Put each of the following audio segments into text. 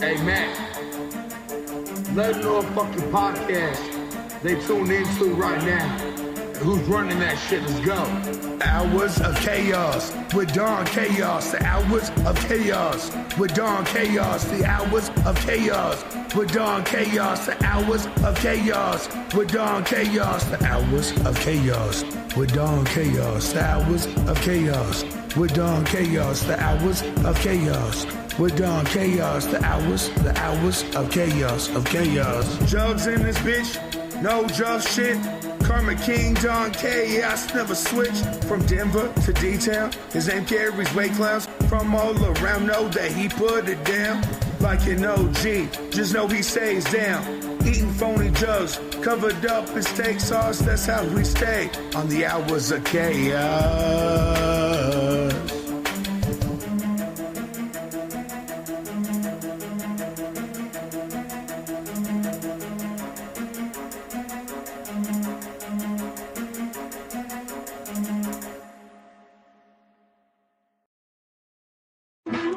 Hey, man, let them know a fucking podcast they tune into right now. Who's running that shit? Let's go. Hours of Chaos with Don Chaos. The Hours of Chaos with Don Chaos. The Hours of Chaos with Don Chaos. The Hours of Chaos with Don Chaos. The Hours of Chaos with Don Chaos. The Hours of Chaos with Don Chaos. The Hours of Chaos with Don Chaos. The hours of chaos. Jugs in this bitch, no jug shit. Karma King, Don Chaos, never switch. From Denver to D-Town, his name carries weight clowns from all around. Know that he put it down like an OG. Just know he stays down. Eating phony jugs, covered up in steak sauce. That's how we stay on the Hours of Chaos.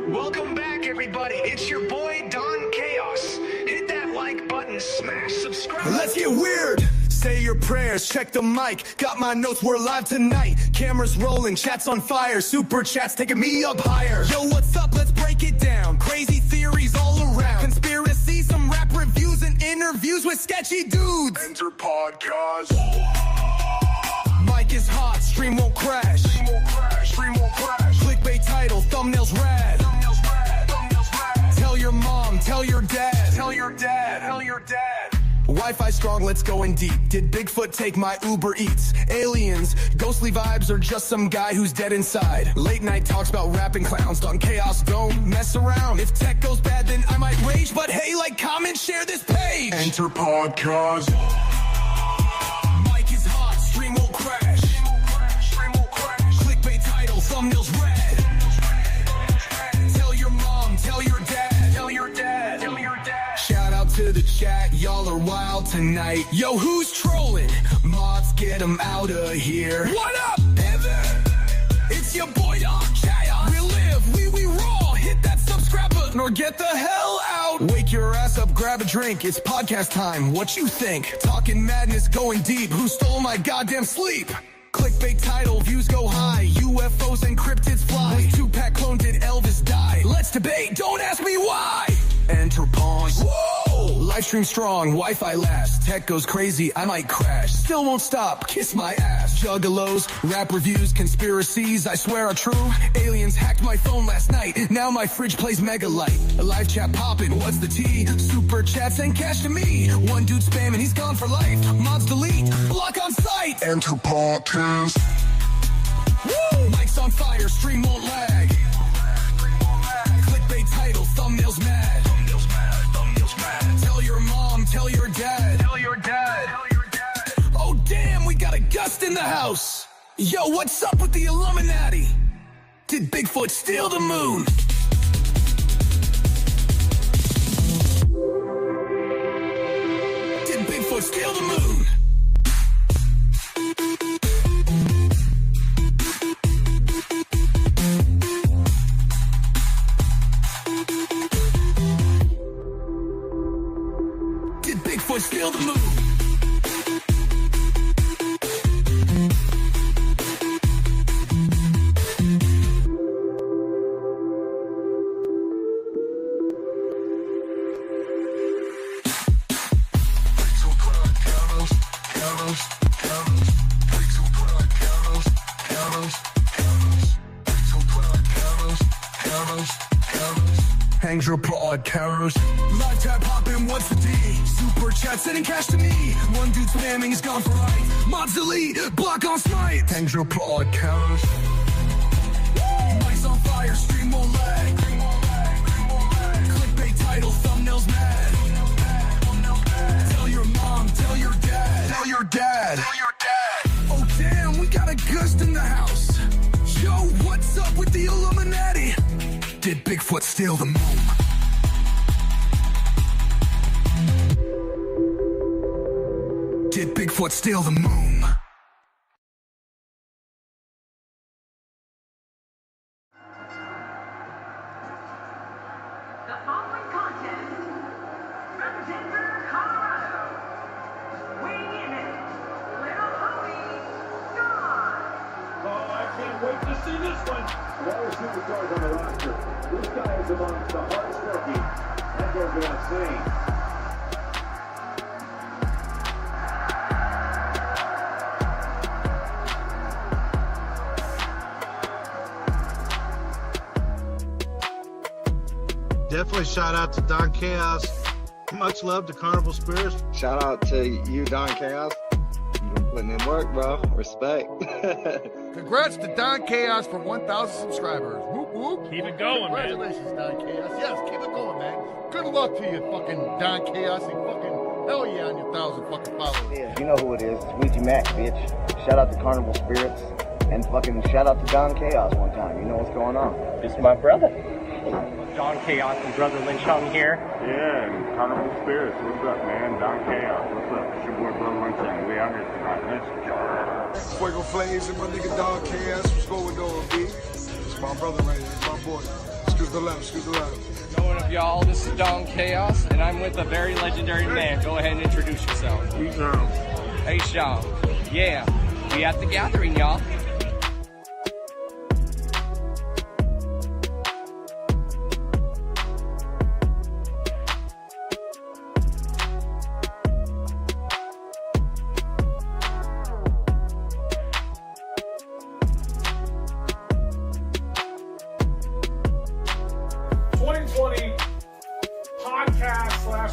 Welcome back, everybody. It's your boy, Don Chaos. Hit that like button, smash, subscribe. Let's get weird. Say your prayers, check the mic. Got my notes, we're live tonight. Cameras rolling, chats on fire. Super chats taking me up higher. Yo, what's up? Let's break it down. Crazy theories all around. Conspiracy, some rap reviews and interviews with sketchy dudes. Enter podcast. Mic is hot, stream won't crash. Stream won't crash. Clickbait title, thumbnails rad. Tell your mom, tell your dad. Tell your dad. Wi-Fi strong, let's go in deep. Did Bigfoot take my Uber Eats? Aliens, ghostly vibes, or just some guy who's dead inside? Late night talks about rapping clowns. Don Chaos, don't mess around. If tech goes bad, then I might rage. But hey, like, comment, share this page. Enter podcast. Mic is hot, stream won't crash. Clickbait title, thumbnails red. Tell your mom, tell your dad. Shout out to the chat, y'all are wild tonight. Yo, who's trolling? Mods, get them out of here. What up, Evan? It's your boy, Don Chaos. We live, we roll. Hit that subscribe button or get the hell out. Wake your ass up, grab a drink. It's podcast time. What you think? Talking madness, going deep. Who stole my goddamn sleep? Clickbait title, views go high. UFOs and cryptids fly. Was Tupac clone, did Elvis die? Let's debate, don't ask me why. Enter pawns. Whoa! Livestream strong, Wi-Fi last. Tech goes crazy, I might crash. Still won't stop, kiss my ass. Juggalos, rap reviews, conspiracies, I swear are true. Aliens hacked my phone last night. Now my fridge plays Megalight. A live chat poppin', what's the tea? Super chats and cash to me. One dude spamming, he's gone for life. Mods delete, block on sight. Enter podcast. Woo! Mic's on fire, stream won't lag. Clickbait title, thumbnails mad. Tell your mom, tell your dad. Oh damn, we got a gust in the house. Yo, what's up with the Illuminati? Did Bigfoot steal the moon? Did Bigfoot steal the moon? Bigfoot steal the moon. Hangs your podcast. Live tap hopping, what's the D? Super chat sending cash to me. One dude spamming, he's gone for life. Mods delete, block on smite. Hangs your podcast. Mic's on fire, stream won't lag. Clickbait title, thumbnails mad. Tell your mom, tell your dad. Oh damn, we got a gust in the house. Yo, what's up with the Illuminati? Did Bigfoot steal the moon? Did Bigfoot steal the moon? can't wait to see this one. Of all the superstars on the roster, this guy is amongst the hardest working. That goes without saying. Definitely shout out to Don Chaos. Much love to Carnival Spirits. Shout out to you, Don Chaos. You've been putting in work, bro. Respect. Congrats to Don Chaos for 1,000 subscribers. Whoop, whoop. Keep it going, man. Congratulations, Don Chaos. Yes, keep it going, man. Good luck to you, fucking Don Chaos. And fucking hell yeah on your 1,000 fucking followers. Yeah, you know who it is. It's Ouija Mac, bitch. Shout out to Carnival Spirits. And fucking shout out to Don Chaos one time. You know what's going on. This is my brother. Don Chaos and Brother Lynch on here. Yeah, and Carnival Spirits. What's up, man? Don Chaos. What's up? It's your boy Brother Lynch, and we out here tonight. Let's go. Fuego Flames and my nigga Don Chaos. What's going on, B? It's my brother right here. It's my boy. Excuse the left, excuse the left. Know what up, y'all? This is Don Chaos, and I'm with a very legendary man. Go ahead and introduce yourself. Hey, Sean. Hey, Sean. Yeah, we at the gathering, y'all.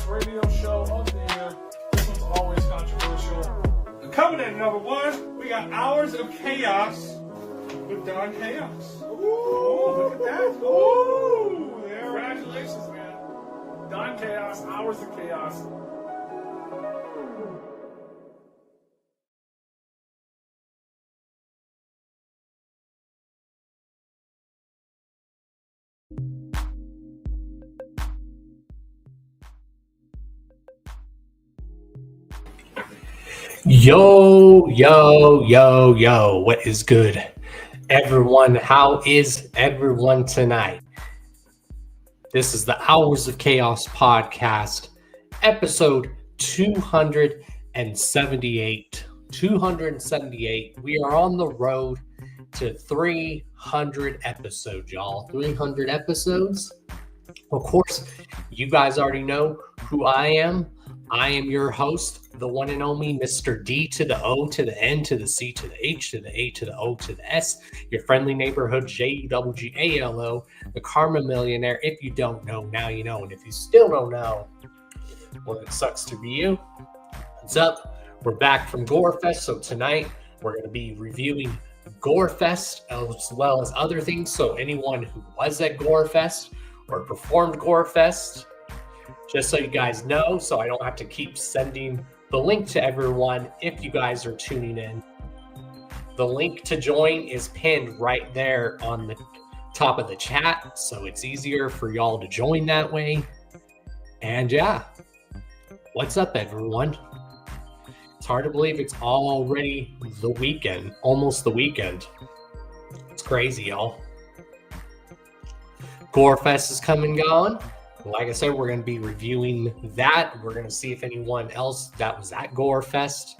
Radio show of the year. This one's always controversial. Coming in number one, we got Hours of Chaos with Don Chaos. Ooh, look at that. Ooh, congratulations, man. Don Chaos, Hours of Chaos. Yo, what is good, everyone? How is everyone tonight? This is the Hours of Chaos podcast, episode 278. 278. We are on the road to 300 episodes, y'all. 300 episodes. Of course, you guys already know who I am. I am your host, the one and only Mr. D to the O to the N to the C to the H to the A to the O to the S, your friendly neighborhood JUGGALO, the Karma Millionaire. If you don't know, now you know. And if you still don't know, well, it sucks to be you. What's up? We're back from GoreFest. So tonight we're going to be reviewing GoreFest as well as other things. So anyone who was at GoreFest or performed GoreFest, just so you guys know, so I don't have to keep sending the link to everyone if you guys are tuning in. The link to join is pinned right there on the top of the chat, so it's easier for y'all to join that way. And yeah, what's up, everyone? It's hard to believe it's already the weekend, almost the weekend. It's crazy, y'all. GoreFest is come and gone. Like I said, we're going to be reviewing that. We're going to see if anyone else that was at GoreFest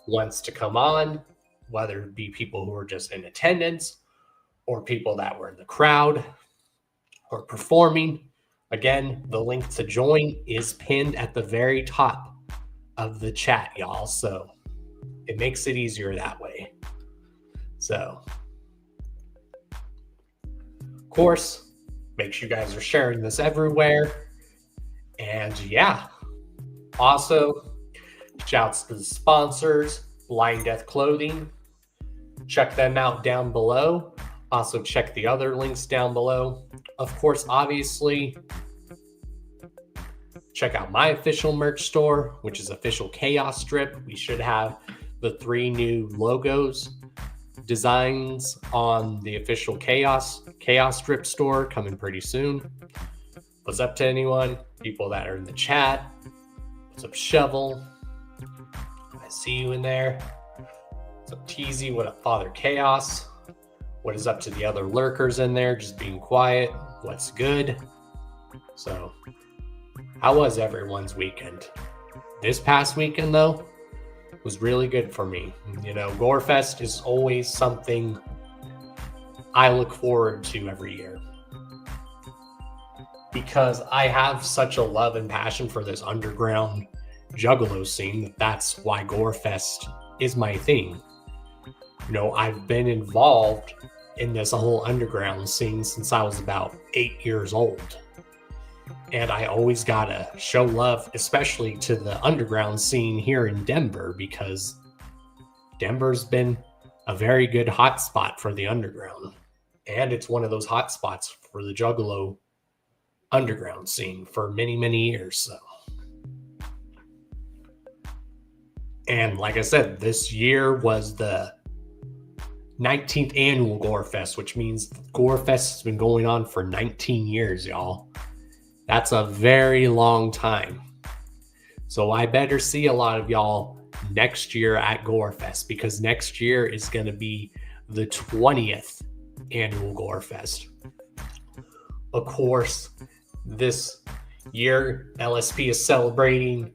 wants to come on, whether it be people who are just in attendance or people that were in the crowd or performing. Again, the link to join is pinned at the very top of the chat, y'all. So it makes it easier that way. So, of course, make sure you guys are sharing this everywhere. And yeah, also shouts to the sponsors, Blind Death Clothing. Check them out down below. Also check the other links down below. Of course, obviously, check out my official merch store, which is Official Chaos Strip. We should have the 3 new logos designs on the official Chaos Strip store coming pretty soon. What's up to anyone? People that are in the chat. What's up, Shovel? I see you in there. What's up, Teasy? What up, Father Chaos? What is up to the other lurkers in there? Just being quiet. What's good? So, how was everyone's weekend? This past weekend, though, was really good for me. You know, GoreFest is always something I look forward to every year. Because I have such a love and passion for this underground juggalo scene. That's why GoreFest is my thing. You know, I've been involved in this whole underground scene since I was about 8 years old. And I always gotta show love, especially to the underground scene here in Denver, because Denver's been a very good hotspot for the underground. And it's one of those hotspots for the juggalo underground scene for many, many years. So, and like I said, this year was the 19th annual GoreFest, which means GoreFest has been going on for 19 years, y'all. That's a very long time. So I better see a lot of y'all next year at GoreFest, because next year is going to be the 20th annual GoreFest. Of course, this year, LSP is celebrating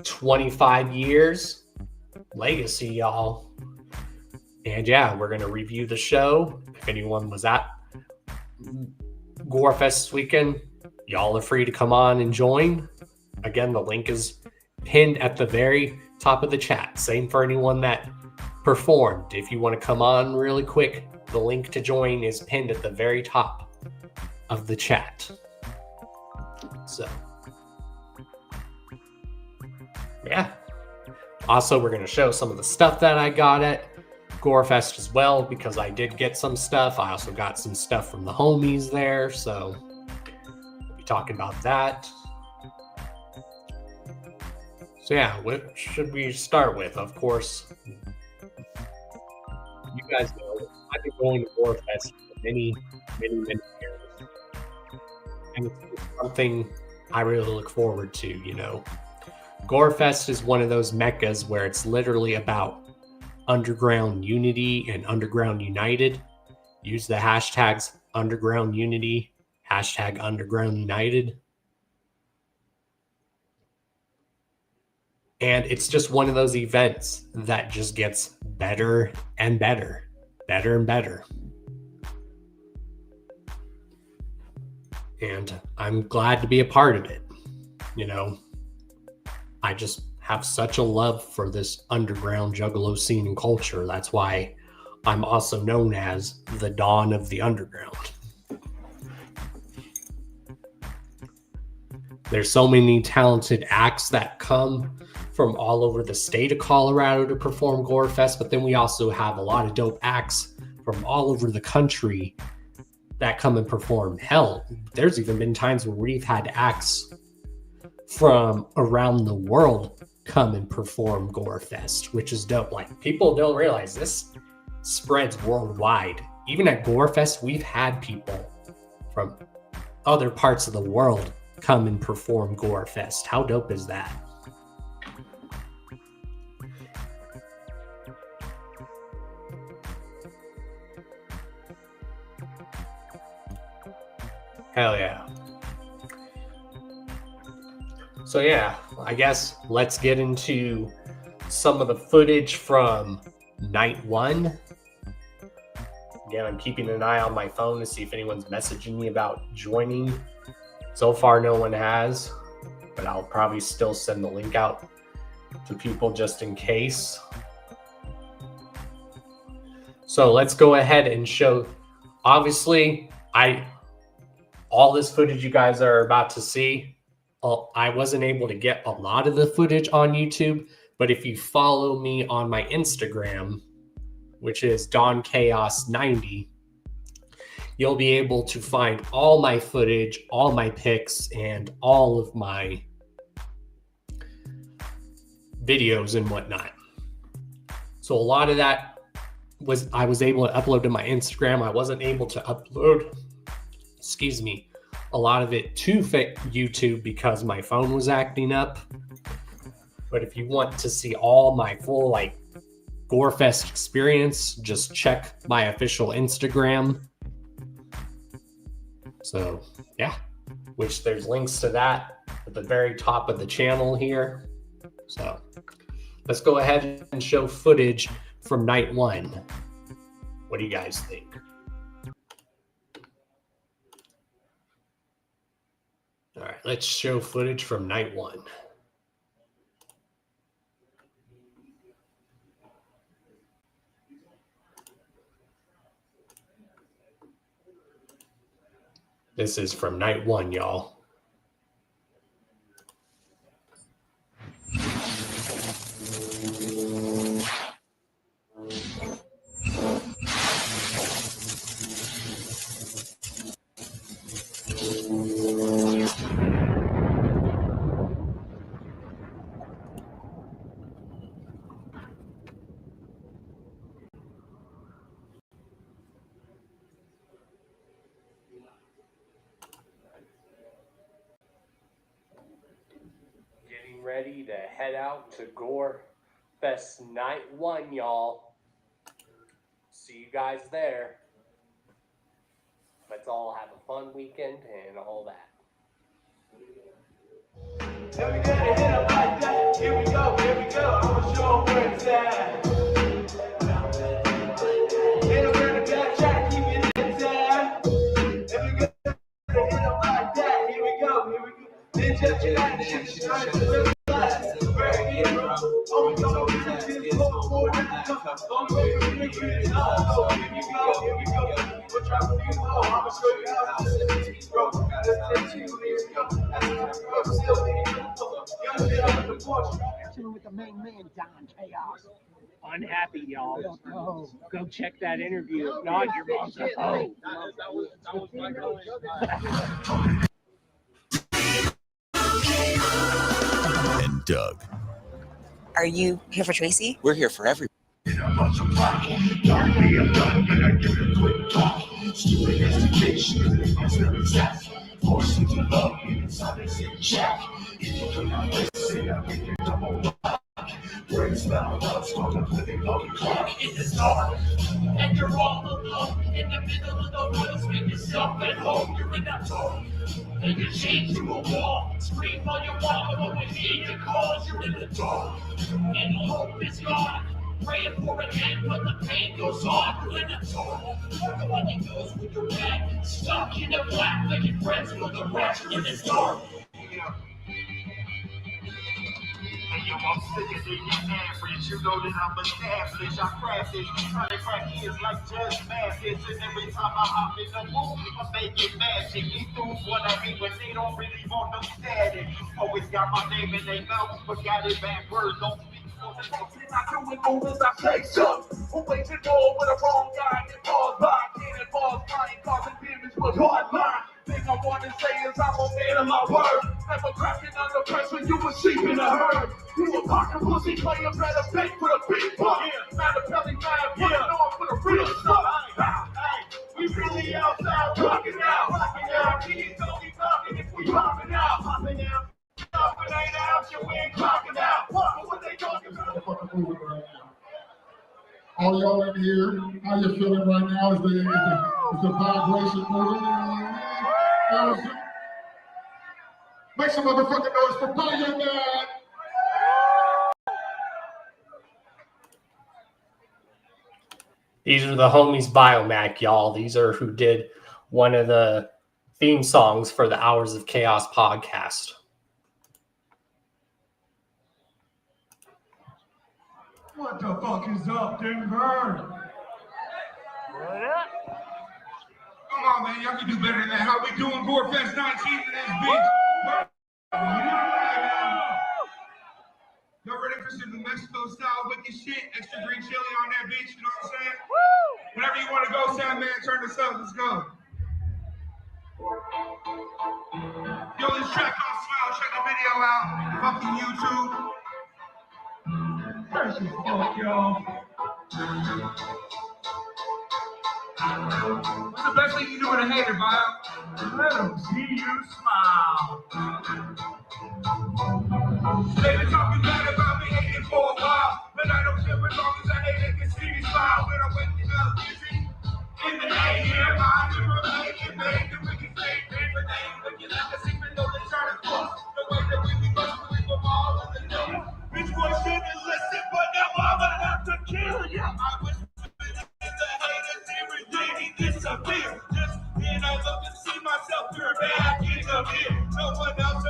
25 years legacy, y'all. And yeah, we're going to review the show. If anyone was at GoreFest this weekend, y'all are free to come on and join. Again, the link is pinned at the very top of the chat. Same for anyone that performed. If you want to come on really quick, the link to join is pinned at the very top of the chat. So, yeah. Also, we're going to show some of the stuff that I got at GoreFest as well, because I did get some stuff. I also got some stuff from the homies there, so we'll be talking about that. So yeah, what should we start with? Of course, you guys know I've been going to GoreFest for many years. And it's something I really look forward to, you know. GoreFest is one of those meccas where it's literally about underground unity and underground united. Use the hashtags underground unity, hashtag underground united. And it's just one of those events that just gets better and better, better and better. And I'm glad to be a part of it. You know, I just have such a love for this underground juggalo scene and culture. That's why I'm also known as the Dawn of the Underground. There's so many talented acts that come from all over the state of Colorado to perform GoreFest, but then we also have a lot of dope acts from all over the country that come and perform. Hell, there's even been times where we've had acts from around the world come and perform GoreFest, which is dope. Like, people don't realize this spreads worldwide. Even at GoreFest, we've had people from other parts of the world come and perform GoreFest. How dope is that? Hell yeah. So yeah, I guess let's get into some of the footage from night one. Again, I'm keeping an eye on my phone to see if anyone's messaging me about joining. So far, no one has, but I'll probably still send the link out to people just in case. So let's go ahead and show, obviously, all this footage you guys are about to see, I wasn't able to get a lot of the footage on YouTube, but if you follow me on my Instagram, which is DonChaos90, you'll be able to find all my footage, all my pics, and all of my videos and whatnot. So a lot of that I was able to upload to my Instagram. I wasn't able to upload, a lot of it to YouTube because my phone was acting up. But if you want to see all my full GoreFest experience, just check my official Instagram. So yeah, which there's links to that at the very top of the channel here. So let's go ahead and show footage from night one. What do you guys think? Let's show footage from night one. This is from night one, y'all. Getting ready to head out to GoreFest night one, y'all. See you guys there. Let's all have a fun weekend and all that. Then we gotta hit up like that. Here we go, I'ma show 'em where it's at. Ain't no turning back, try to keep it inside. Then we gotta hit up like that. Here we go. Then just get out of the shit, trying to live life. Where it is, bro. Oh, we go, this for that. Oh, we go, here we go. We'll try to feel low. I'ma show you how to live, bro. Let's take 2 years ago. That's what I'm still with the main man, Don Chaos. Unhappy, y'all. Go check that interview. If not, your mom's a hoe. And Doug. Are you here for Tracy? We're here for everybody. It's dark, and you're all alone in the middle of the woods. Make yourself at home. You're in that door, and you're chained to a wall. Scream all you want, but when we hear your calls, you're in the dark, and hope is gone. Praying for an end, but the pain goes on. You're in the dark, the one that goes with your red, stuck in the black, making friends for the rest. You're in the dark. And yo, I'm sicker than your average. You know that I'm established. I craft it. Try to crack ears like Judge Mathis. And every time I hop in the movie, I make it magic. These dudes wanna hate, but they don't really want no static. Always got my name in their mouth, but got it backwards. Don't speak for the next. I do it move as I say so. Who waits the door with a wrong guy and falls by? Cannonballs flying, causing damage was hard line. Thing I wanna say is I'm a man of my word. Never cracking under pressure, you a sheep in a herd. You a pocket pussy player, better bait for the big buck. Not a belly man, put it on for the real stuff. We really outside rocking out. Kids only talking if we popping out. Popping out. Popping ain't out, you ain't clocking out. What they talking about? All y'all in here, how you feeling right now? Is the vibration moving? Make some motherfucking noise for Fire Man! These are the homies Biomac, y'all. These are who did one of the theme songs for the Hours of Chaos podcast. What the fuck is up, Denver? Come on, man. Y'all can do better than that. How we doing? GoreFest 19 in this bitch. Y'all ready for some New Mexico style wicked shit? Extra green chili on that bitch, you know what I'm saying? Whenever you want to go, Sam, man, turn this up. Let's go. Yo, this track on Smile. Check the video out. Fucking YouTube. Fresh as fuck, y'all. What's the best thing you do with a hater, Bio? Let them see you smile. They been talking bad about me hating for a while, but I don't care as long as a hater can see me smile. When I'm waking up busy in the AM, I never make it, made the wicked fake, but they ain't looking at us even though they try to force the way that we must believe them all in the day. Bitch, boy shouldn't listen, but now I'ma have to kill you. I was in the haters every day, he disappeared. Just then I look and see myself turn back into me. No one else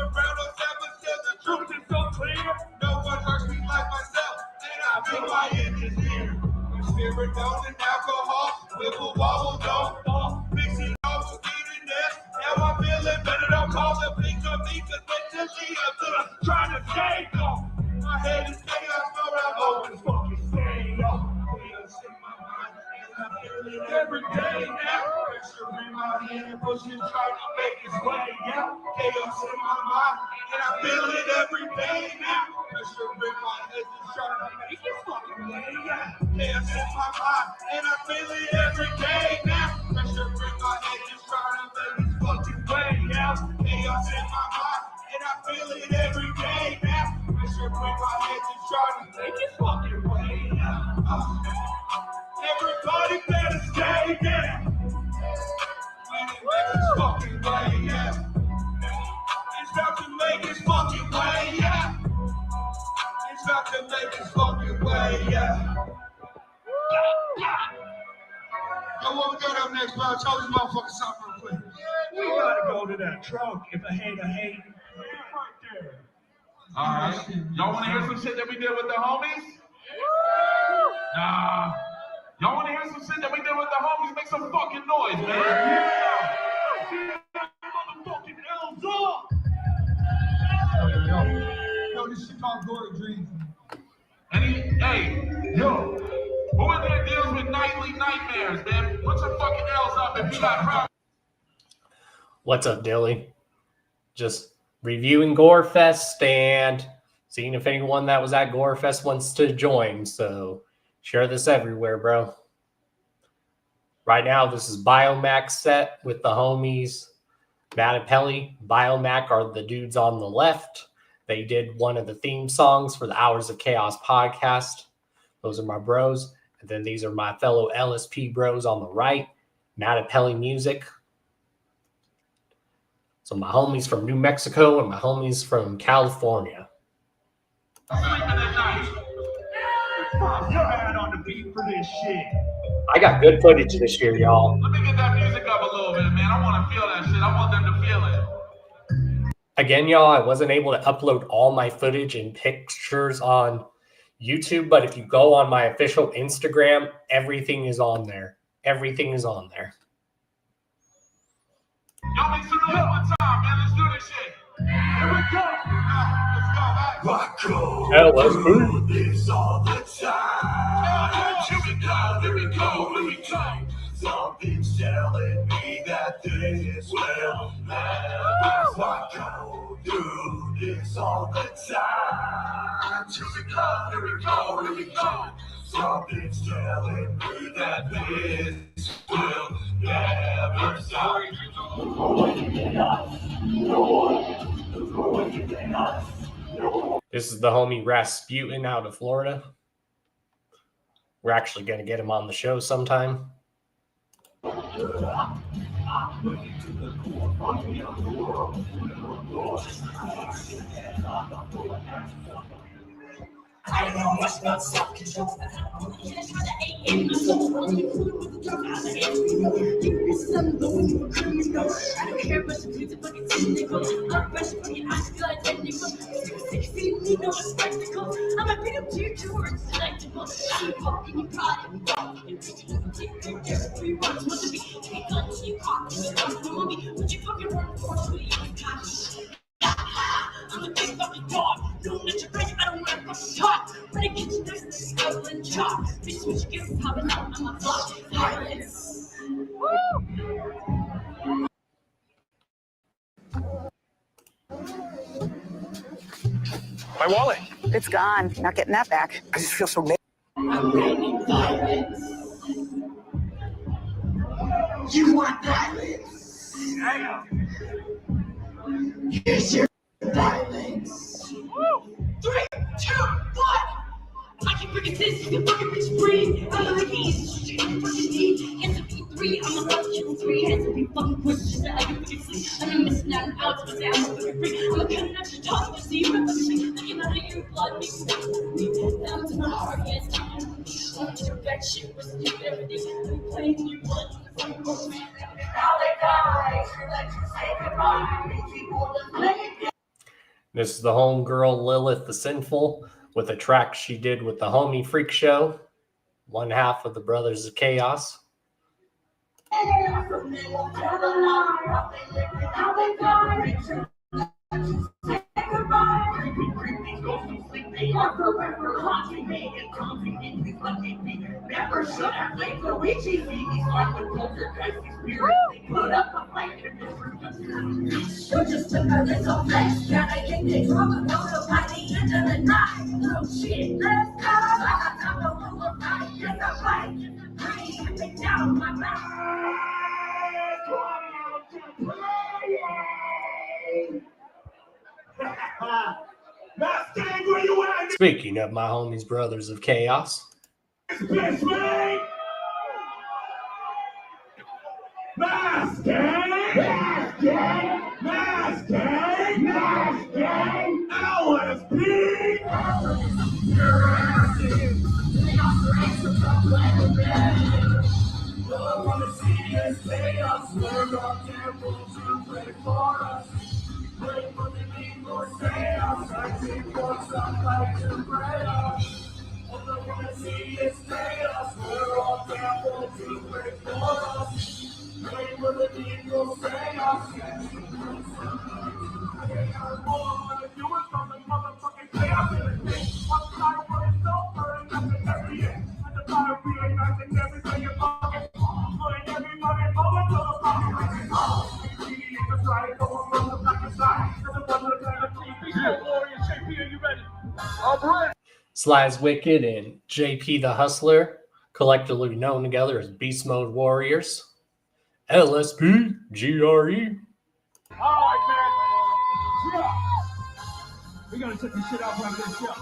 Pressure in my hand, pushing, trying to make its way. Yeah, chaos in my mind, and I feel it every day now. Pressure in my head, just trying to make its fucking way. Yeah, chaos in my mind, and I feel it every day now. Pressure in my head, just trying to make its fucking way. Yeah, chaos in my mind, and I feel it every day now. Pressure in my head, just trying to make its fucking way. Yeah. Everybody better stay down. When it makes its fucking way, yeah. It's about to make its fucking way, yeah. It's about to make its fucking way, yeah. Yo, what we got up next, bro? Tell these motherfuckers something real quick. We gotta go to that trunk if I hate a hate. Right there. Alright. Y'all wanna hear some shit that we did with the homies? Nah. Y'all wanna hear some shit that we did with the homies? Make some fucking noise, man. Yeah! Motherfucking L's up! Yo, this shit called Glory Dreams. Hey, yo, who in there deals with nightly nightmares, man? Put your fucking L's up if you got problems. What's up, Dilly? Just reviewing GoreFest and seeing if anyone that was at GoreFest wants to join. So share this everywhere, bro. Right now, this is Biomac set with the homies Matt and Pelly. Biomac are the dudes on the left. They did one of the theme songs for the Hours of Chaos podcast. Those are my bros. And then these are my fellow LSP bros on the right. Matt and Pelly Music. So my homies from New Mexico and my homies from California. You're bad on the beat for this shit. I got good footage this year, y'all. Let me get that music up a little bit, man. I want to feel that shit. I want them to feel it. Again, y'all, I wasn't able to upload all my footage and pictures on YouTube, but if you go on my official Instagram, everything is on there. Everything is on there. Y'all make some noise one time, man. Let's do this shit. Here we go. Let's go, man. LSP. This all the time. Here we go, here we go, here we go. Something's telling me that this will never stop. Do this all the time. Here we go, here we go, here we go. Something's telling me that this will never stop. This is the homie Rasputin out of Florida. We're actually going to get him on the show sometime. I know much about self-control. In my soul, only food with the drug out of it. You miss some, but when you were criminal, I don't care about the dudes that fucking cynical. I'm fresh from your eyes, good identical. 16, you know it's spectacle. I'm a beat up to your tours, selectable. I'm fucking your pride and walking and reaching over to your territory. Once want to be, take a gun to your cock and you come to me. Would you fucking run for it? You cocky. I'm a big fucking dog. Don't let your brain, I don't want to fucking talk. When it gets nice, it's skull and chalk. Bitch, what you get popping out on my block. Silence. My wallet. It's gone. Not getting that back. I just feel so naked. I'm raining violence. You want violence? Here's your violence. 3, 2, 1. I can freaking this, you can fucking bitch breathe. I'm a like easy, you can fucking need. Hands up, E3, I'm a fucking kill 3. Hands up, you fucking push, I can fucking sleep. I'm missing out on outs, but I'm fucking free. I'm a cutting out your tongue, you see, but fucking looking out of your blood, makes me down to my heart, yes. I'm just back shit, with you, everything. I'm playing your blood. Now they die, let you say goodbye. People just play it. This is the homegirl Lilith the Sinful with a track she did with the homie Freak Show, one half of the Brothers of Chaos. fucking beat. Never should have played Luigi. He's like the poltergeist spirit. They put up a fight in this room. You just took a little flex. Now they think they drama go to by the end of the night. Little shit, let's go. Like a top of a fight. Yes, I fight. Breathe, take down my mouth. Mustang, where you at? Speaking of my homies, Brothers of Chaos. Bitch, man! Mustang! Mustang! Mustang! Mustang! LSP! I wanna see us chaos. We're all careful to pray for us. Pray for the evil chaos. I think for somebody to pray us. All I wanna see is chaos. We're all careful to pray for us. Pray for the evil chaos. All I wanna do is from the motherfucking chaos in the thing. I'm tired of it so burning up in every year. And the fire reigniting everything you fucking putting everybody over to the fucking try to go on the fucking side. There's a bunch of kind of TP warriors. JP, are you ready? I'm ready. Sly's Wicked and JP the Hustler, collectively known together as Beast Mode Warriors. LSP, GRE. Alright, man. Yeah. We're gonna check this shit out like this, yeah.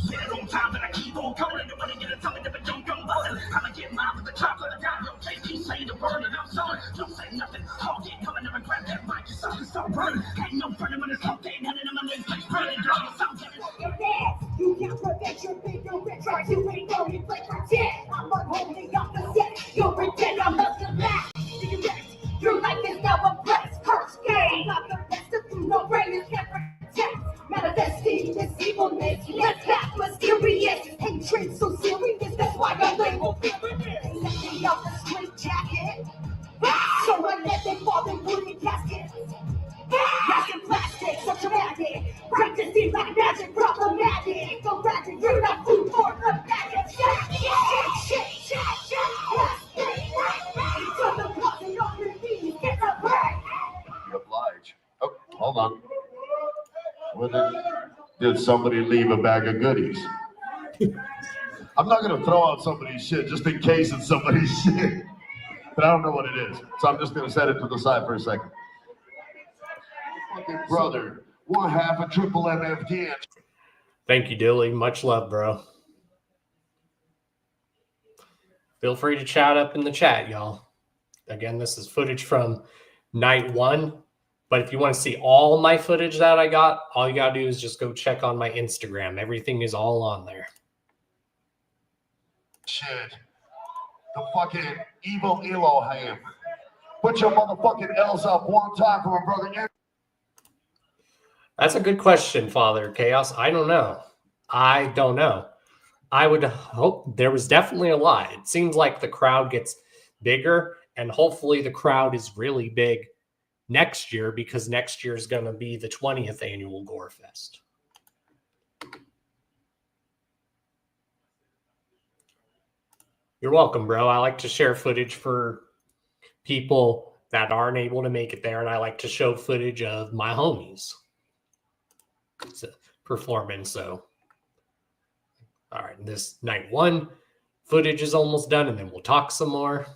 Get on time and I keep on coming. Nobody get a tummy, never don't go bustin'. I'ma get mine with the top of the down. Don't take me, say the word and I'm sorry. Don't say nothing. Hold it, come and never grab that mic. Just start burning. Ain't no friend when it's okay. None of them on this place burning. Dirty something. You can't prevent your bigger rich. Try to ignore me, but pretend I'm unholy off the set. You'll pretend I'm not the best. Do you rest? Your life is now a blessed curse game. Not the best of you, no brain is can't protect. Manifesting this evilness, let's act mysterious. Hatred so serious, that's why I label feminist. They let me off the straight jacket. So I let them fall in wooden caskets. Wrapped in plastic, so traumatic. Right to see like magic, problematic. So magic, you're not food for the magic. Shit. So the closet on your knees, get a break. Oblige. Oh, hold on. Did somebody leave a bag of goodies? I'm not gonna throw out somebody's shit just in case it's somebody's shit, but I don't know what it is, so I'm just gonna set it to the side for a second. Fucking brother, 1/2 a triple MFD. Thank you, Dilly. Much love, bro. Feel free to chat up in the chat, y'all. Again, this is footage from night 1. But if you want to see all my footage that I got, all you got to do is just go check on my Instagram. Everything is all on there. Shit. The fucking evil Elohim. Put your motherfucking L's up one time for my brother. That's a good question, Father Chaos. I don't know. I would hope there was definitely a lot. It seems like the crowd gets bigger, and hopefully the crowd is really big next year, because next year is going to be the 20th annual GoreFest. You're welcome, bro. I like to share footage for people that aren't able to make it there, and I like to show footage of my homies performing. So, all right, this night 1 footage is almost done, and then we'll talk some more,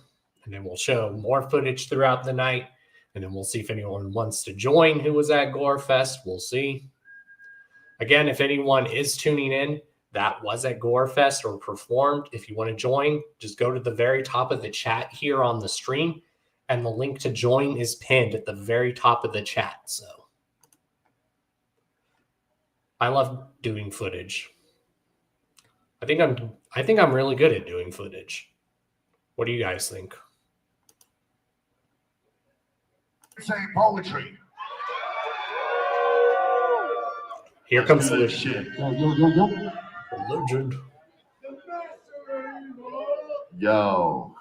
and then we'll show more footage throughout the night. And then we'll see if anyone wants to join who was at GoreFest. We'll see. Again, if anyone is tuning in that was at GoreFest or performed, if you want to join, just go to the very top of the chat here on the stream, and the link to join is pinned at the very top of the chat. So I love doing footage. I think I'm really good at doing footage. What do you guys think? Say poetry. Here comes the shit. Legend. Yo,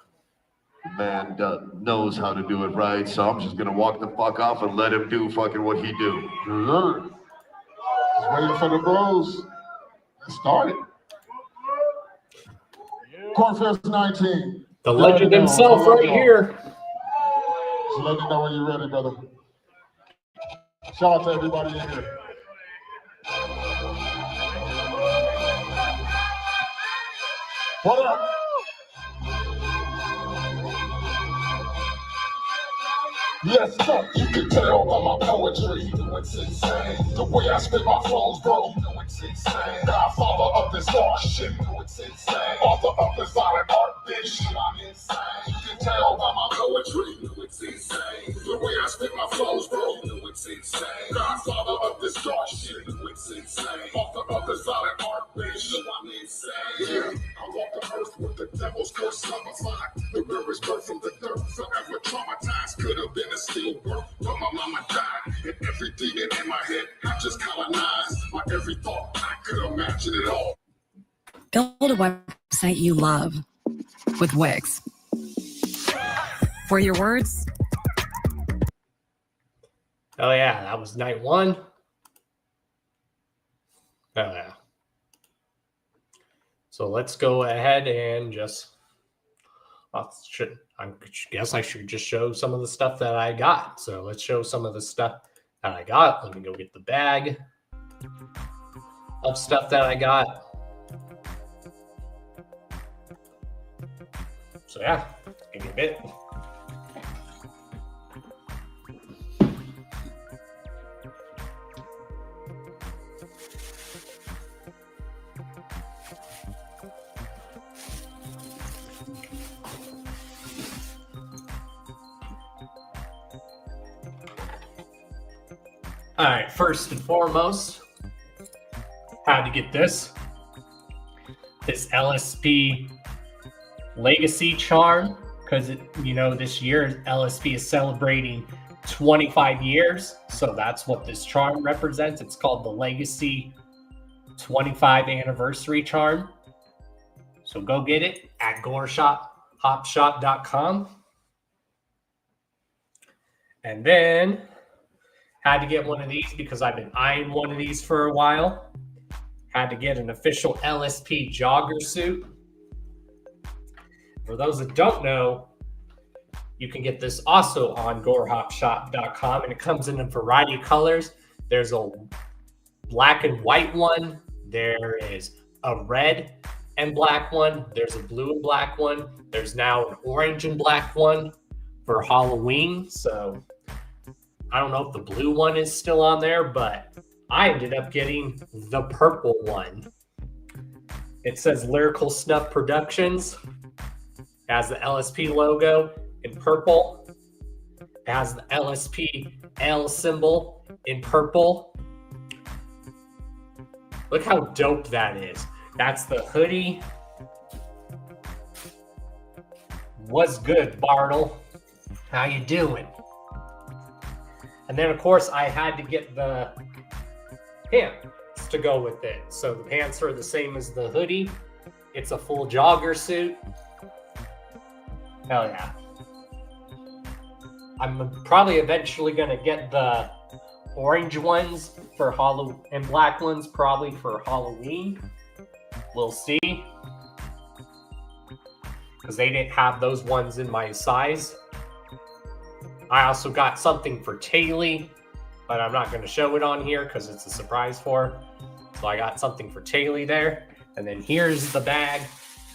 the man knows how to do it right, so I'm just gonna walk the fuck off and let him do fucking what he do. Waiting for the bros. Let's start it. GoreFest 19. The legend himself right here. So let me know when you're ready, brother. Shout out to everybody in here. What up? Yes, sir. You can tell by my poetry. It's insane. The way I spit my flows, bro. It's insane. Godfather of this art shit. It's insane. Author of the violent art, bitch. I'm insane. You can tell by my poetry. It's insane. The way I spit my flows, bro. It's insane. Godfather of this art shit. It's insane. Author of the violent art, bitch. I'm insane. Yeah. I walk the earth with the devil's curse summified. The rarest birth from the dirt. Forever traumatized. Could have been a stillbirth, but my mama died. And every demon in my head, I just colonized. My every thought, I could imagine it all. Build a website you love with Wix. For your words. Oh yeah, that was night one. Oh yeah. So let's go ahead and just. I guess I should just show some of the stuff that I got. So let's show some of the stuff that I got. Let me go get the bag of stuff that I got. So yeah, give me a bit. All right, first and foremost, how to get this LSP Legacy Charm, because this year LSP is celebrating 25 years, so that's what this charm represents. It's called the Legacy 25 Anniversary Charm. So go get it at GoreHopShop.com. And then had to get one of these because I've been eyeing one of these for a while. Had to get an official LSP jogger suit. For those that don't know, you can get this also on GoreHopShop.com, and it comes in a variety of colors. There's a black and white one. There is a red and black one. There's a blue and black one. There's now an orange and black one for Halloween. So I don't know if the blue one is still on there, but I ended up getting the purple one. It says Lyrical Snuff Productions. It has the LSP logo in purple. It has the LSP L symbol in purple. Look how dope that is. That's the hoodie. What's good, Bartle? How you doing? And then, of course, I had to get the pants to go with it. So the pants are the same as the hoodie. It's a full jogger suit. Hell yeah. I'm probably eventually going to get the orange ones for Halloween and black ones probably for Halloween. We'll see. Because they didn't have those ones in my size. I also got something for Taylor, but I'm not going to show it on here because it's a surprise for her. So I got something for Taylor there. And then here's the bag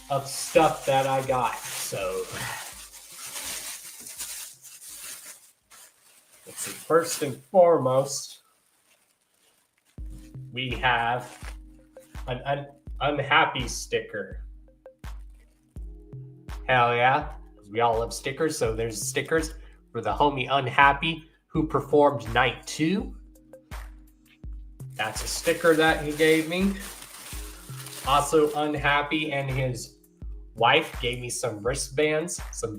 of stuff that I got. So let's see. First and foremost, we have an unhappy sticker. Hell yeah. We all love stickers. So there's stickers for the homie Unhappy who performed night 2. That's a sticker that he gave me. Also, Unhappy and his wife gave me some wristbands, some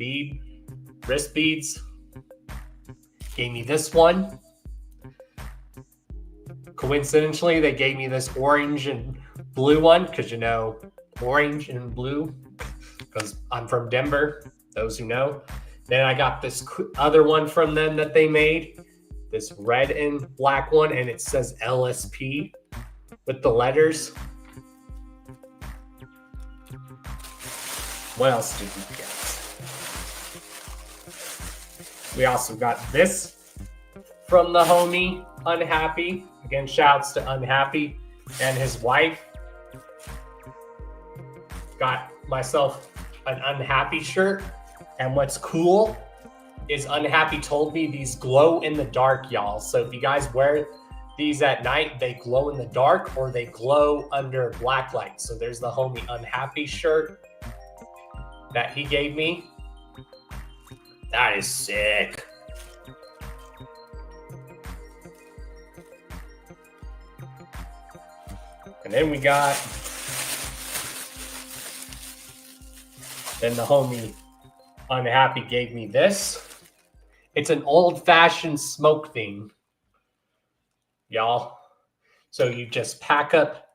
wrist beads. Gave me this one. Coincidentally, they gave me this orange and blue one because orange and blue because I'm from Denver, those who know. Then I got this other one from them that they made, this red and black one, and it says LSP with the letters. What else did we get? We also got this from the homie Unhappy. Again, shouts to Unhappy and his wife. Got myself an Unhappy shirt. And what's cool is Unhappy told me these glow in the dark, y'all. So if you guys wear these at night, they glow in the dark or they glow under black light. So there's the homie Unhappy shirt that he gave me. That is sick. And then we got, then the homie Unhappy gave me this. It's an old-fashioned smoke thing, y'all. So you just pack up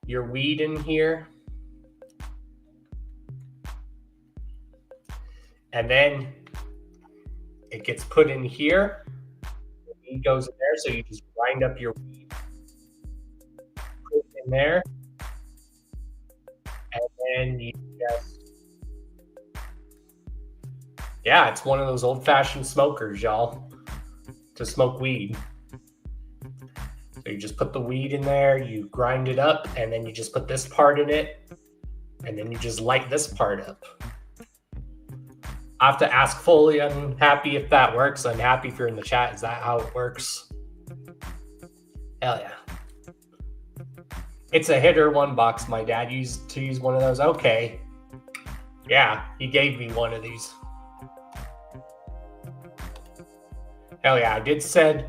your weed in here. And then it gets put in here. The weed goes in there, so you just grind up your weed. Put it in there. And then you just... Yeah, it's one of those old-fashioned smokers, y'all, to smoke weed. So you just put the weed in there, you grind it up, and then you just put this part in it, and then you just light this part up. I have to ask Fully Unhappy if that works. Unhappy if you're in the chat. Is that how it works? Hell yeah. It's a hitter one box. My dad used to use one of those. Okay. Yeah, he gave me one of these. Hell yeah, I did send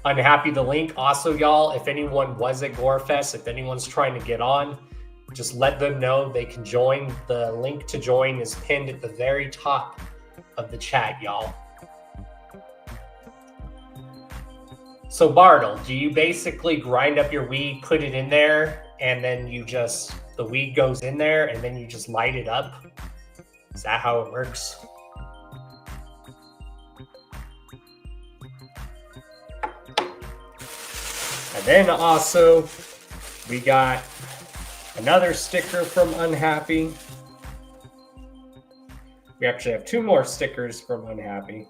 Unhappy the link. Also, y'all, if anyone was at GoreFest, if anyone's trying to get on, just let them know they can join. The link to join is pinned at the very top of the chat, y'all. So, Bartle, do you basically grind up your weed, put it in there, and then you just, the weed goes in there, and then you just light it up? Is that how it works? And then also, we got another sticker from Unhappy. We actually have two more stickers from Unhappy.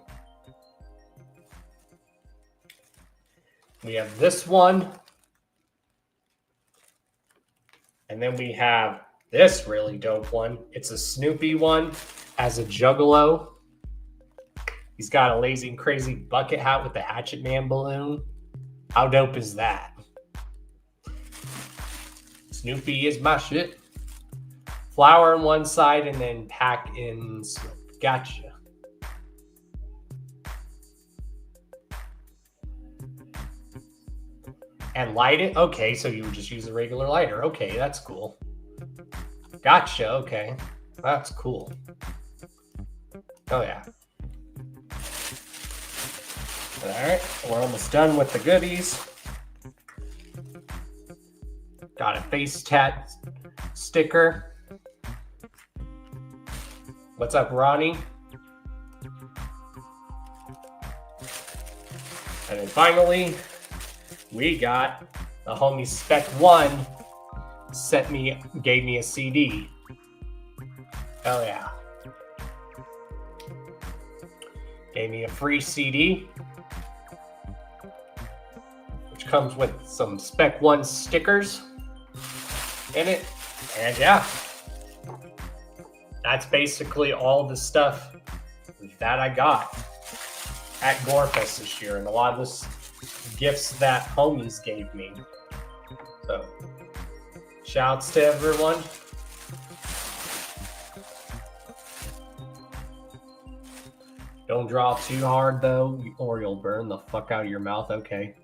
We have this one. And then we have this really dope one. It's a Snoopy one as a Juggalo. He's got a lazy and crazy bucket hat with the Hatchet Man balloon. How dope is that? Snoopy is my shit. Flower on one side and then pack in smoke. Gotcha. And light it? Okay, so you would just use a regular lighter. Okay, that's cool. Gotcha, okay. That's cool. Oh, yeah. All right, we're almost done with the goodies. Got a face tat sticker. What's up, Ronnie? And then finally, we got the homie Spec One gave me a CD. Hell yeah. Gave me a free CD, which comes with some Spec One stickers in it. And yeah, that's basically all the stuff that I got at GoreFest this year, and a lot of the gifts that homies gave me. So, shouts to everyone. Don't draw too hard though, or you'll burn the fuck out of your mouth. Okay.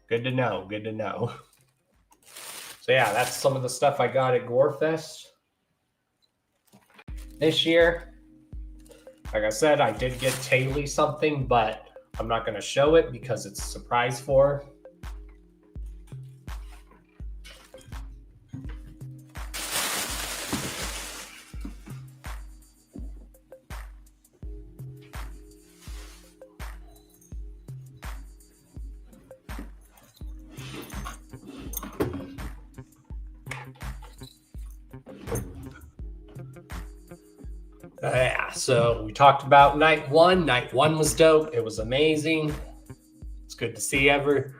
Good to know. Good to know. So yeah, that's some of the stuff I got at GoreFest this year. Like I said, I did get Taylor something, but I'm not going to show it because it's a surprise for her. Yeah, so we talked about night one. Night one was dope. It was amazing. It's good to see everyone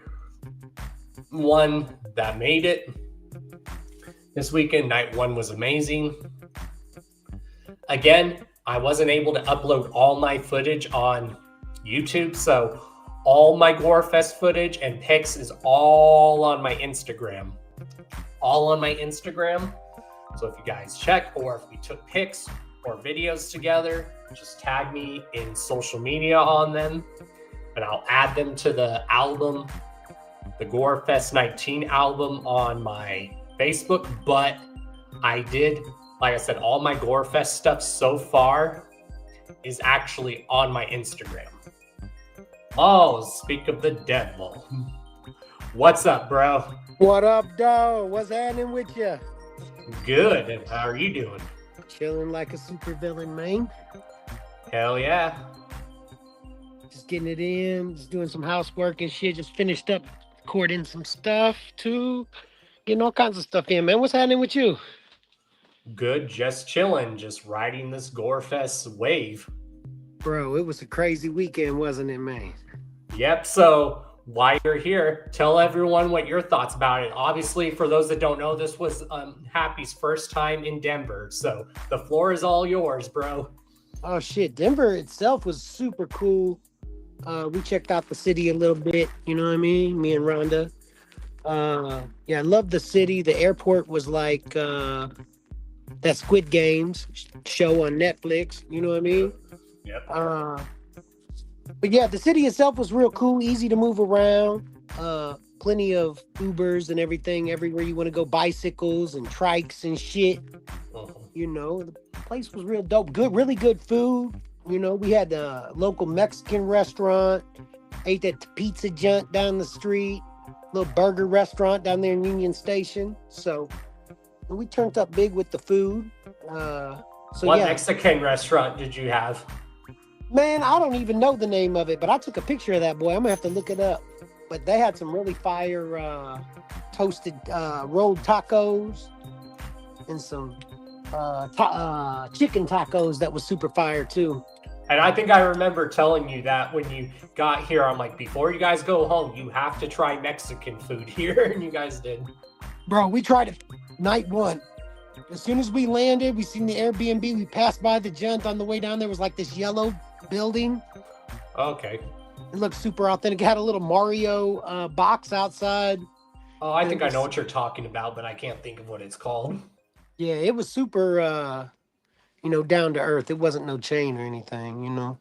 that made it. This weekend, night one was amazing. Again, I wasn't able to upload all my footage on YouTube, so all my GoreFest footage and pics is all on my Instagram. All on my Instagram. So if you guys check, or if we took pics or videos together, just tag me in social media on them, and I'll add them to the album, the GoreFest 19 album on my Facebook. But I did, like I said, all my GoreFest stuff so far is actually on my Instagram. Oh, speak of the devil. What's up, bro? What up, dog? What's happening with you? Good. And how are you doing? Chilling like a supervillain, man. Hell yeah. Just getting it in, just doing some housework and shit. Just finished up recording some stuff too. Getting all kinds of stuff in, man. What's happening with you? Good, just chilling, just riding this GoreFest wave. Bro, it was a crazy weekend, wasn't it, man? Yep, so while you're here, tell everyone what your thoughts about it. Obviously, for those that don't know, this was Happy's first time in Denver, so the floor is all yours, bro. Oh, shit. Denver itself was super cool. We checked out the city a little bit, you know what I mean? Me and Rhonda. Yeah, I love the city. The airport was like that Squid Games show on Netflix, you know what I mean? Yep. But yeah, the city itself was real cool, easy to move around. Plenty of Ubers and everything everywhere you want to go, bicycles and trikes and shit. You know, the place was real dope. Good, really good food. You know, we had a local Mexican restaurant, ate that pizza joint down the street, little burger restaurant down there in Union Station. So we turned up big with the food. What Mexican restaurant did you have? Man, I don't even know the name of it, but I took a picture of that boy. I'm gonna have to look it up. But they had some really fire toasted rolled tacos and some chicken tacos that was super fire too. And I think I remember telling you that when you got here. I'm like, before you guys go home, you have to try Mexican food here, and you guys did. Bro, we tried it night one. As soon as we landed, we seen the Airbnb. We passed by the joint on the way down. There was like this yellow building. Okay. It looked super authentic. It had a little Mario box outside. Oh, I think I know what you're talking about, but I can't think of what it's called. Yeah, it was super, down to earth. It wasn't no chain or anything, you know.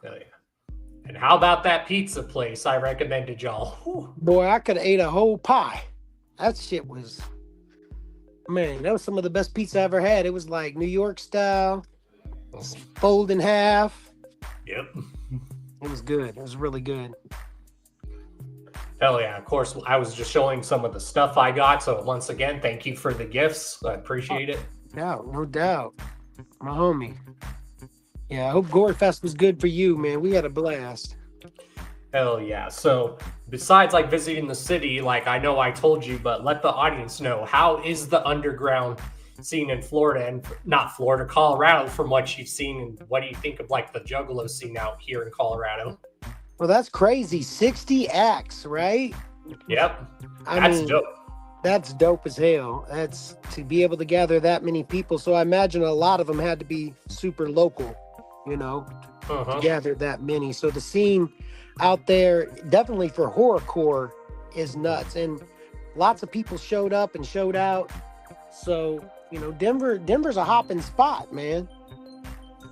Oh, yeah. And how about that pizza place I recommended y'all? Whew. Boy, I could have ate a whole pie. That shit was, man, that was some of the best pizza I ever had. It was like New York style, fold in half. Yep. It was good. It was really good. Hell yeah. Of course, I was just showing some of the stuff I got. So once again, thank you for the gifts. I appreciate it. No doubt. My homie. Yeah, I hope GoreFest was good for you, man. We had a blast. Hell yeah. So besides like visiting the city, like I know I told you, but let the audience know, how is the underground scene in Florida, and not Florida, Colorado, from what you've seen, and what do you think of like the Juggalo scene out here in Colorado? Well, that's crazy. 60 acts, right? Yep. That's dope. That's dope as hell. That's to be able to gather that many people. So I imagine a lot of them had to be super local, you know, to gather that many. So the scene out there, definitely for horrorcore, is nuts. And lots of people showed up and showed out. So, you know, Denver's a hopping spot, man.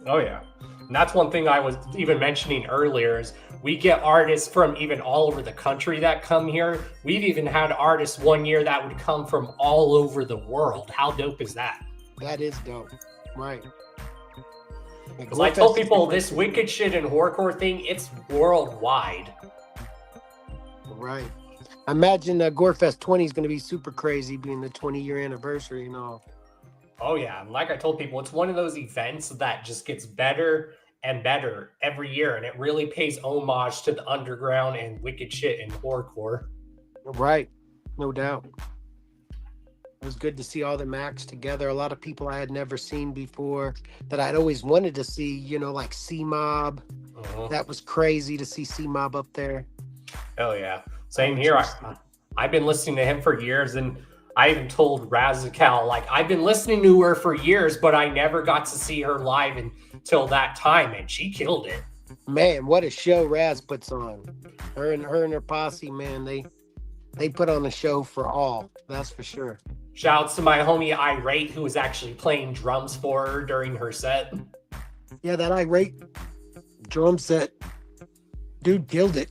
Oh, yeah. And that's one thing I was even mentioning earlier is we get artists from even all over the country that come here. We've even had artists one year that would come from all over the world. How dope is that? That is dope. Right. Because I tell people this wicked shit and horrorcore thing, it's worldwide. Right. I imagine GoreFest 20 is going to be super crazy, being the 20-year anniversary and all. Oh, yeah. And like I told people, it's one of those events that just gets better and better every year. And it really pays homage to the underground and wicked shit and horrorcore. Right. No doubt. was good to see all them acts together. A lot of people I had never seen before that I'd always wanted to see, you know, like C-Mob. That was crazy to see C-Mob up there. Hell yeah. Same here. I've been listening to him for years, and I even told Razakal, like, I've been listening to her for years, but I never got to see her live until that time, and she killed it. Man, what a show Raz puts on. Her and her posse, man, they put on a show for all. That's for sure. Shouts to my homie Irate, who was actually playing drums for her during her set. Yeah, that Irate drum set, dude killed it.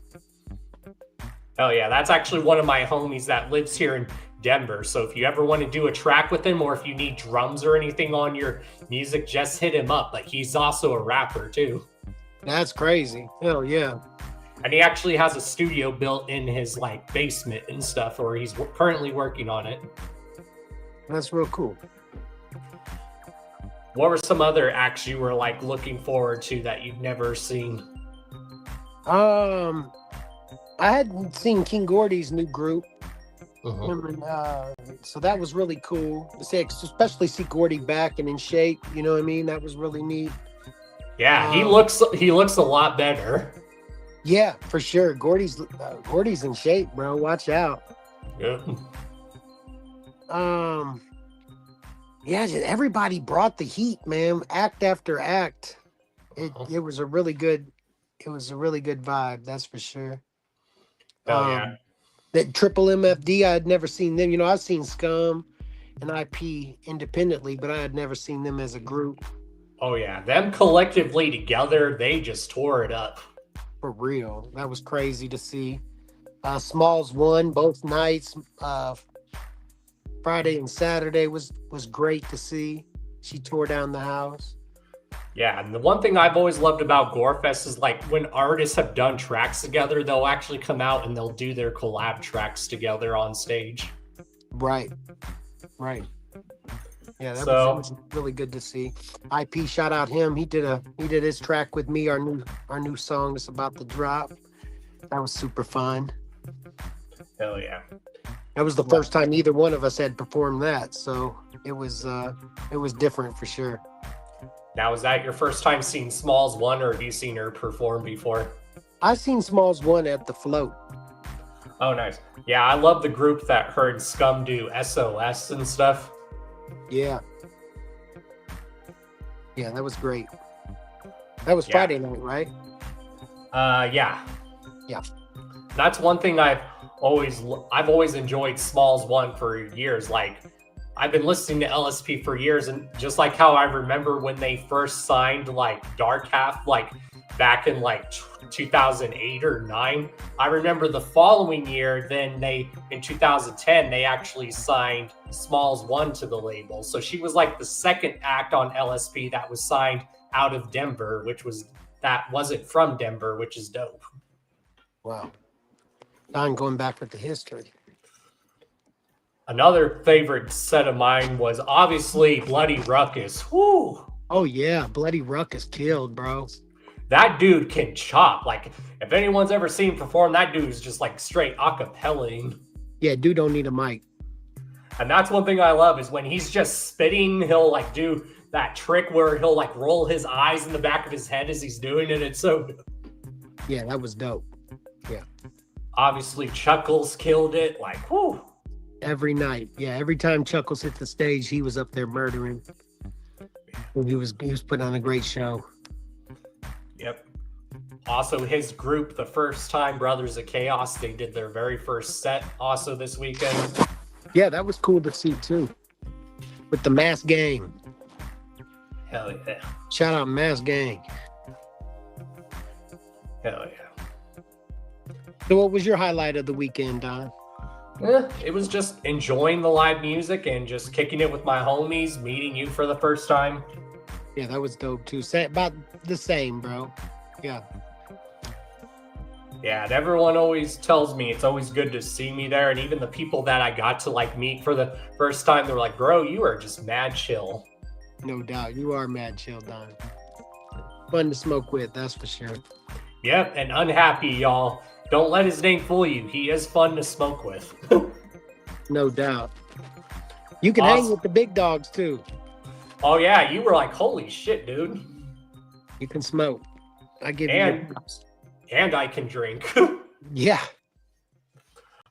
Oh yeah, that's actually one of my homies that lives here in Denver. So if you ever want to do a track with him, or if you need drums or anything on your music, just hit him up. Like, he's also a rapper too. That's crazy. Hell yeah. And he actually has a studio built in his like basement and stuff, or he's currently working on it. That's real cool. What were some other acts you were like looking forward to that you've never seen? I hadn't seen King Gordy's new group. So that was really cool to see, especially see Gordy back and in shape. You know what I mean? That was really neat. Yeah, he looks a lot better. Yeah, for sure. Gordy's in shape, bro. Watch out. Yeah. Yeah, just everybody brought the heat, man. Act after act. It was a really good vibe, that's for sure. Oh yeah. That Triple MFD, I had never seen them. You know, I've seen Scum and IP independently, but I had never seen them as a group. Oh yeah, them collectively together, they just tore it up. For real. That was crazy to see. Smalls won both nights. Friday and Saturday was great to see. She tore down the house. Yeah, and the one thing I've always loved about GoreFest is like when artists have done tracks together, they'll actually come out and they'll do their collab tracks together on stage. Right. Yeah, that was really good to see. IP, shout out him. He did his track with me, our new song that's about to drop. That was super fun. Hell yeah. That was the first time either one of us had performed that, so it was different for sure. Now, is that your first time seeing Smalls 1, or have you seen her perform before? I seen Smalls 1 at the Float. Oh, nice. Yeah, I love the group that heard Scum do SOS and stuff. Yeah. Yeah, that was great. That was Friday night, right? Yeah. Yeah. That's one thing I've always enjoyed Smalls 1 for years. Like, I've been listening to LSP for years, and just like how I remember when they first signed like Dark Half, like back in like 2008 or 9, I remember the following year, then in 2010, they actually signed Smalls 1 to the label. So she was like the second act on LSP that was signed out of Denver, that wasn't from Denver, which is dope. Wow. Don going back with the history. Another favorite set of mine was obviously Bloody Ruckus. Woo! Oh yeah, Bloody Ruckus killed, bro. That dude can chop. Like, if anyone's ever seen him perform, that dude's just like straight acapella-ing. Yeah, dude don't need a mic. And that's one thing I love is when he's just spitting, he'll like do that trick where he'll like roll his eyes in the back of his head as he's doing it. It's so good. Yeah, that was dope. Yeah. Obviously, Chuckles killed it. Like, whoo. Every night. Yeah, every time Chuckles hit the stage, he was up there murdering. And he was putting on a great show. Yep. Also, his group, the First Time Brothers of Chaos, they did their very first set also this weekend. Yeah, that was cool to see too. With the Mass Gang. Hell yeah. Shout out Mass Gang. Hell yeah. So what was your highlight of the weekend, Don? It was just enjoying the live music and just kicking it with my homies, meeting you for the first time. Yeah, that was dope too. About the same, bro. Yeah. Yeah, and everyone always tells me it's always good to see me there. And even the people that I got to like meet for the first time, they're like, bro, you are just mad chill. No doubt. You are mad chill, Don. Fun to smoke with, that's for sure. Yep, and Unhappy, y'all. Don't let his name fool you. He is fun to smoke with. No doubt. You can hang with the big dogs too. Oh yeah, you were like, holy shit, dude. You can smoke. I give you and I can drink. Yeah.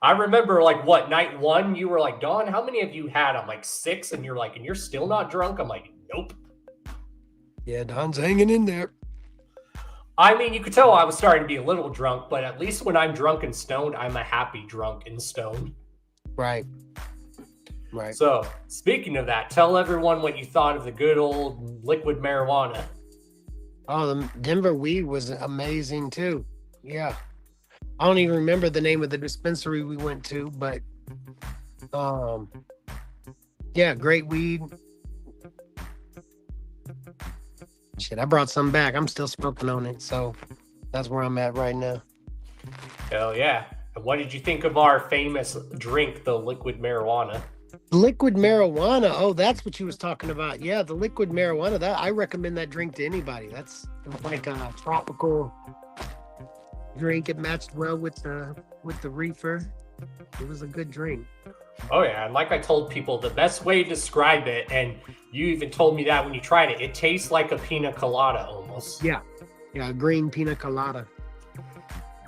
I remember like night one, you were like, Dawn, how many have you had? I'm like 6, and you're like, and you're still not drunk? I'm like, nope. Yeah, Don's hanging in there. I mean, you could tell I was starting to be a little drunk, but at least when I'm drunk and stoned, I'm a happy drunk and stoned. Right. Right. So, speaking of that, tell everyone what you thought of the good old liquid marijuana. Oh, the Denver weed was amazing too. Yeah. I don't even remember the name of the dispensary we went to, but yeah, great weed. Shit, I brought some back. I'm still smoking on it, so that's where I'm at right now. Hell yeah. And what did you think of our famous drink, the liquid marijuana? Liquid marijuana. Oh, that's what you was talking about. Yeah, the liquid marijuana. That I recommend that drink to anybody. That's like a tropical drink. It matched well with the reefer. It was a good drink. Oh yeah, and like I told people, the best way to describe it, and you even told me that when you tried it, it tastes like a pina colada almost. Yeah, a green pina colada.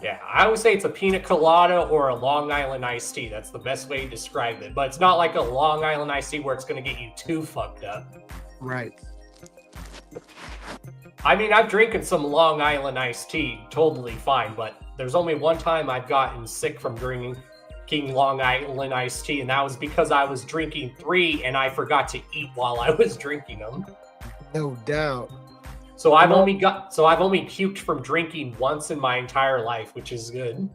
Yeah, I always say it's a pina colada or a Long Island iced tea. That's the best way to describe it. But it's not like a Long Island iced tea where it's going to get you too fucked up. Right. I mean, I've drinking some Long Island iced tea, totally fine. But there's only one time I've gotten sick from drinking Long Island iced tea, and that was because I was drinking 3 and I forgot to eat while I was drinking them. No doubt. So I've only puked from drinking once in my entire life, which is good.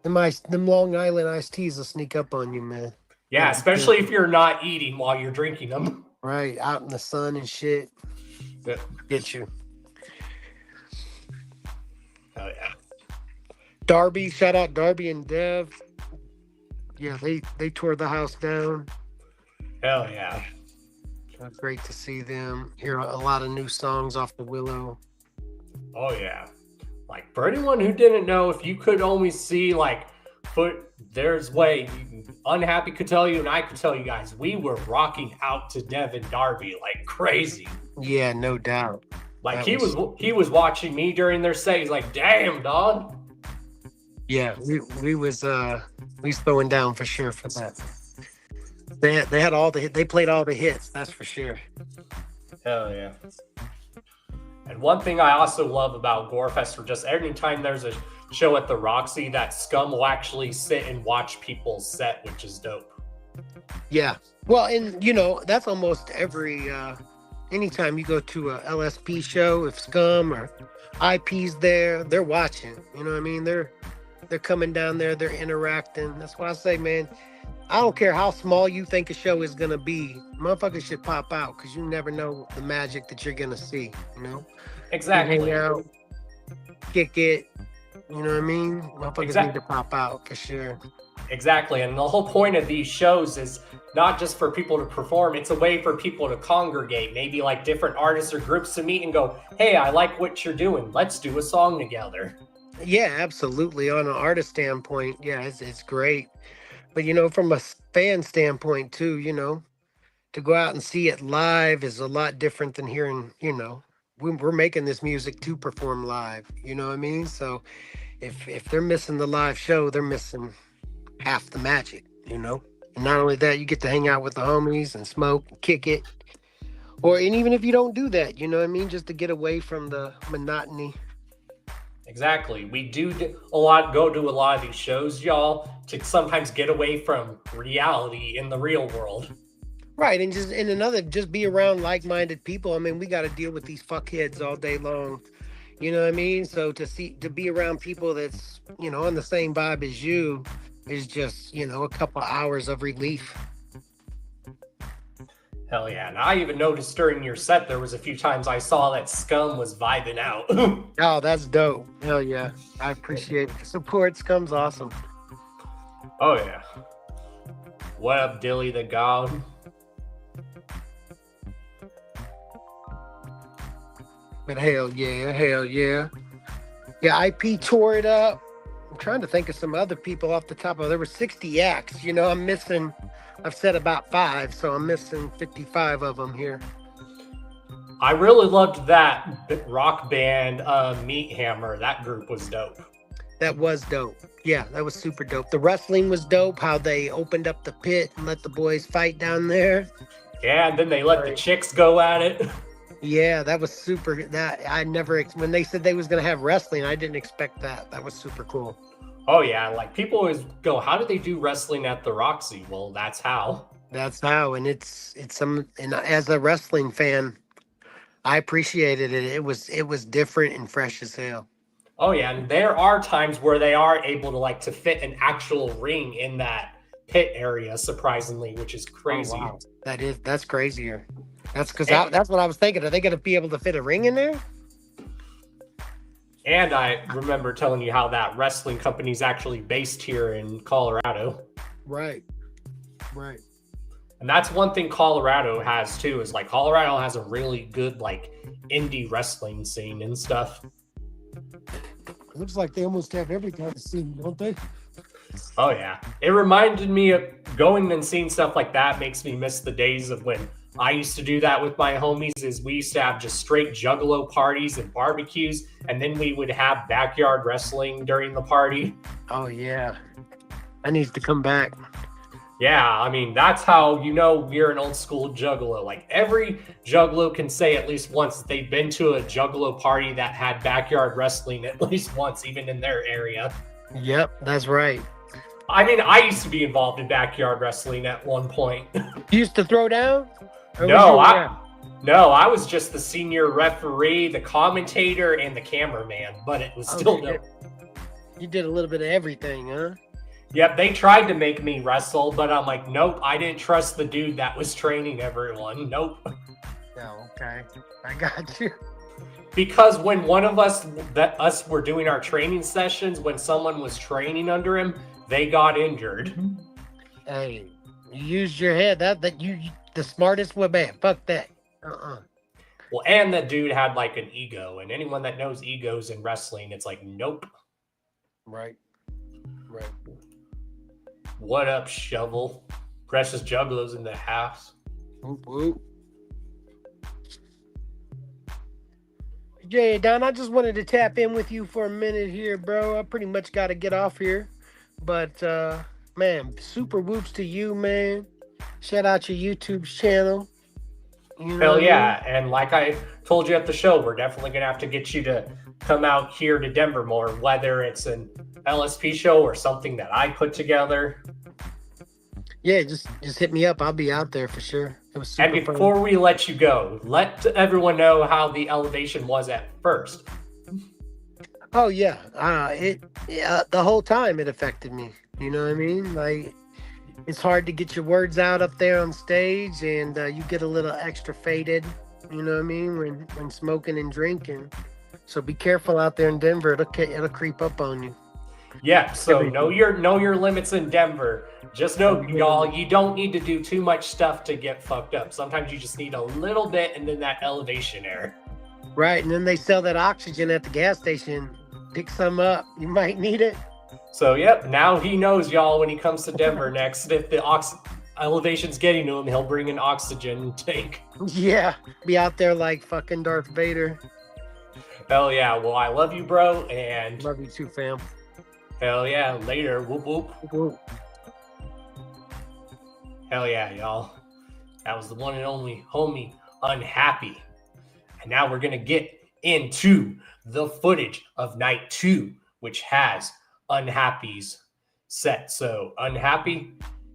Them Long Island iced teas will sneak up on you, man. Yeah, especially if you're not eating while you're drinking them. Right, out in the sun and shit. Yeah. Get you. Oh yeah. Darby, shout out Darby and Dev. Yeah, they tore the house down. Hell yeah. Great to see them. Hear a lot of new songs off the Willow. Oh yeah. Like for anyone who didn't know, if you could only see like there's way Unhappy could tell you and I could tell you guys, we were rocking out to Dev and Darby like crazy. Yeah, no doubt. Like he was watching me during their set. He's like, damn, dog. Yeah, we was throwing down for sure for that. They had all they played all the hits, that's for sure. Hell yeah. And one thing I also love about GoreFest, for just every time there's a show at the Roxy, that Scum will actually sit and watch people's set, which is dope. Yeah. Well, and that's almost every anytime you go to a LSP show, if Scum or IP's there, they're watching. You know what I mean? They're coming down there, they're interacting. That's why I say, man, I don't care how small you think a show is going to be. Motherfuckers should pop out because you never know the magic that you're going to see, Exactly. Hang out, kick it, you know what I mean? Motherfuckers need to pop out for sure. Exactly. And the whole point of these shows is not just for people to perform. It's a way for people to congregate, maybe like different artists or groups to meet and go, hey, I like what you're doing. Let's do a song together. Yeah, absolutely. On an artist standpoint, yeah, it's great. But, from a fan standpoint too, to go out and see it live is a lot different than hearing, we're making this music to perform live, you know what I mean? So if they're missing the live show, they're missing half the magic, And not only that, you get to hang out with the homies and smoke and kick it. And even if you don't do that, you know what I mean? Just to get away from the monotony. Exactly. We go to a lot of these shows, y'all, to sometimes get away from reality in the real world. Right, and just be around like-minded people. I mean, we got to deal with these fuckheads all day long. You know what I mean? So to be around people that's, on the same vibe as you is just, a couple hours of relief. Hell yeah. And I even noticed during your set, there was a few times I saw that Scum was vibing out. Oh, that's dope. Hell yeah. I appreciate the support. Scum's awesome. Oh yeah. What up, Dilly the God? But hell yeah. Yeah, IP tore it up. I'm trying to think of some other people off the top of. There were 60 acts. I'm missing I've said about 5, so I'm missing 55 of them here. I really loved that rock band, Meat Hammer. That group was dope. That was dope. Yeah, that was super dope. The wrestling was dope. How they opened up the pit and let the boys fight down there. Yeah, and then they let the chicks go at it. Yeah, that was super. That I never when they said they was gonna have wrestling, I didn't expect that. That was super cool. Oh yeah, like people always go, "How do they do wrestling at the Roxy?" Well, that's how. That's how, and it's some. And as a wrestling fan, I appreciated it. It was different and fresh as hell. Oh yeah, and there are times where they are able to fit an actual ring in that pit area, surprisingly, which is crazy. Oh, wow. That's crazier. That's because that's what I was thinking. Are they going to be able to fit a ring in there? And I remember telling you how that wrestling company is actually based here in Colorado. Right. Right. And that's one thing Colorado has too, is like Colorado has a really good like indie wrestling scene and stuff. It looks like they almost have every kind of scene, don't they? Oh yeah. It reminded me of going and seeing stuff like that makes me miss the days of when I used to do that with my homies. Is we used to have just straight juggalo parties and barbecues, and then we would have backyard wrestling during the party. Oh yeah. That needs to come back. Yeah, I mean, that's how you know we're an old school juggalo. Like every juggalo can say at least once that they've been to a juggalo party that had backyard wrestling at least once, even in their area. Yep, that's right. I mean, I used to be involved in backyard wrestling at one point. You used to throw down? No, I was just the senior referee, the commentator, and the cameraman, but it was still dope. You did a little bit of everything, huh? Yep, they tried to make me wrestle, but I'm like, nope, I didn't trust the dude that was training everyone. Nope. Oh, okay. I got you. Because when one of us were doing our training sessions, when someone was training under him, they got injured. Hey, you used your head. That you the smartest one, man. Fuck that. Well, and that dude had like an ego, and anyone that knows egos in wrestling, it's like, nope. Right. Right. What up, Shovel? Precious Juggalos in the house. Whoop, whoop. Jay, Don, I just wanted to tap in with you for a minute here, bro. I pretty much got to get off here. But, man, super whoops to you, man. Shout out your YouTube channel. You know Hell yeah. And like I told you at the show, we're definitely going to have to get you to come out here to Denver more, whether it's an LSP show or something that I put together. Yeah, just hit me up. I'll be out there for sure. It was super and before fun. we let you go, let everyone know how the elevation was at first. Oh yeah, the whole time it affected me. You know what I mean? Like, it's hard to get your words out up there on stage, and you get a little extra faded. You know what I mean? When smoking and drinking. So be careful out there in Denver. It'll creep up on you. Yeah. So know your limits in Denver. Just know, y'all, you don't need to do too much stuff to get fucked up. Sometimes you just need a little bit, and then that elevation air. Right, and then they sell that oxygen at the gas station. Pick some up. You might need it. So, yep, now he knows, y'all, when he comes to Denver next, if the elevation's getting to him, he'll bring an oxygen tank. Yeah, be out there like fucking Darth Vader. Hell yeah. Well, I love you, bro, and... Love you too, fam. Hell yeah. Later. Whoop, whoop. Whoop. Hell yeah, y'all. That was the one and only homie, Unhappy. And now we're going to get into the footage of night 2, which has Unhappy's set. So, Unhappy,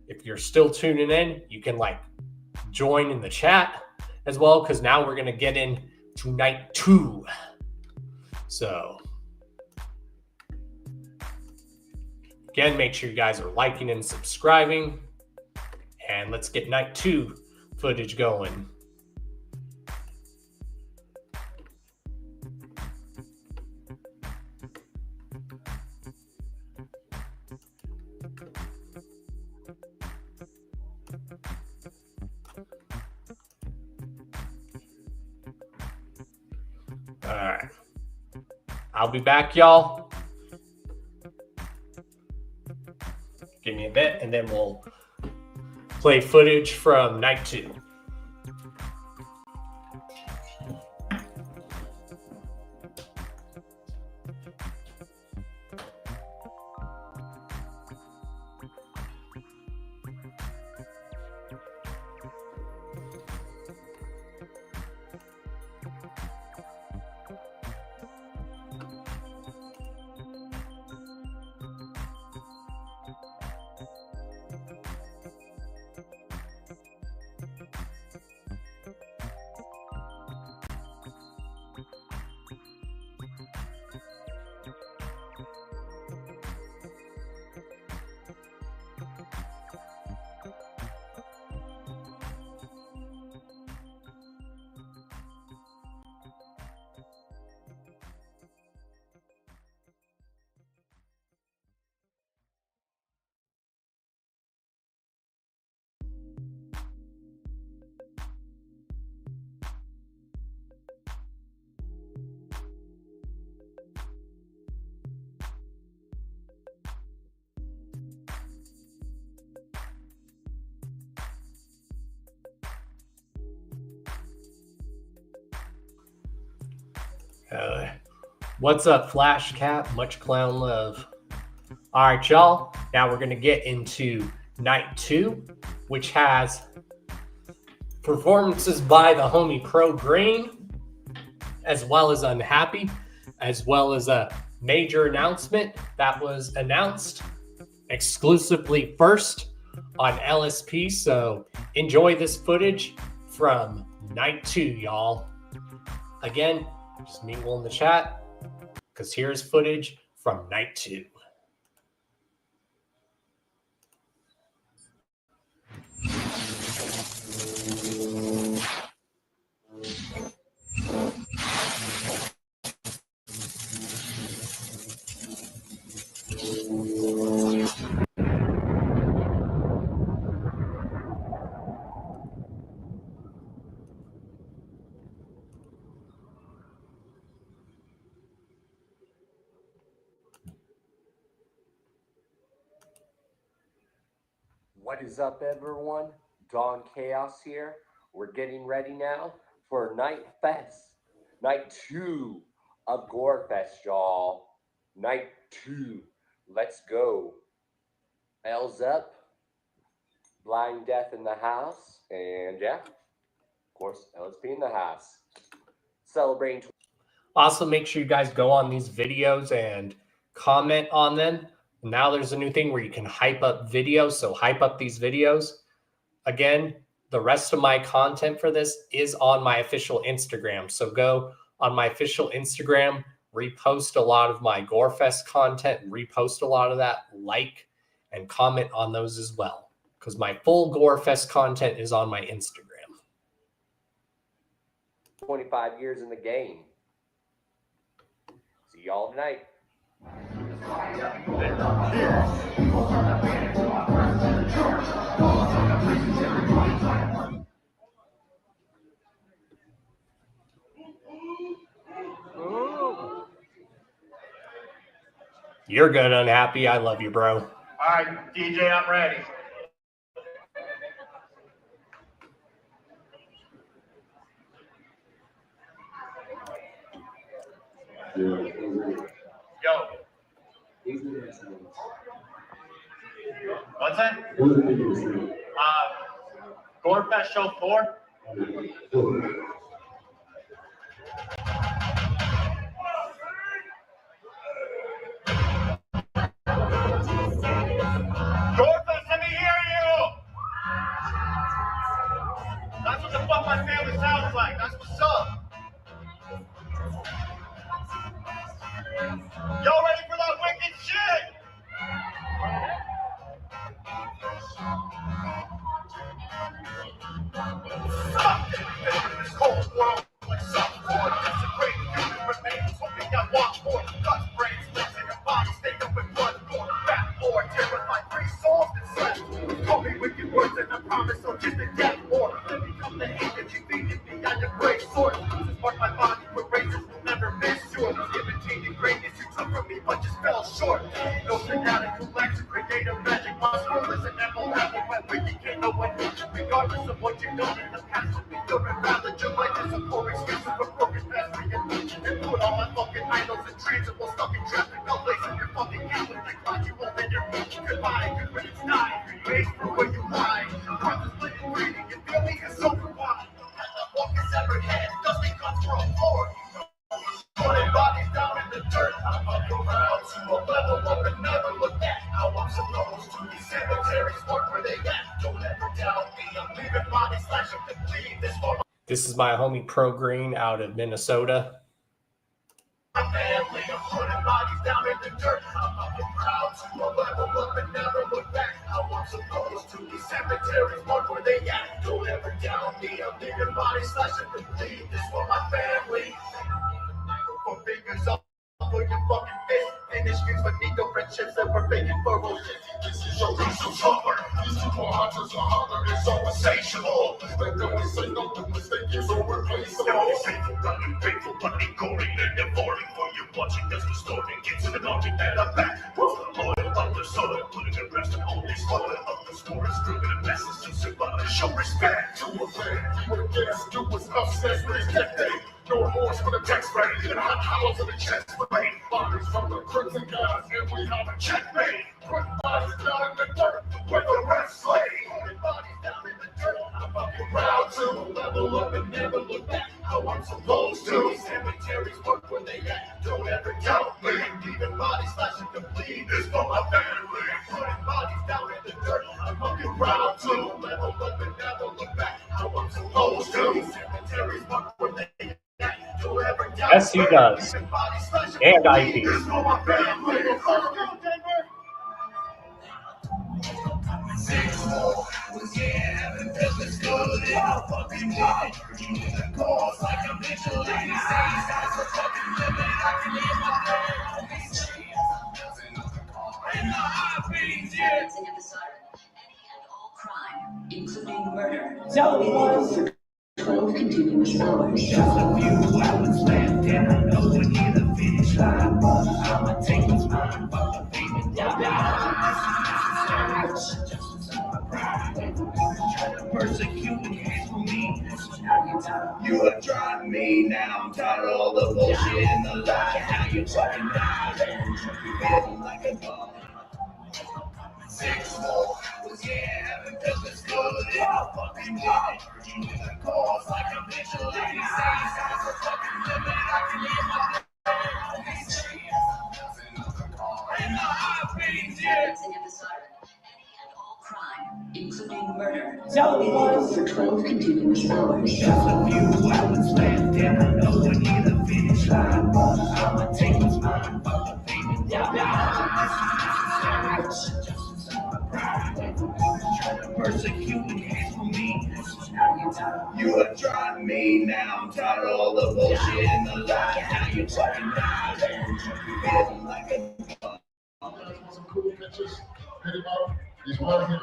if you're still tuning in, you can join in the chat as well, because now we're going to get into night 2. So, again, make sure you guys are liking and subscribing. And let's get night 2 footage going. All right. I'll be back, y'all. Give me a bit, and then we'll play footage from night 2. What's up, Flash Cat? Much clown love. All right, y'all. Now we're going to get into night 2, which has performances by the homie Pro Green, as well as Unhappy, as well as a major announcement that was announced exclusively first on LSP. So enjoy this footage from night 2, y'all. Again, just mingle in the chat, because here's footage from night 2. What is up, everyone? Dawn Chaos here. We're getting ready now for Night Fest. Night 2 of GoreFest, y'all. Night 2. Let's go. L's up. Blind Death in the house. And yeah, of course, LSP in the house. Celebrating. Also, make sure you guys go on these videos and comment on them. Now there's a new thing where you can hype up videos, so hype up these videos. Again, the rest of my content for this is on my official Instagram. So go on my official Instagram, repost a lot of my GoreFest content, repost a lot of that, like, and comment on those as well. Because my full GoreFest content is on my Instagram. 25 years in the game. See y'all tonight. You're good, Unhappy. I love you, bro. All right, DJ, I'm ready. Yo. What's that? GoreFest Show 4. GoreFest, let me hear you! That's what the fuck my family sounds like. That's what's up. Y'all ready for that wicked shit? Fuck! And put all my fucking idols in transit while stuck in traffic. No place in your fucking cabin. Like rock you won't let your goodbye. When it's time, face for where you lie. Contemplating breathing, you feel me? It's over wide. Walk a separate head, dusty cuts for a floor. Putting bodies down in the dirt. I'm up around to a level up and never look back. How I'm supposed to be cemeteries, work where they at. Don't ever doubt me. I'm leaving bodies slashing to bleed. This is my homie Pro Green out of Minnesota. My family, I'm putting bodies down in the dirt. I'm up and proud to a level up and never look back. How I'm supposed to be cemeteries, mark where they at. Don't ever doubt me. I'm leaving bodies slashing to bleed. This for my family. For fingers up for your fucking fist. In the streets beneath the friendships that we're making for bullshit. This is your reason summer. These 2 hunters are hunger is so insatiable. They don't say no, the mistake is irreplaceable. Don't say for running, faithful, but echoing and devouring. For you watching as the story gets an object that I'm back. Loyal of the soil, putting the rest in only spoil of the story, driven a message to survive. Show respect to a fan. You would guess it was upset with his death day. No horse with a text rate, and hot hollows in the chest plate. Bodies from the crimson guys, and we have a checkmate. Put bodies down in the dirt, with the rest lay. Put bodies down in the dirt, I'm up and proud to level up and never look back. How I'm supposed to. Cemeteries work where they at. Don't ever doubt me. Leaving bodies slashing to bleed. This for my family. Putting bodies down in the dirt, I'm up and proud to level up and never look back. How I'm supposed to. Cemeteries work where they at. Yes, he does. And IP. Six more was having business good in a fucking limit. The cause like a vigilante. That's a fucking limit. I can live my day. And the high beats, yeah. Crime, including murder. So 12 continuous hours. Just a few hours left, and I know we're near the finish line. But I'ma take what's mine, but the payment down. Justice on my pride. Trying to persecute me, hands for me. This is how you talk. You are trying me now. I'm tired of all the bullshit and the lie. How you talking now? You feeling like a dog. 6 more was having business good in a fucking limit. The cause like a vigilante. That's a fucking limit. I can live my day. And the high beats, yeah. Crime, including murder. So for 12 continuous hours. Just a few hours left, and I know we're near the finish line. But I'ma take what's mine, but the payment down. Trying to persecute me, hands for me. This is how you talk. You are trying me now. I'm tired of all the bullshit and the lie. How you talking now? You feeling like a dog. Some cool pictures. Hit him up. He's right here.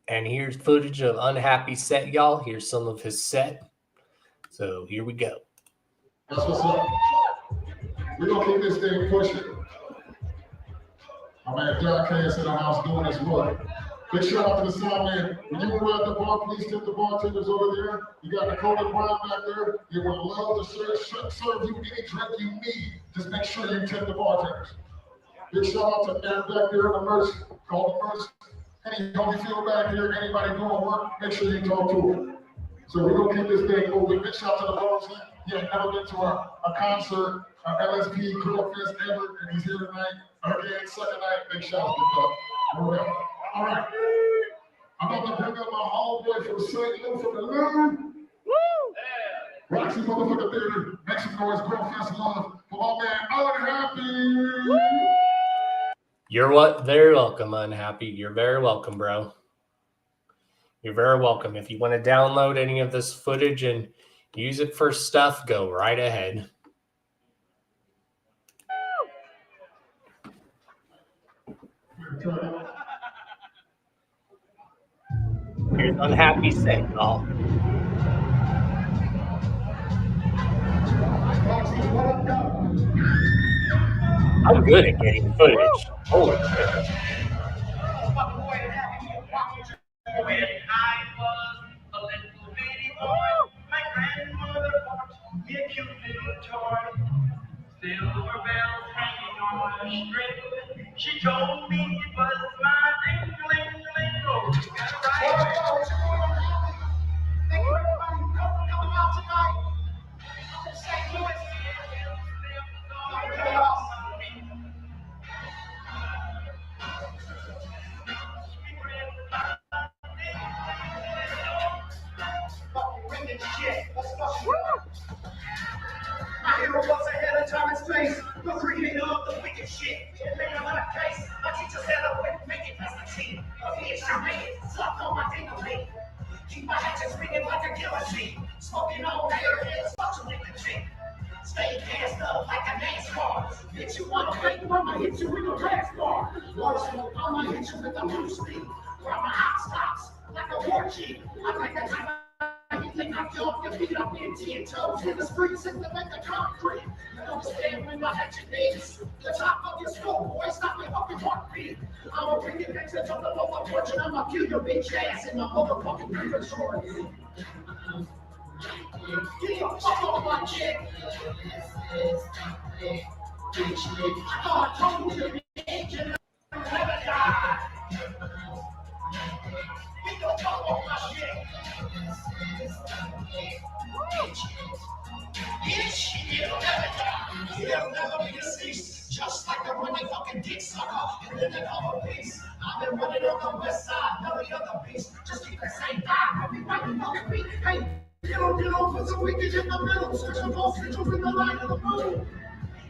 And here's footage of Unhappy Set, y'all. Here's some of his set. So here we go. That's what's up. We're going to keep this thing pushing. My man John K.S. in the house doing his work. Big shout out to the sound man. When you were at the bar, please tip the bartenders over there. You got Dakota Brown back there. They would love to serve you any drink you need. Just make sure you tip the bartenders. Big shout out to Aaron back there in the merch. Call the merch. Any Holyfield back here, anybody doing work, make sure you talk to them. So we're going to keep this thing moving. Big shout out to the Lord's League. He had never been to a concert, an LSP, GoreFest ever, and he's here tonight. Again, second night. Big shout out to him. All right. I'm about to bring up my homeboy from St. Louis from the Louvre. Woo! Roxy Motherfucker Theater. Make some noise, GoreFest love for my man Unhappy. Woo! You're what? Very welcome, Unhappy. You're very welcome, bro. You're very welcome. If you want to download any of this footage and use it for stuff, go right ahead. Here's Unhappy Set, y'all. I'm good at getting footage. Holy shit. When I was a little bitty boy, my grandmother bought me a cute little toy. Silver bells hanging on a string. She told me it was my ding-a-ling-a-ling. Oh, you got it right. Thank you everybody for coming out tonight. St. Louis. Chaos. Fucking women shit. Let's go. My hero was ahead of time and space, the creator of the wicked shit. It made a lot of case. My teacher said I wouldn't make it past the team. But he is your man, sucked on my ding-a-ling. Keep my hatchet swinging like a guillotine. Smoking on airheads, watching with the chick. Stay gassed up like a NASCAR. Hit you on a fake, I'ma hit you with a glass bar. Water smoke, I'ma hit you with a blue speed. While my hot stops like a war chief. I'm like the type you think I feel off your feet, I'm in 10 toes in the streets and the concrete. You understand when I had your knees? The top of your skull, boy, stop your fucking heartbeat. I'ma bring it back to the motherfucking porch and I'ma kill your bitch ass in my motherfucking inventory. Get the fuck off my chick. I thought I told you, bitch, you never die. Get the fuck off my shit. Bitch, you'll never die. You'll never be deceased. Just like a running fucking dick sucker. And then they call a piece. I've been running on the west side, no the other beast. Just keep the same vibe. I'll be right on the beat. Hey, get on, put some wicked in the middle. Searching for central in the light of the moon.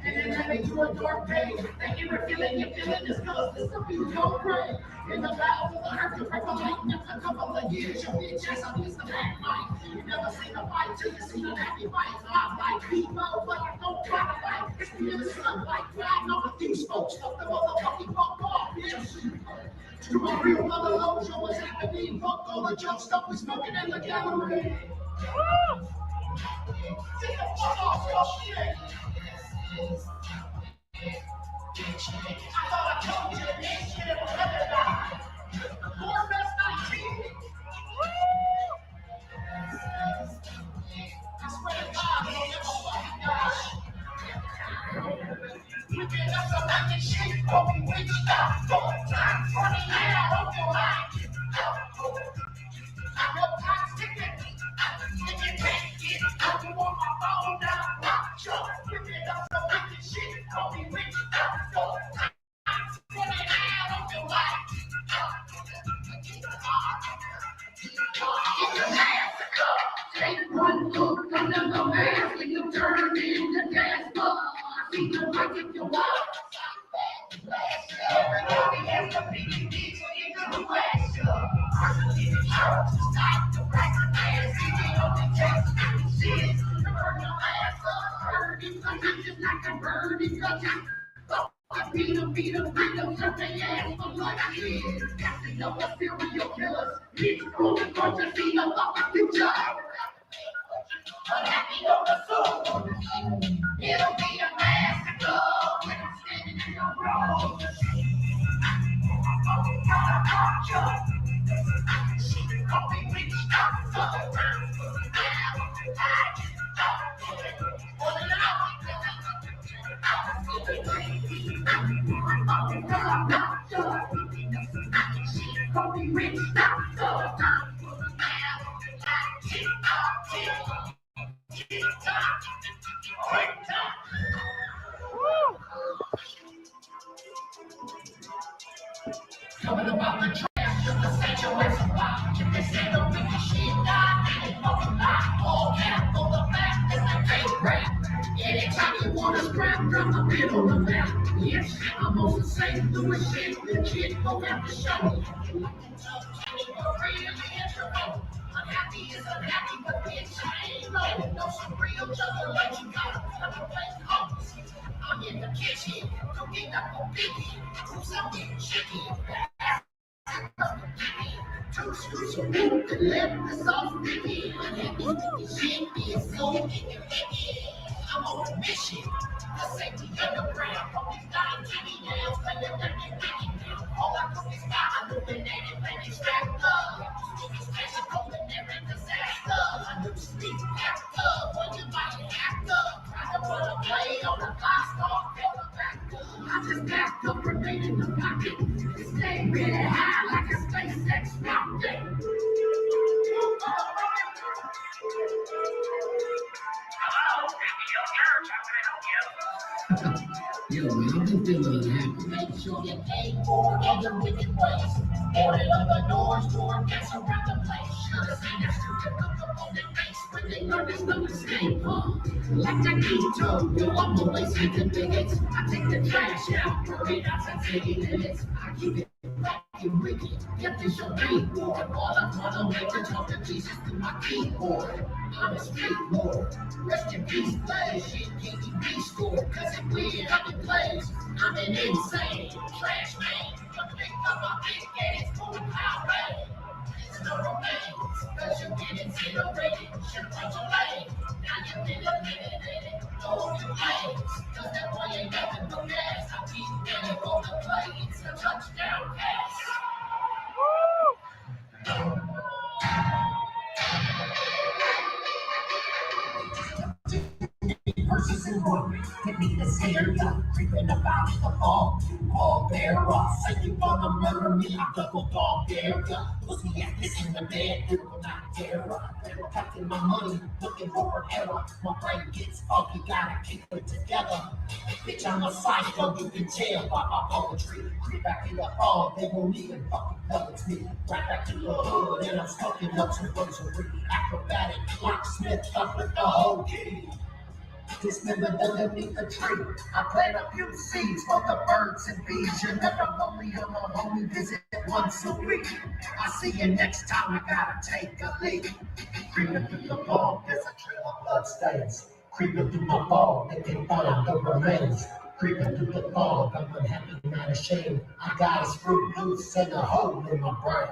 And then heading to a dark day. That you're feeling is cause this will be your prey. In the bowels of the earth, you pray for light. After a couple of years, you'll be a chance of the black light. You never seen a fight till you see a happy fight. I like people, but I don't try to fight. It's me in the sunlight, riding on a few spokes. Fuck the motherfucking fuck off, bitch. To my real mother load, show what's happening. Fuck all the junk stuff we smoking in the gallery. Take the fuck off your shit. I thought I told you that this shit will never die. GoreFest 19. I swear to God, it'll never fucking die. We get up to like this shit, but we wait to stop. Time, running out of your mind. I know time's ticking. If you can't get it, I can want my phone down. Watch up. We get up to like this shit, but we wait to stop. Running out of your life. It's a massacre. Take one look from the mask and you turn into gas bug. See you like if you want. Everybody has to be into the question. Stop the record man. See me on the text. Shit. Burn your ass up. Burn it because I'm just like a bird because I'm beat them, shut their ass for like kids. Got to know the serial killers. It's cool, don't you see the fucking future? But happy on the soul. It'll be a massacre when I'm standing in the road. She call me rich doctor. Coming about the trash, just to say your way survive. If they say the wicked shit die, then it fucking lie. All cap on the back, it's a fake rap. Anytime you want to scrap, drop the bit on the map. Yes, I'm on the same doing shit. The kid go have to show me. Unhappy is unhappy, but bitch, I ain't low. Know some real juggle like you gotta cut the place off. I'm in the kitchen, don't get up for biggie. Who's up getting chicken? Two screws of wood that left the sauce sticky. Unhappy shit is so sticky. I'm on a mission. The safety underground. From these dying titty nails, and they're wicked now. All I cook is fire, illuminated, and they strapped up. Special culinary disaster. I knew speak after, but you might have to. I just backed up, remain in the pocket. Stay really high like a SpaceX rocket. Yo, man, I've been feeling unhappy. Make sure you pay for other wicked ways. Ordered other doors, door gas around the place. Should've seen that stupid look up on their face when they learned there's no escape. Like I keep told you, I'm always hitting bigots. I take the trash out, burn it out to city limits. I keep it fucking wicked. Get this your reward. All I wanna make is talk to Jesus through my keyboard. I'm a street lord. Rest in peace, play. Shit can't be restored. Cause it weird up in place. I'm an insane trash man. Come pick up my big and it's full highway. It's no remains. Cause you get incinerated. Should run your lane. Now you've been eliminated. No you lanes. Cause that boy ain't nothing but gas. I keep getting on the play. It's a touchdown pass. Versus in one, to be the scared dog, creeping about the ball. All bear off, say you wanna murder me, I double dog dare ya. Pussy ass in the bed, it will not dare. They were cutting my money, looking for an error. My brain gets funky, gotta keep it together. Bitch, I'm a psycho, you can tell by my poetry. Creep back in the fall, they won't even fucking notice me. Right back to the hood, and I'm smoking up to rosary. Acrobatic, locksmith, up with the whole key. Dismembered underneath the tree. I plant a few seeds for the birds and bees. You're never lonely, I'm a homie, visit once a week. I'll see you next time, I gotta take a leak. Creeping through the ball, there's a trail of blood stains. Creeping through the ball, they can find the remains. Creeping through the fog, I'm unhappy, not ashamed. I got a screw loose and a hole in my brain.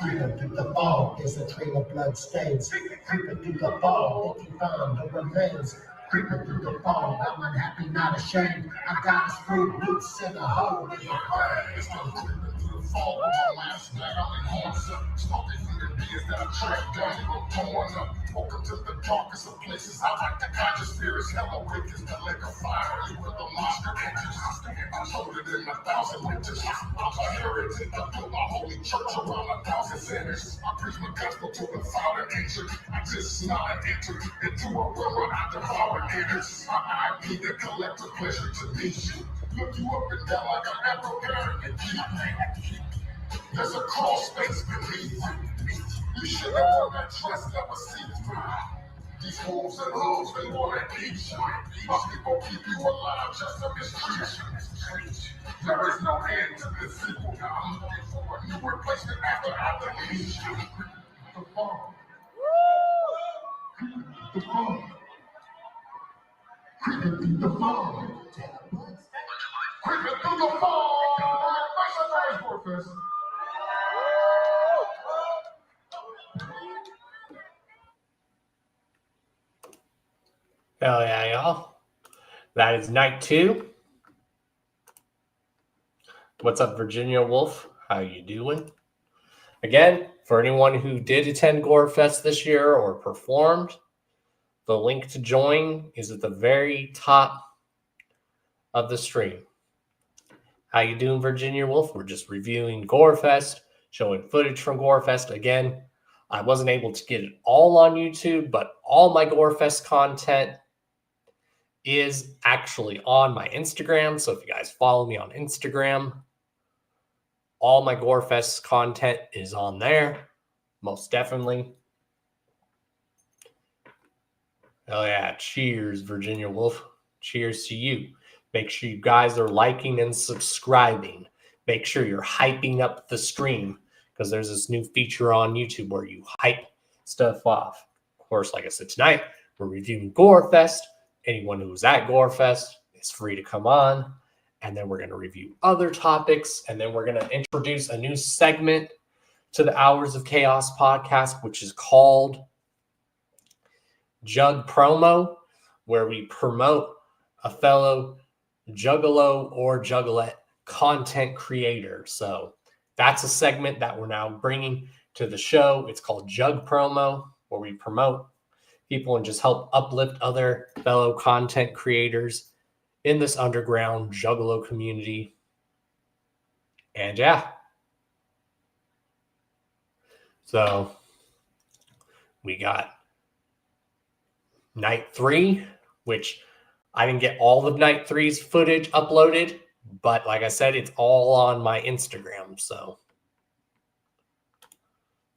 Creeping through the fog, there's a trail of blood stains. Creeping through the fog, they can find the remains. Creeping through the fog, I'm unhappy, not ashamed. I got a screw loose and a hole in my brain. Still creeping through the fog, with my last night I'm in Hanson. Smoking through the beers that I tracked down, I'm pouring up. Welcome to the darkest of places. I like the conscious spirits, hella wicked, the lake of fire. You were the monster enters. I'm loaded in 1,000 winters. I'm a heretic, I built my holy church around 1,000 sinners. I preach my gospel to the Father ancient. I just not entered into a world where I devour haters. I IP to collect a pleasure to meet you. Look you up and down like an African and keep. There's a crawl space beneath you. You should have worn that dress that was see-through. These wolves and wolves, they wanna eat you. My people keep you alive just to mistreat you. There is no end to this sequel. Now I'm looking for a new replacement after I delete you. The farm. The farm. Creeping through the farm. Creeping through the farm. Make some noise, GoreFest. Hell yeah, y'all. That is night 2. What's up, Virginia Wolf? How you doing? Again, for anyone who did attend GoreFest this year or performed, the link to join is at the very top of the stream. How you doing, Virginia Wolf? We're just reviewing GoreFest, showing footage from GoreFest. Again, I wasn't able to get it all on YouTube, but all my GoreFest content is actually on my Instagram. So if you guys follow me on Instagram, all my GoreFest content is on there, most definitely. Oh yeah, cheers, Virginia Wolf. Cheers to you. Make sure you guys are liking and subscribing. Make sure you're hyping up the stream because there's this new feature on YouTube where you hype stuff off. Of course, like I said, tonight we're reviewing GoreFest. Anyone who's at GoreFest is free to come on. And then we're going to review other topics. And then we're going to introduce a new segment to the Hours of Chaos podcast, which is called Jug Promo, where we promote a fellow juggalo or juggalette content creator. So that's a segment that we're now bringing to the show. It's called Jug Promo, where we promote people and just help uplift other fellow content creators in this underground Juggalo community. And yeah. So we got night 3, which I didn't get all of night 3's footage uploaded, but like I said, it's all on my Instagram. So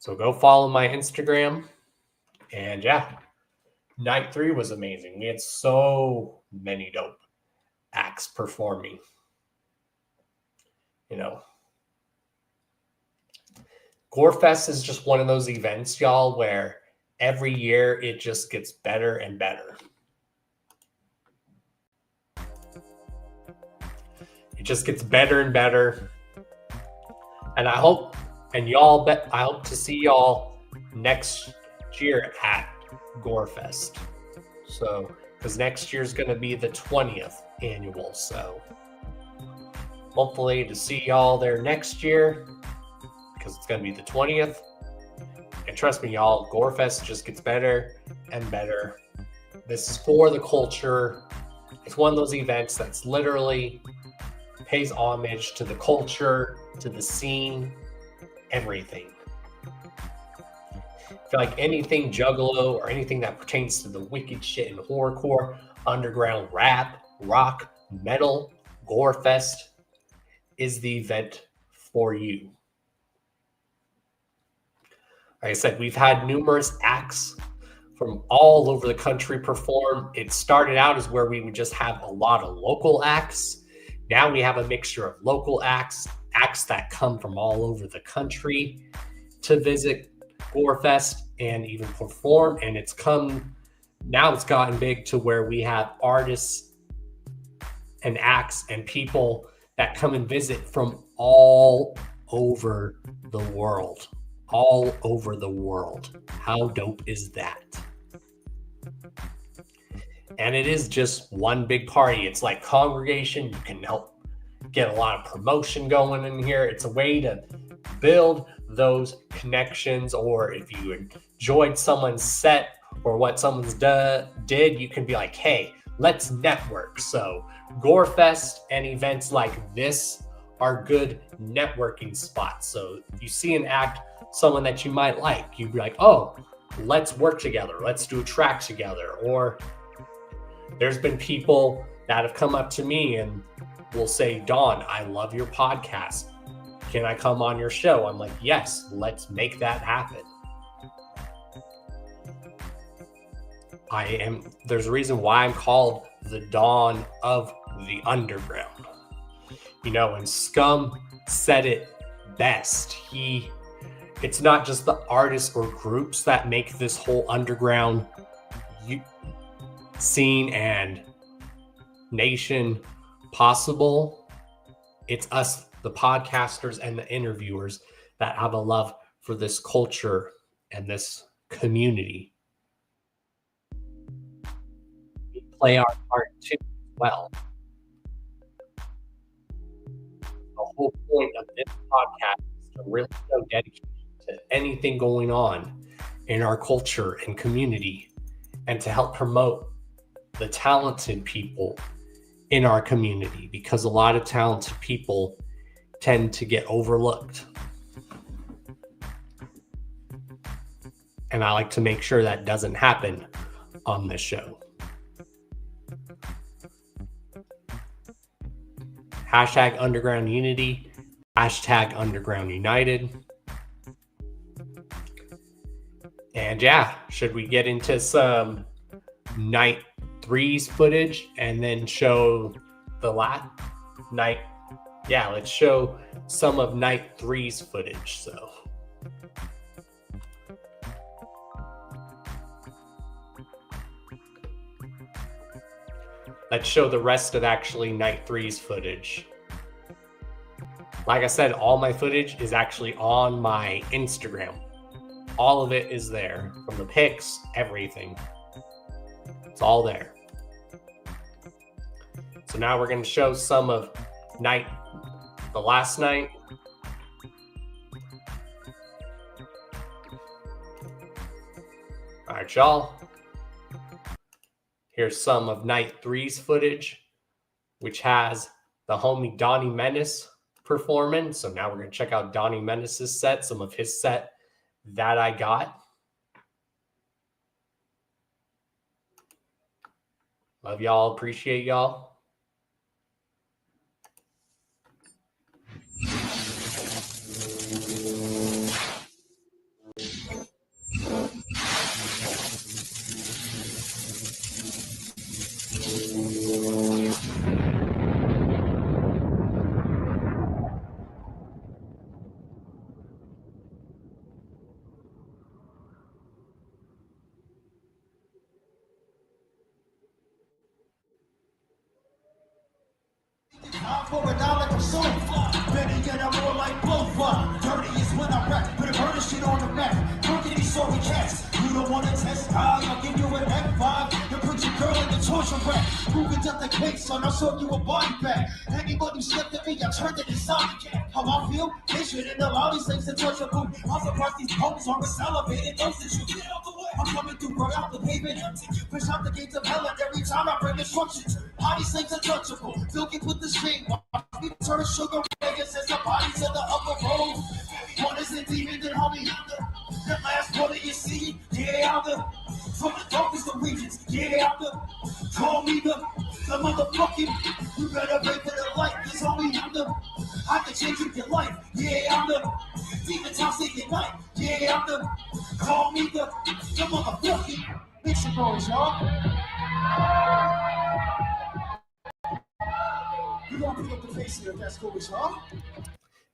go follow my Instagram. And yeah, night 3 was amazing. We had so many dope acts performing. You know, GoreFest is just one of those events, y'all, where every year it just gets better and better. It just gets better and better. And I hope to see y'all next year at GoreFest. So, because next year's going to be the 20th annual. So, hopefully to see y'all there next year, because it's going to be the 20th. And trust me, y'all, GoreFest just gets better and better. This is for the culture. It's one of those events that's literally pays homage to the culture, to the scene, everything. I feel like anything Juggalo or anything that pertains to the wicked shit in horrorcore, underground rap, rock, metal, GoreFest is the event for you. Like I said, we've had numerous acts from all over the country perform. It started out as where we would just have a lot of local acts. Now we have a mixture of local acts, acts that come from all over the country to visit GoreFest and even perform. And it's gotten big to where we have artists and acts and people that come and visit from all over the world. All over the world. How dope is that? And it is just one big party. It's like congregation. You can help get a lot of promotion going in here. It's a way to build those connections, or if you enjoyed someone's set or what someone's did, you can be like, hey, let's network. So GoreFest and events like this are good networking spots. So if you see an act, someone that you might like, you'd be like, oh, let's work together. Let's do a track together. Or there's been people that have come up to me and will say, Dawn, I love your podcast. Can I come on your show? I'm like, yes, let's make that happen. There's a reason why I'm called the Dawn of the Underground. You know, and Scum said it best. It's not just the artists or groups that make this whole underground scene and nation possible. It's us, the podcasters and the interviewers, that have a love for this culture and this community. We play our part too as well. The whole point of this podcast is to really show dedication to anything going on in our culture and community, and to help promote the talented people in our community, because a lot of talented people tend to get overlooked. And I like to make sure that doesn't happen on this show. Hashtag Underground Unity, hashtag Underground United. And yeah, should we get into some night 3's footage and then show the last night? Yeah, let's show some of night 3's footage. So let's show the rest of actually night 3's footage. Like I said, all my footage is actually on my Instagram. All of it is there, from the pics, everything. It's all there. So now we're going to show some of the last night. All right, y'all. Here's some of Night 3's footage, which has the homie Donnie Menace performing. So now we're going to check out Donnie Menace's set, some of his set that I got. Love y'all. Appreciate y'all. I'm for a dollar for soul. Better yet, I'm more like Bofa. Dirty is when I rap. Put a murder shit on the map. Crooked these sorry cats. You don't want to test high. I'll give you an F5. You put your girl in the torture rack. Moving up the case, son. I'll show you a body bag. Anybody who slipped at me, I turned it inside. How I feel? They shouldn't allow these things to touch a boot. I'm surprised these pokes aren't salivated. Dosage you. I'm coming through right out the pavement. Push out the gates of hell, and every time I bring instructions. How these things are touchable. Still can put the shame. We turn sugar Vegas as the body to the upper road. One is a demon, then homie the last one that you see, yeah, I'm the from the darkest of regions, yeah, I'm the call me the motherfucking. You better wait for the light, cause homie I can change your life, yeah, I'm the demon town state night, yeah, I'm the call me the motherfucking. Mix it boys, y'all. You gonna pick up the face here if that's cool with y'all?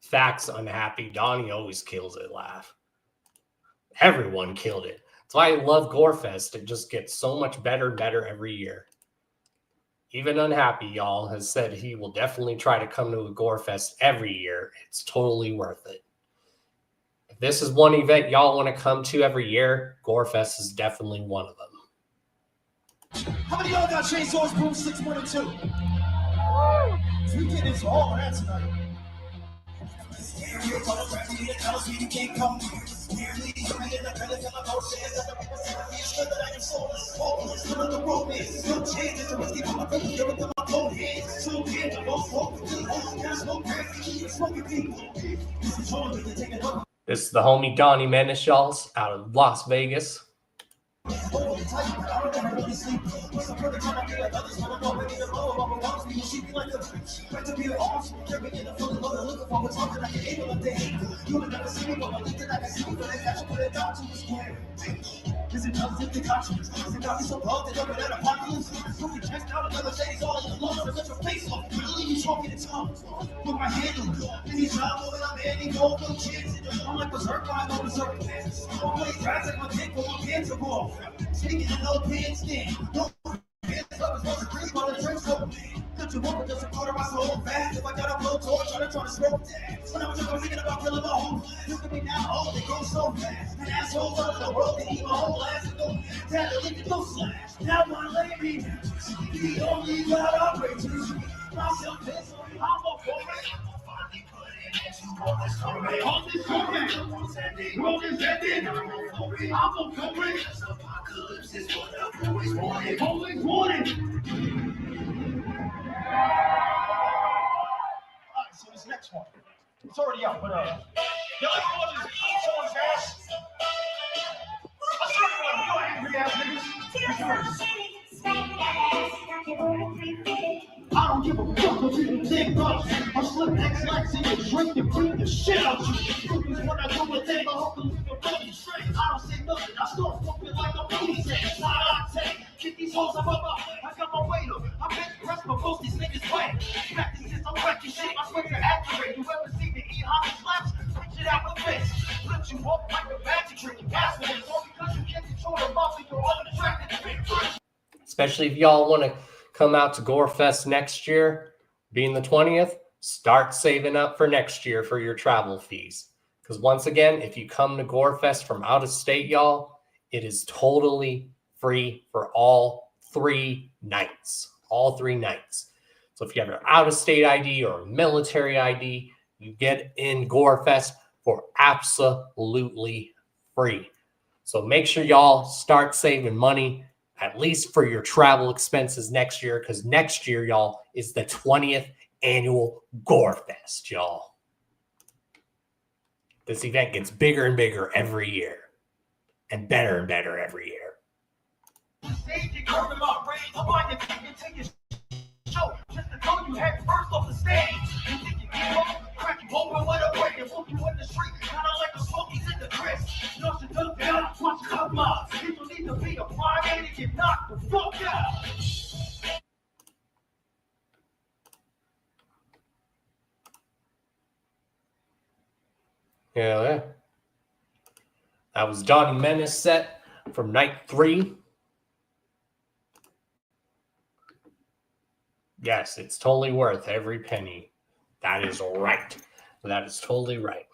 Facts unhappy. Donnie always kills it, laugh. Everyone killed it. That's why I love GoreFest. It just gets so much better and better every year. Even Unhappy, y'all, has said he will definitely try to come to a GoreFest every year. It's totally worth it. If this is one event y'all want to come to every year, GoreFest is definitely one of them. How many of y'all got chainsaws, broomsticks, 1 and 2? We get into all of that tonight. This is the homie Donnie Menace, y'all, out of Las Vegas. Is it just the conscience? Is it got me so bugged that I'm at apocalypse? You can check out another days all in the lungs and let your face off. Really, you talking in tongues. Put my hand on you. Any job over I'm adding gold, no chance. I'm like berserk, I know berserk. I'm playing grass like my dick, but my pants are off. Taking a no pants stand. No pants up as well as drink while the drinks go. Could you walk with just a quarter of my soul fast? If I got a blowtorch, try to smoke that. When I was just thinking about killing my whole. Look at me now, oh, they go so fast. And assholes out of the world, they eat my whole ass and go. Dad, they lick it, no slash. Now my lady, the only God I pray to. Myself, this, I'm a boy. On this story, world is ending. I'm a story. Apocalypse is what I've always wanted. Always wanted. Alright, so this next one, it's already out, but y'all ever watch someone's ass? I saw you know angry ass niggas. I don't give a fuck what you think of. I slip X-Lax in your drink and beat the shit out you. When I do a thing, I hope you can fucking straight. I don't say nothing, I start fucking like a police ass. Why I take? Get these hoes up. I got my weight up. I bet press but most these niggas wet. Back these I'm wrecking shit. I swear you're accurate. You ever see the E-Honda slaps? Switch it out with face. Flip you up like a magic trick. You bastard. It's all because you can't control the muscle. You're unattracted. Especially if y'all want to come out to GoreFest next year, being the 20th, start saving up for next year for your travel fees. Because once again, if you come to GoreFest from out of state, y'all, it is totally free for all 3 nights. All 3 nights. So if you have an out-of-state ID or a military ID, you get in GoreFest for absolutely free. So make sure y'all start saving money at least for your travel expenses next year, because next year, y'all, is the 20th annual GoreFest, y'all. This event gets bigger and bigger every year and better every year. Just to throw you head first off the stage. You think you give up, crack you open with a break and whoop you in the street. Kinda like the smokies in the crisp. You know, you duck down, watch you come up. You don't need to be a primate to get knocked the fuck out. Yeah. That was Donnie Menace set from night 3. Yes, it's totally worth every penny. That is right. That is totally right.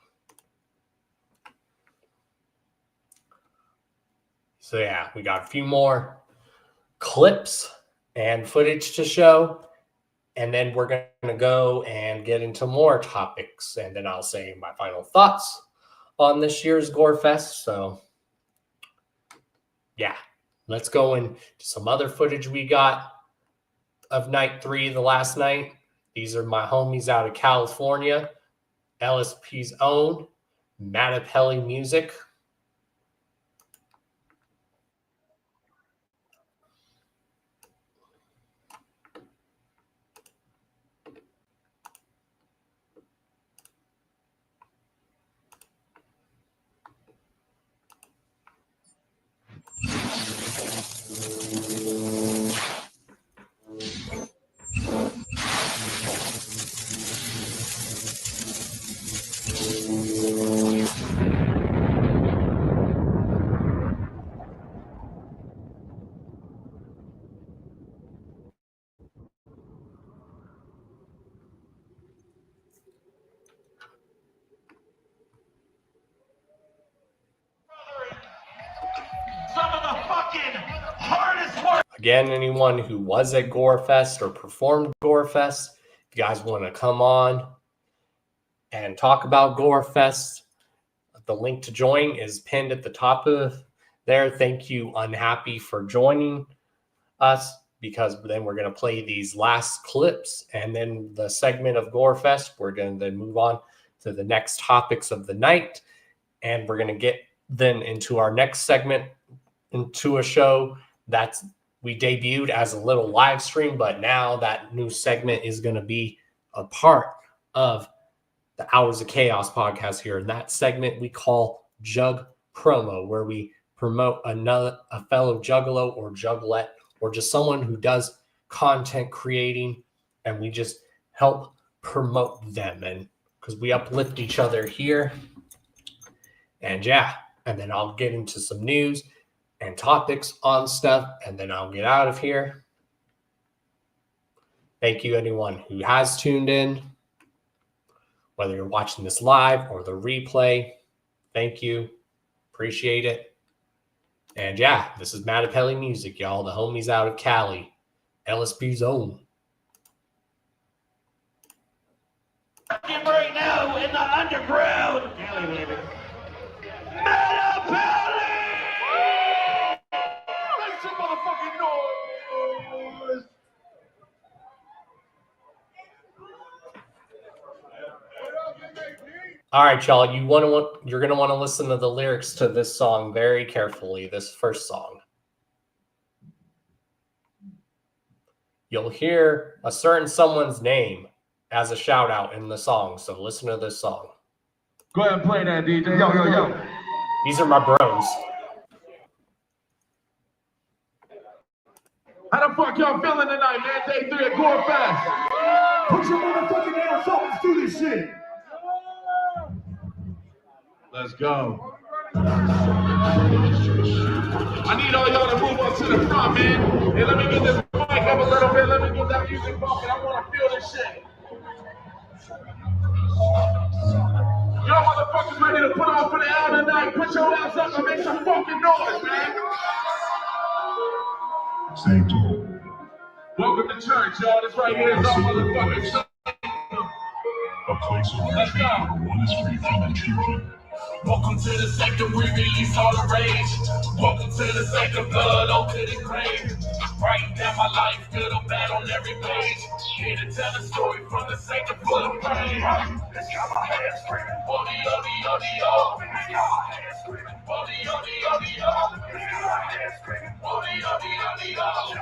So yeah, we got a few more clips and footage to show. And then we're going to go and get into more topics. And then I'll say my final thoughts on this year's GoreFest. So yeah, let's go into some other footage we got of night 3, the last night. These are my homies out of California, LSP's own, Matapelli Music. Some of the fucking hardest work. Again, anyone who was at GoreFest or performed GoreFest, if you guys want to come on and talk about GoreFest, the link to join is pinned at the top of there. Thank you, Unhappy, for joining us, because then we're going to play these last clips, and then the segment of GoreFest, we're going to then move on to the next topics of the night, and we're going to get then into our next segment, into a show that's we debuted as a little live stream, but now that new segment is going to be a part of the Hours of Chaos podcast here. And that segment we call Jug Promo, where we promote a fellow juggalo or juggalette, or just someone who does content creating, and we just help promote them, and because we uplift each other here. And yeah, and then I'll get into some news and topics on stuff, and then I'll get out of here. Thank you, anyone who has tuned in, whether you're watching this live or the replay. Thank you. Appreciate it. And yeah, this is Matapelli Music, y'all. The homies out of Cali. LSP's own. Right now in the underground. Cali, baby. Matapelli! Make some motherfucking noise! All right, y'all. You're gonna want to listen to the lyrics to this song very carefully. This first song, you'll hear a certain someone's name as a shout out in the song. So listen to this song. Go ahead and play that, DJ. Yo. These are my bros. How the fuck y'all feeling tonight, man? Day 3 at GoreFest. Put your motherfucking ass up and do this shit. Let's go. I need all y'all to move up to the front, man. Hey, let me get this mic up a little bit. Let me get that music bumping. I want to feel this shit. Y'all motherfuckers ready to put on for the hour tonight? Put your ass up and make some fucking noise, man. Stay tuned. Welcome to church, y'all. This right here is our motherfucking church. A place of retreat where one is free from intrusion Welcome to the sector, we release all the rage. Welcome to the sector, blood over the grave. Writing down my life, good or bad on every page. Here to tell a story from the sector full of pain. It's got my head screaming, body, body, body, oh. It's got my head screaming, body, body, body, oh. It's got my head screaming, body, body, body, oh.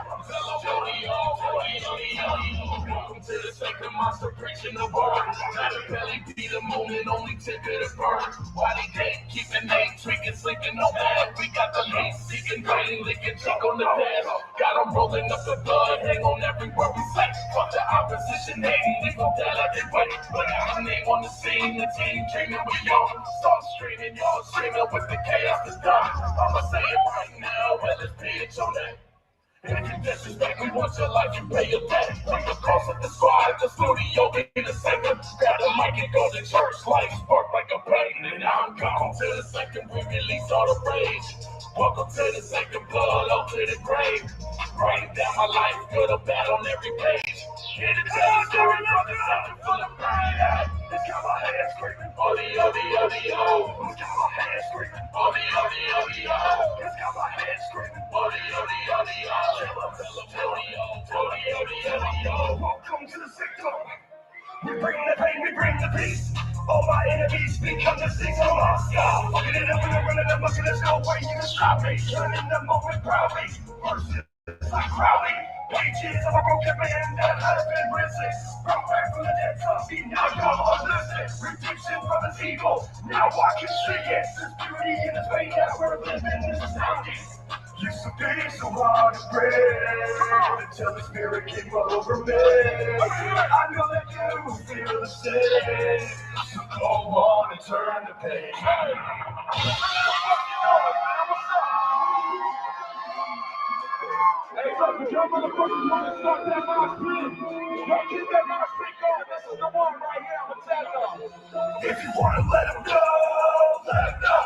Body, oh, body, body, oh. Welcome to the sector, monster preaching the word. Let a belly be the moment, only tip it to burn. Why they can't keep the name, drinking, sleeping on bad. We got the hate seeking, rain, licking, cheek on the dash. Got them rolling up the blood, hang on everywhere we say. Fuck the opposition, hating, they gon' die like they wait. But our name on the scene, the team dreaming we on. Start streaming, y'all streaming with the chaos is done. I'ma say it right now, well, it's bitch on that. If you disrespect me once your life, you pay your debt. Bring the cost of the squad, the studio, be the second. Grab the mic and go to church, life spark like a pain. And now I'm gone to the second, we release all the rage. Welcome to the second, blood up to the grave. Writing down my life, good or bad on every page. Here to tell the story from the second full of pain. It's got my head screaming, body, body, body, oh. It's got my head screaming, body, body, body, oh. It's got my head screaming, body, body, body, oh. Welcome to the sector. We bring the pain, we bring the peace. All my enemies become the six of Moscow. Fucking it up and I'm running, I'm looking, there's no way you can stop me. Turning the moment proudly. Versus like Crowley. Pages of a broken man that has been risen. Brought back from the dead, see now you're listen. Redemption from his evil. Now I can see it. There's beauty in his pain that we're living is astounding. Used to be so hard to breathe until the spirit came over me. I know that you feel the same, so go on and turn the page. Hey, look, if y'all motherfuckers want to start that mosh pit, y'all keep that mosh pit going. This is the one right here. I'm gonna tell y'all. If you want to let him go, let him go.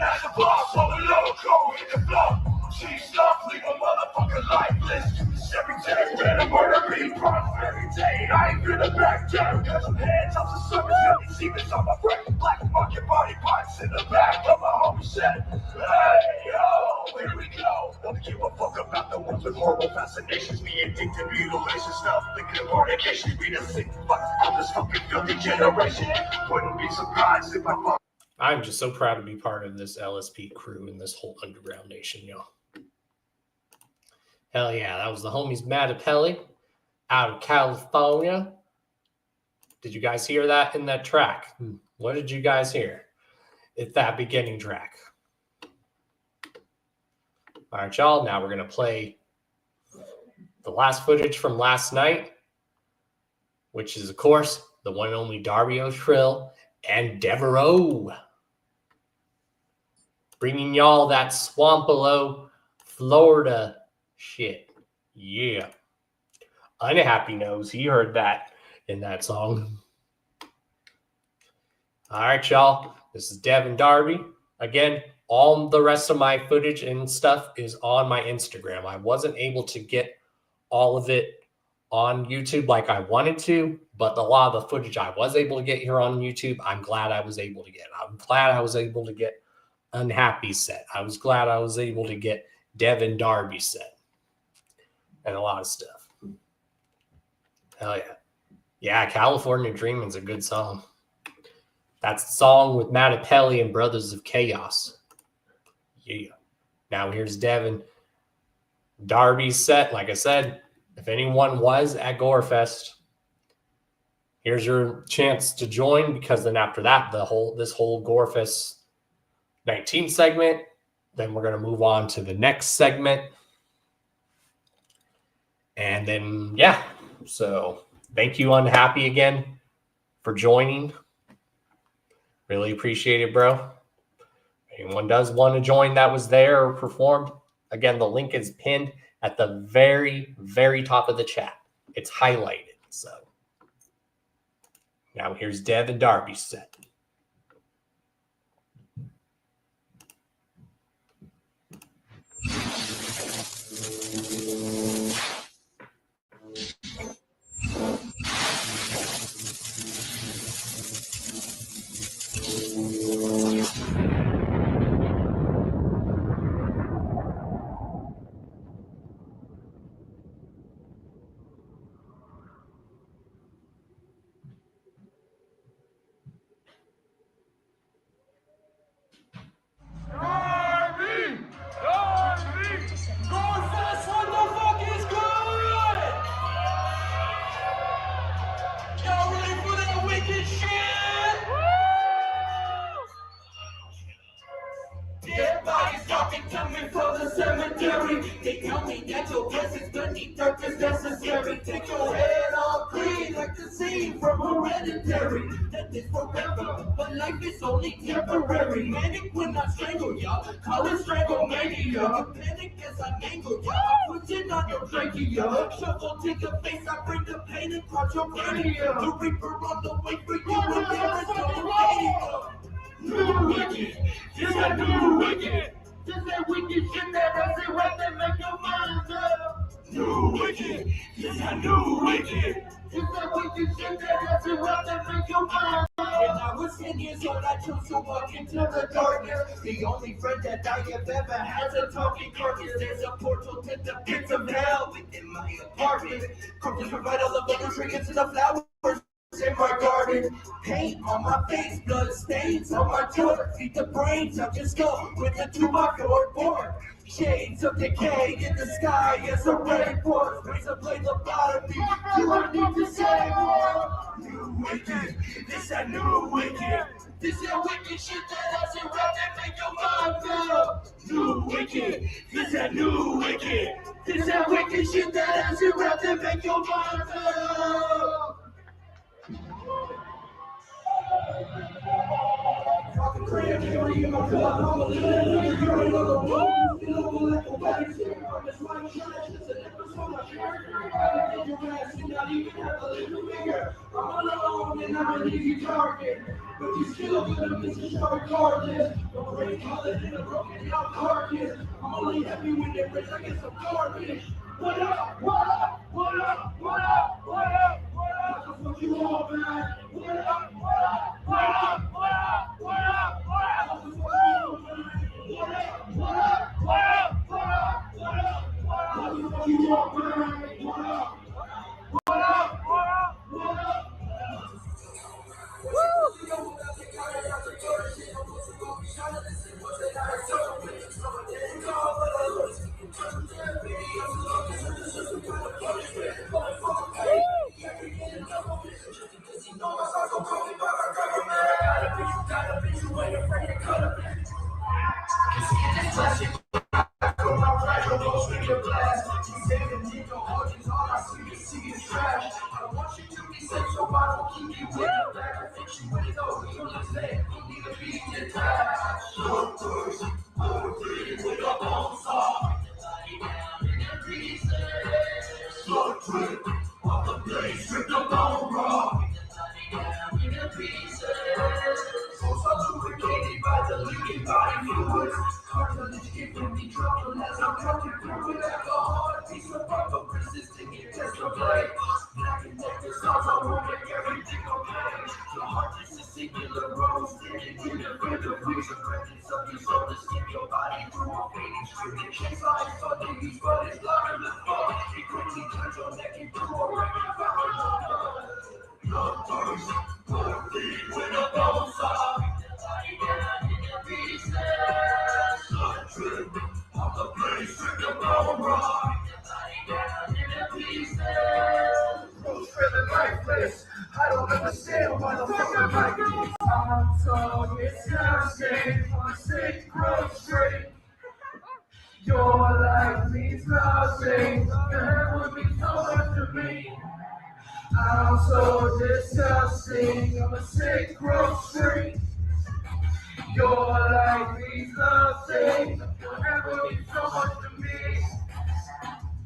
As the boss on the loco hit the floor. She's stuff, leave a motherfucker lifeless. Every day, when a murder be promised every day. I ain't gonna back down, cause I'm hands off the surface. Really secrets on my brain. Black market body parts in the back of my homie set. Hey, yo, here we go. Don't give a fuck about the ones with horrible fascinations. Be addicted, mutilation stuff. Thinking of fornication. Be the sick fuck of this fucking filthy generation. Wouldn't be surprised if I fuck. I'm just so proud to be part of this LSP crew and this whole underground nation, y'all. Hell yeah, that was the homies Matapelli out of California. Did you guys hear that in that track? What did you guys hear? It's that beginning track. All right, y'all, now we're going to play the last footage from last night, which is, of course, the one and only Dario Trill and Devereaux. Bringing y'all that Swampalo, Florida shit. Yeah. Unhappy knows he heard that in that song. All right, y'all. This is Devin Darby. Again, all the rest of my footage and stuff is on my Instagram. I wasn't able to get all of it on YouTube like I wanted to, but a lot of the footage I was able to get here on YouTube, I'm glad I was able to get. I'm glad I was able to get Unhappy set. I was glad I was able to get Devin Darby set. And a lot of stuff. Hell yeah. Yeah, California Dreaming's a good song. That's the song with Matapelli and Brothers of Chaos. Yeah. Now here's Devin Darby's set. Like I said, if anyone was at GoreFest, here's your chance to join, because then after that, this whole GoreFest 19 segment, then we're going to move on to the next segment. And then, yeah. So thank you, Unhappy, again, for joining. Really appreciate it, bro. If anyone does want to join that was there or performed, again, the link is pinned at the very, very top of the chat. It's highlighted. So now here's Dev and Darby's set. necessary. Take your head all clean like the scene from Hereditary. That is forever, but life is only temporary. Manic when I strangle ya, call it stranglemania. Panic as I mangle ya, I put it on your trachea. Shovel to the face, I bring the pain across your cranium. The reaper on the way for you, and there is no mania. New wicked, this that new wicked. This that wicked shit that doesn't work that make your mind up. New wicked, this that new wicked. This that wicked shit that doesn't work that make your mind up. When I was 10 years old, I chose to walk into the darkness. The only friend that I have ever had a talking carcass. There's a portal to the pits of hell within my apartment. Corpses provide all the nutrients and the flowers in my garden. Paint on my face, blood stains on my jaw. Feed the brains of your skull with a 2x4 board. Shades of decay in the sky as the rain pours. Razor blade lobotomy, do I need to say more? New wicked, this that new wicked. This that wicked shit that doesn't rap that make your mind go. New wicked, this that new wicked. This that wicked shit that doesn't rap that make your mind go. I'm alone and I'm an easy target, but you still gonna miss a sharp regardless. Don't break all it in a broken out carcass. I'm only happy when they break like it's some garbage. What up? What up? What up? What up? What up? What up? What the fuck you all, man? What up? What up? What up? What up? What up? What up? What the fuck you all, man? What up? What up? What up? What up? What up? What the fuck you all, man? What up? What up? What up? What up? I don't understand why the fuck I'm like this. I'm so disgusting. I'm sick, gross, straight. Your life means nothing. That would mean so much to me. I'm so disgusting. I'm a sick, gross, straight. Your life means nothing. That would mean so much to me.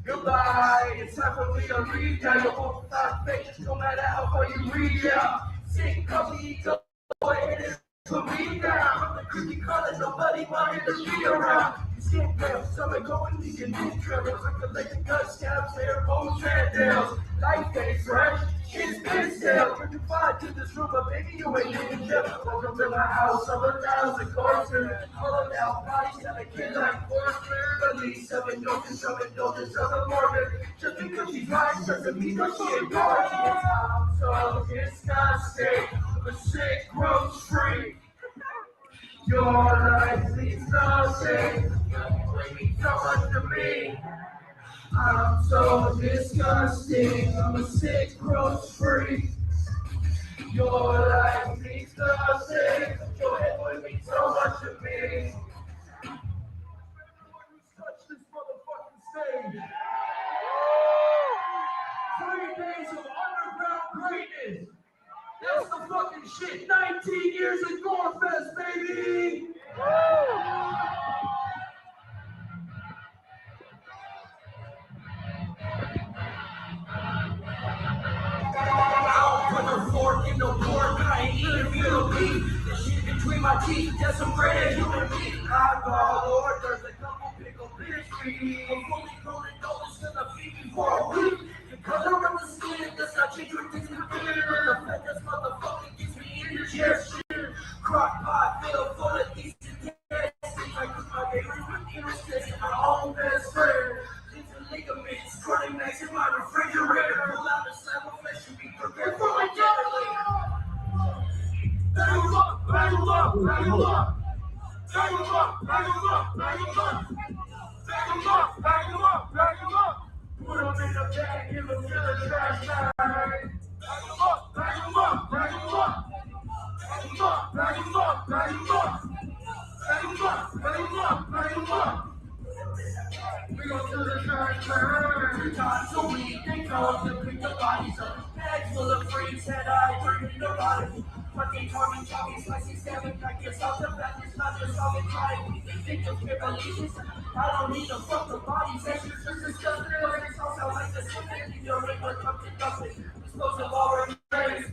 Goodbye, it's time for me to leave now. You won't stop face, no matter how far you reach out. Sick of me, go ahead and put me down. I'm the creepy color, nobody wanted to be around. You skin pale, stomach going, you can do tremors. Circulating gut scabs, hair, bones, and nails. Life ain't fresh, it's been stale. You're confined to this room, but baby, you ain't getting jealous. Welcome to my house of 1,000 corpses. Hollowed out bodies that I can't like force. Release 7 doses of the morbid. Just because she's lying doesn't mean that she ain't gorgeous. I'm so disgusting. I'm a sick, gross freak. Your life means nothing. You mean so much to me. I'm so disgusting. I'm a sick, gross freak. Your life means nothing. Your head would mean so much to me. Touch this motherfucking stage. 3 days of underground greatness. That's the fucking shit. 19 years at GoreFest, baby. I'll put a fork in the pork, I ain't even feel a beat. The shit between my teeth, just some great as human being. I got Lord, there's a couple pickle bitch feet. I'm fully grown adults gonna feed me for a week. The color of the skin does not change what things can feel. The fact this motherfucker gets me in the chair shit. Crock pot filled full of decent gas. I cook my favorite with innocence and my own best friend. Ligaments, running next to my refrigerator. Pull out the slab of flesh and be prepared for my dinner later. Bag 'em up, bag 'em up, bag 'em up. Bag 'em up, bag 'em up, bag 'em up. Bag 'em up, bag 'em up, bag 'em up. Put 'em in a bag, give 'em to the trash bag. Bag 'em up, bag 'em up, bag 'em up. Bag 'em up, bag 'em up, bag 'em up. Bag 'em up, bag 'em up, bag 'em up. We go to the trash bag 3 times a week. They come to pick the bodies up. Bags full of freaks that I bring in the body. Fucking carving, chopping, spicy, stabbing, I guess out the back. It's not just how they try. We think of privileges. I don't need to fuck the bodies. That's just disgusting. It's also like the shit. You're regular cup to nothing. Explosive already raised.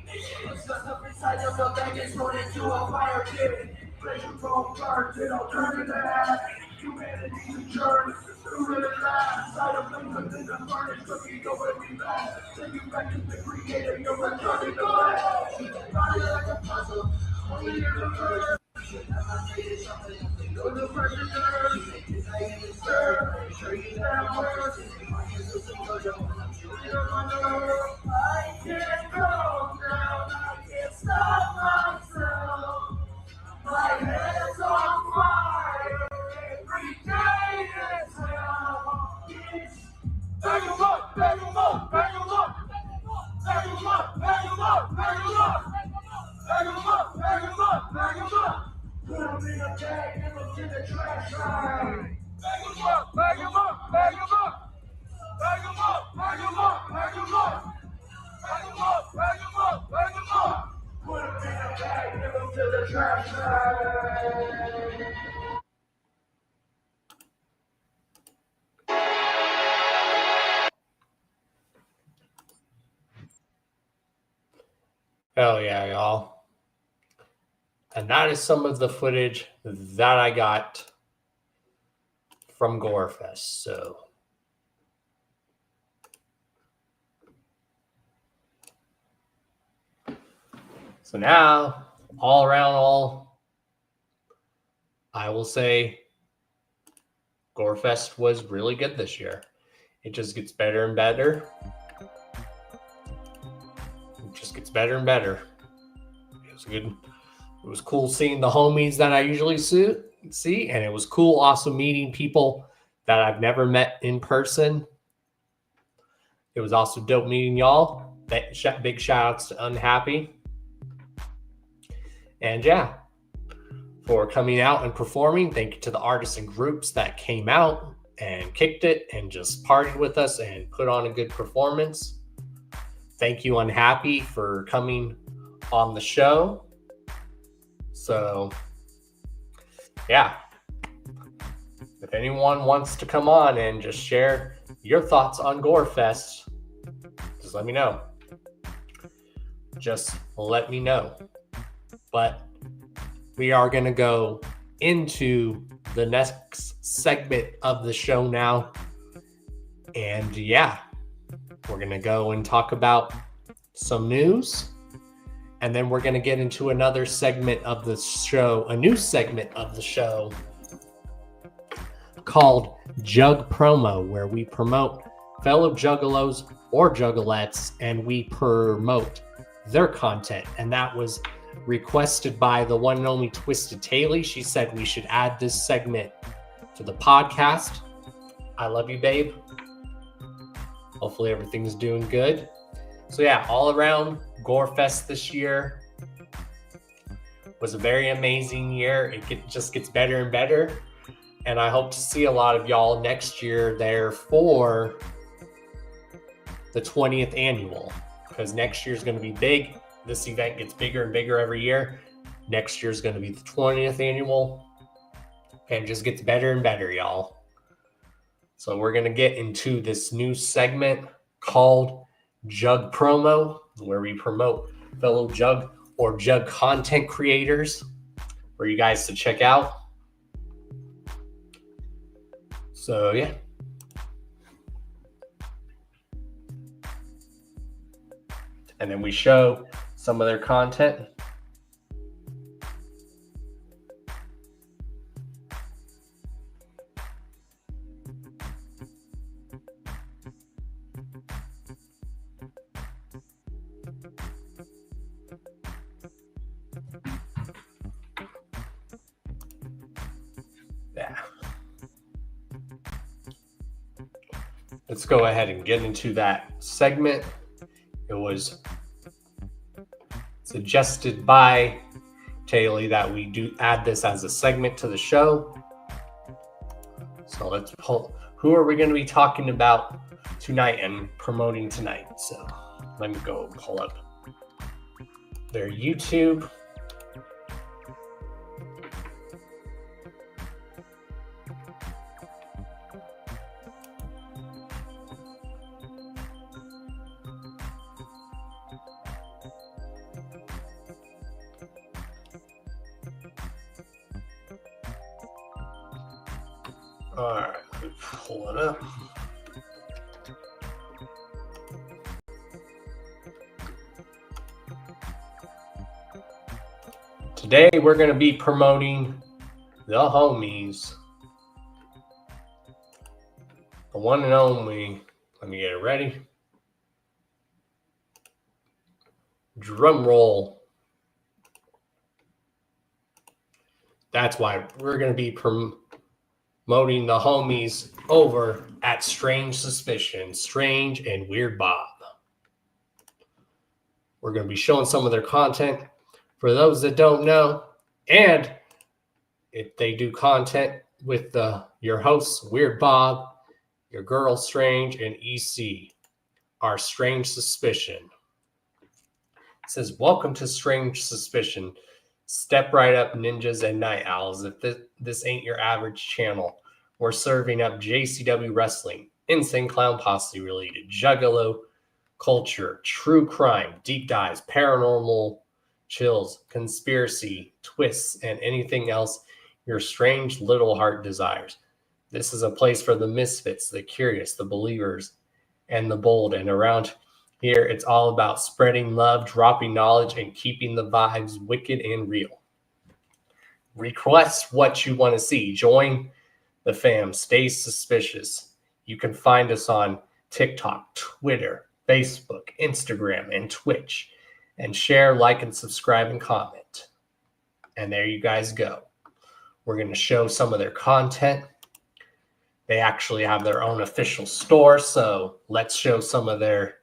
It's just up inside of the bag. It's thrown into a fire pit. Pleasure from cards. It'll turn into that. Humanity's a jerk. Who really laughs? Side of them within the furnace. Cooking over me back. Take you back to the creator. You're returning the back. Body like a puzzle. Only in the first. Go to fresh and dirty. I can't go down. I can't stop myself. My head's on fire. Every day is hell. Bag 'em up, bag 'em up, bag 'em up. Bag 'em up, bag 'em up, bag 'em up. Bag 'em up, bag 'em up, bag 'em up. Put 'em in a bag, give 'em to the trash bag. Bag 'em up, bag 'em up, bag 'em up. Bag 'em up, bag 'em up, bag 'em up. Bag 'em up, bag 'em up, bag 'em up. Put 'em in a bag, give 'em to the trash bag. Hell yeah, y'all. And that is some of the footage that I got from GoreFest. So now, all around, I will say GoreFest was really good this year. It just gets better and better. It just gets better and better. It was good. It was cool seeing the homies that I usually see, and it was cool also meeting people that I've never met in person. It was also dope meeting y'all. Big shout outs to Unhappy. And yeah, for coming out and performing. Thank you to the artists and groups that came out and kicked it and just partied with us and put on a good performance. Thank you, Unhappy, for coming on the show. So, yeah. If anyone wants to come on and just share your thoughts on GoreFest, just let me know. Just let me know. But we are going to go into the next segment of the show now. And yeah, we're going to go and talk about some news. And then we're going to get into another segment of the show, a new segment of the show called Jug Promo, where we promote fellow juggalos or juggalettes and we promote their content. And that was requested by the one and only Twisted Taylor. She said we should add this segment to the podcast. I love you, babe. Hopefully everything's doing good. So yeah, all around, GoreFest this year was a very amazing year. It just gets better and better. And I hope to see a lot of y'all next year there for the 20th annual, because next year's going to be big. This event gets bigger and bigger every year. Next year's going to be the 20th annual, and it just gets better and better, y'all. So we're going to get into this new segment called Jug Promo, where we promote fellow Jug or Jug content creators for you guys to check out. So, yeah. And then we show some of their content. Yeah. Let's go ahead and get into that segment. It was suggested by Taylor that we do add this as a segment to the show. So let's pull. Who are we going to be talking about tonight and promoting tonight? So let me go pull up their YouTube. All right, let me pull it up. Today we're going to be promoting the homies, the one and only. Let me get it ready. Drum roll. That's why we're going to be promoting the homies over at Strange Suspicion, Strange and Weird Bob. We're going to be showing some of their content for those that don't know. And if they do content with your hosts, Weird Bob, your girl Strange, and EC, our Strange Suspicion. It says, welcome to Strange Suspicion. Step right up, ninjas and night owls. If this ain't your average channel, we're serving up JCW wrestling, insane clown posse related, juggalo culture, true crime, deep dives, paranormal chills, conspiracy, twists, and anything else your strange little heart desires. This is a place for the misfits, the curious, the believers, and the bold. And around here, it's all about spreading love, dropping knowledge, and keeping the vibes wicked and real. Request what you want to see. Join the fam. Stay suspicious. You can find us on TikTok, Twitter, Facebook, Instagram, and Twitch. And share, like, and subscribe, and comment. And there you guys go. We're going to show some of their content. They actually have their own official store, so let's show some of their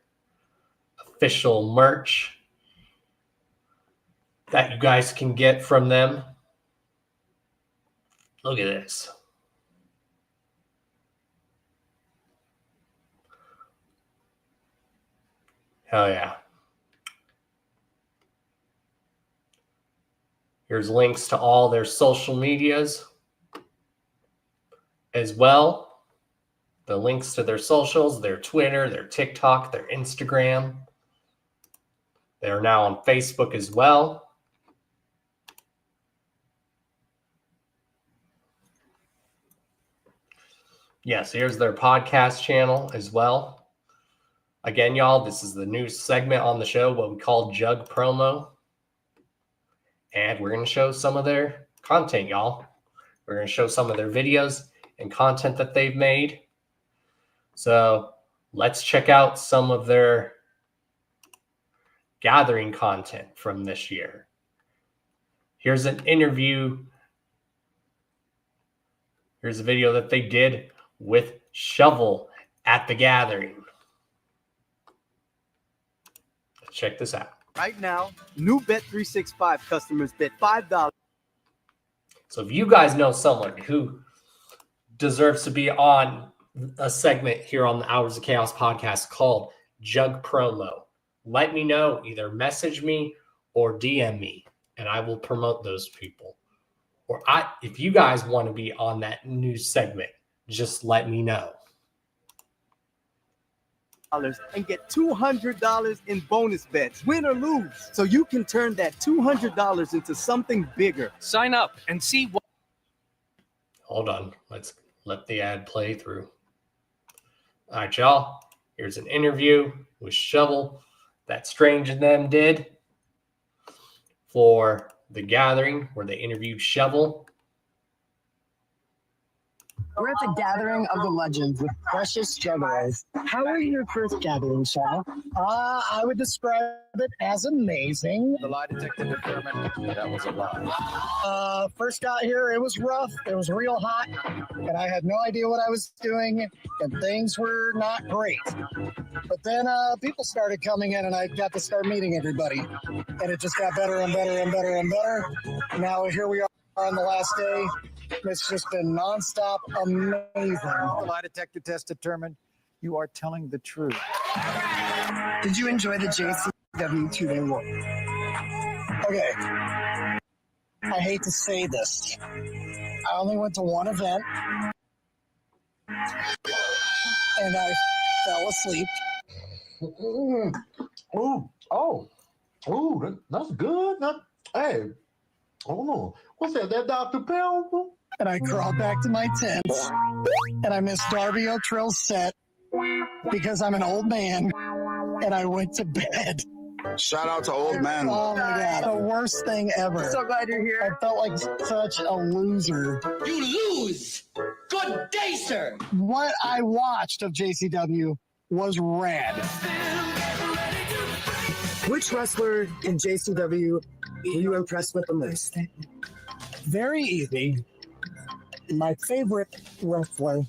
official merch that you guys can get from them. Look at this. Hell yeah. Here's links to all their social medias as well. The links to their socials, their Twitter, their TikTok, their Instagram. They're now on Facebook as well. Yes, here's their podcast channel as well. Again, y'all, this is the new segment on the show, what we call Jug Promo. And we're going to show some of their content, y'all. We're going to show some of their videos and content that they've made. So let's check out some of their gathering content from this year. Here's an interview. Here's a video that they did with Shovel at the gathering. Check this out. Right now, new Bet365 customers bet $5. So if you guys know someone who deserves to be on a segment here on the Hours of Chaos podcast called Jug promo. Let me know. Either message me or DM me, and I will promote those people. Or if you guys want to be on that news segment, just let me know. And get $200 in bonus bets, win or lose. So you can turn that $200 into something bigger. Sign up and see what. Hold on. Let's let the ad play through. All right, y'all. Here's an interview with Shovel that Strange and them did for The Gathering, where they interviewed Shovel. We're at the gathering of the legends with precious juggalos. How are your first gathering, Shaw? I would describe it as amazing. The lie detector determined that was a lie. First got here, it was rough, it was real hot, and I had no idea what I was doing, and things were not great. But then people started coming in, and I got to start meeting everybody, and it just got better and better and better and better. Now here we are on the last day. It's just been nonstop amazing. The lie detector test determined you are telling the truth. Did you enjoy the JCW 2-day war? Okay. I hate to say this. I only went to one event, and I fell asleep. That's good. Hey, hold on. What's that? That Dr. Pell? And I crawled back to my tent, and I missed Darby O'Trill's set because I'm an old man, and I went to bed. Shout out to old man. Oh my God, the worst thing ever. So glad you're here. I felt like such a loser. You lose. Good day, sir. What I watched of JCW was rad. Which wrestler in JCW were you impressed with the most? Very easy. My favorite wrestler,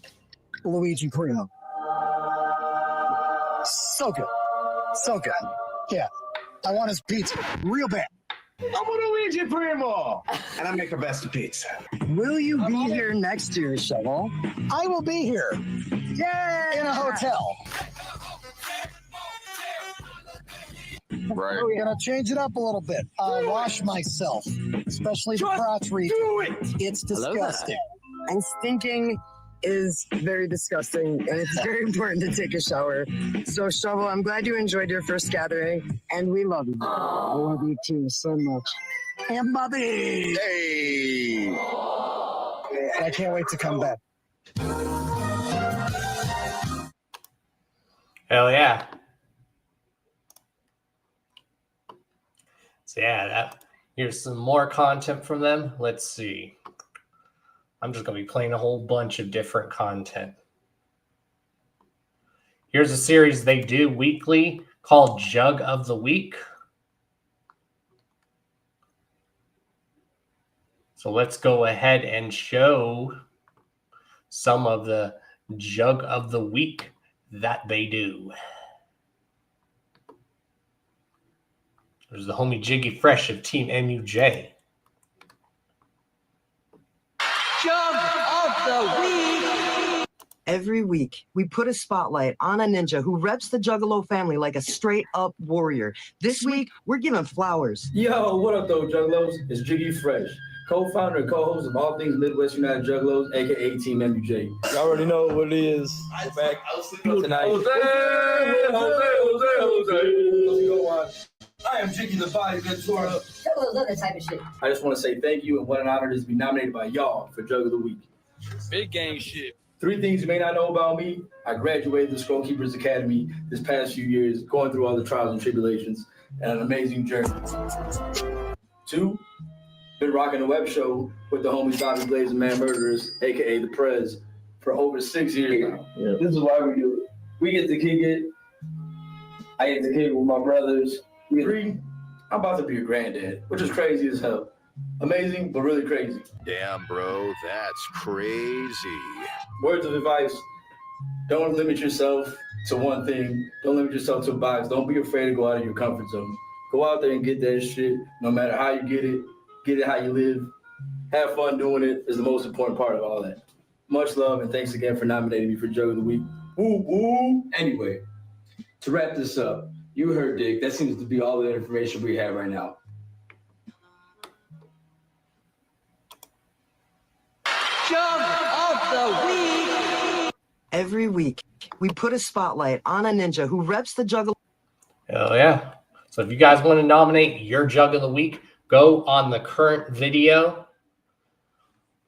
Luigi Primo. So good. So good. Yeah. I want his pizza real bad. I'm Luigi Primo, and I make the best pizza. Will you be here next year, Shovel? I will be here. Yeah! In a hotel. Right. We're gonna change it up a little bit. Wash myself, especially the crotch region. Do it! It's disgusting. And stinking is very disgusting, and it's very important to take a shower. So, Shovel, I'm glad you enjoyed your first gathering, and we love you. I love you too so much. And Bobby! Hey! And I can't wait to come back. Hell yeah. So yeah, here's some more content from them. Let's see. I'm just going to be playing a whole bunch of different content. Here's a series they do weekly called Jug of the Week. So let's go ahead and show some of the Jug of the Week that they do. There's the homie Jiggy Fresh of Team MUJ. Jug of the Week! Every week, we put a spotlight on a ninja who reps the Juggalo family like a straight-up warrior. This week, we're giving flowers. Yo, what up, though, Juggalos? It's Jiggy Fresh, co-founder and co-host of all things Midwest United Juggalos, a.k.a. Team MUJ. Y'all already know what it is. We're back tonight. Jose. I am Jiggy the Body Ventura. Other type of shit. I just want to say thank you and what an honor it is to be nominated by y'all for Jug of the Week. Big gang shit. 3 things you may not know about me. I graduated the Scroll Keepers Academy this past few years, going through all the trials and tribulations and an amazing journey. 2, been rocking the web show with the homies Bobby Blaze and Man Murderers, a.k.a. The Prez, for over 6 years now. Yeah. This is why we do it. We get to kick it. I get to kick it with my brothers. 3, I'm about to be a granddad, which is crazy as hell. Amazing, but really crazy. Damn, bro, that's crazy. Words of advice: don't limit yourself to one thing. Don't limit yourself to a box. Don't be afraid to go out of your comfort zone. Go out there and get that shit, no matter how you get it how you live. Have fun doing it is the most important part of all that. Much love, and thanks again for nominating me for Jug of the Week. Woo, woo. Anyway, To wrap this up, you heard Dick. That seems to be all the information we have right now. Jug of the week. Every week, we put a spotlight on a ninja who reps the juggalo. Hell yeah. So if you guys want to nominate your jug of the week, go on the current video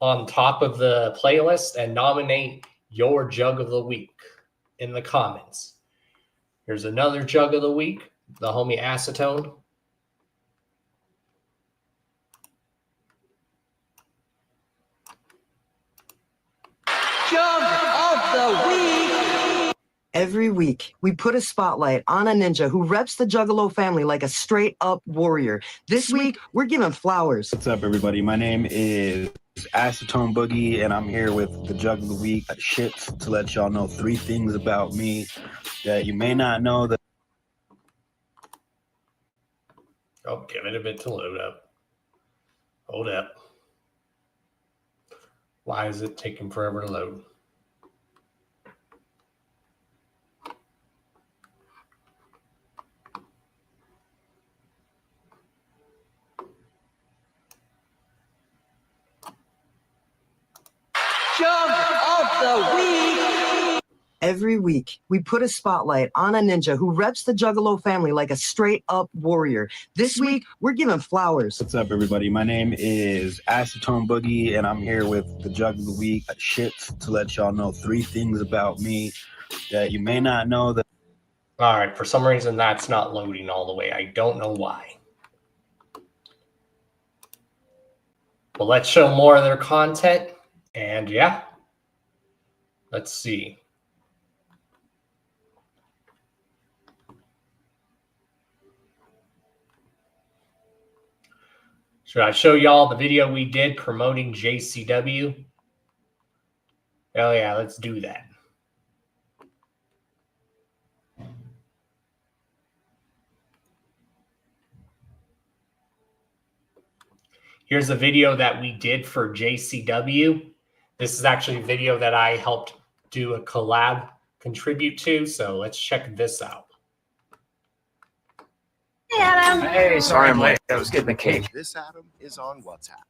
on top of the playlist and nominate your jug of the week in the comments. Here's another jug of the week, the homie Acetone. Jug of the week. Every week, we put a spotlight on a ninja who reps the Juggalo family like a straight-up warrior. This week, we're giving flowers. What's up, everybody? My name is Acetone Boogie, and I'm here with the Jug of the Week shits to let y'all know 3 things about me that you may not know. That Oh, give it a bit to load up. Hold up. Why is it taking forever to load? Jug of the week. Every week, we put a spotlight on a ninja who reps the Juggalo family like a straight-up warrior. This week, we're giving flowers. What's up, everybody? My name is Acetone Boogie, and I'm here with the Jug of the Week shits to let y'all know 3 things about me that you may not know. That All right, for some reason that's not loading all the way. I don't know why. Well, let's show more of their content. And yeah, let's see. Should I show y'all the video we did promoting JCW? Oh yeah, let's do that. Here's a video that we did for JCW. This is actually a video that I helped do a collab contribute to, so let's check this out. Hey, Adam. Hey, sorry I'm late. I was getting the cake. This Adam is on WhatsApp.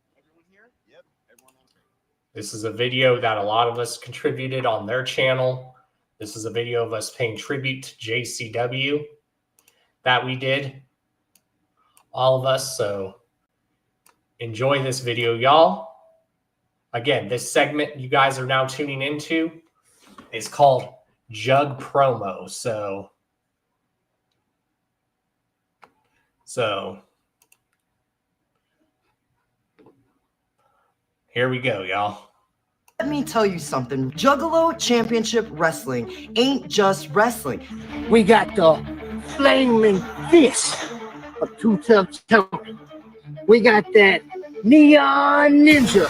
This is a video that a lot of us contributed on their channel. This is a video of us paying tribute to JCW that we did, all of us. So enjoy this video, y'all. Again, this segment you guys are now tuning into is called Jug Promo. So here we go, y'all. Let me tell you something. Juggalo Championship Wrestling ain't just wrestling. We got the flaming fist of two-tough champion. We got that neon ninja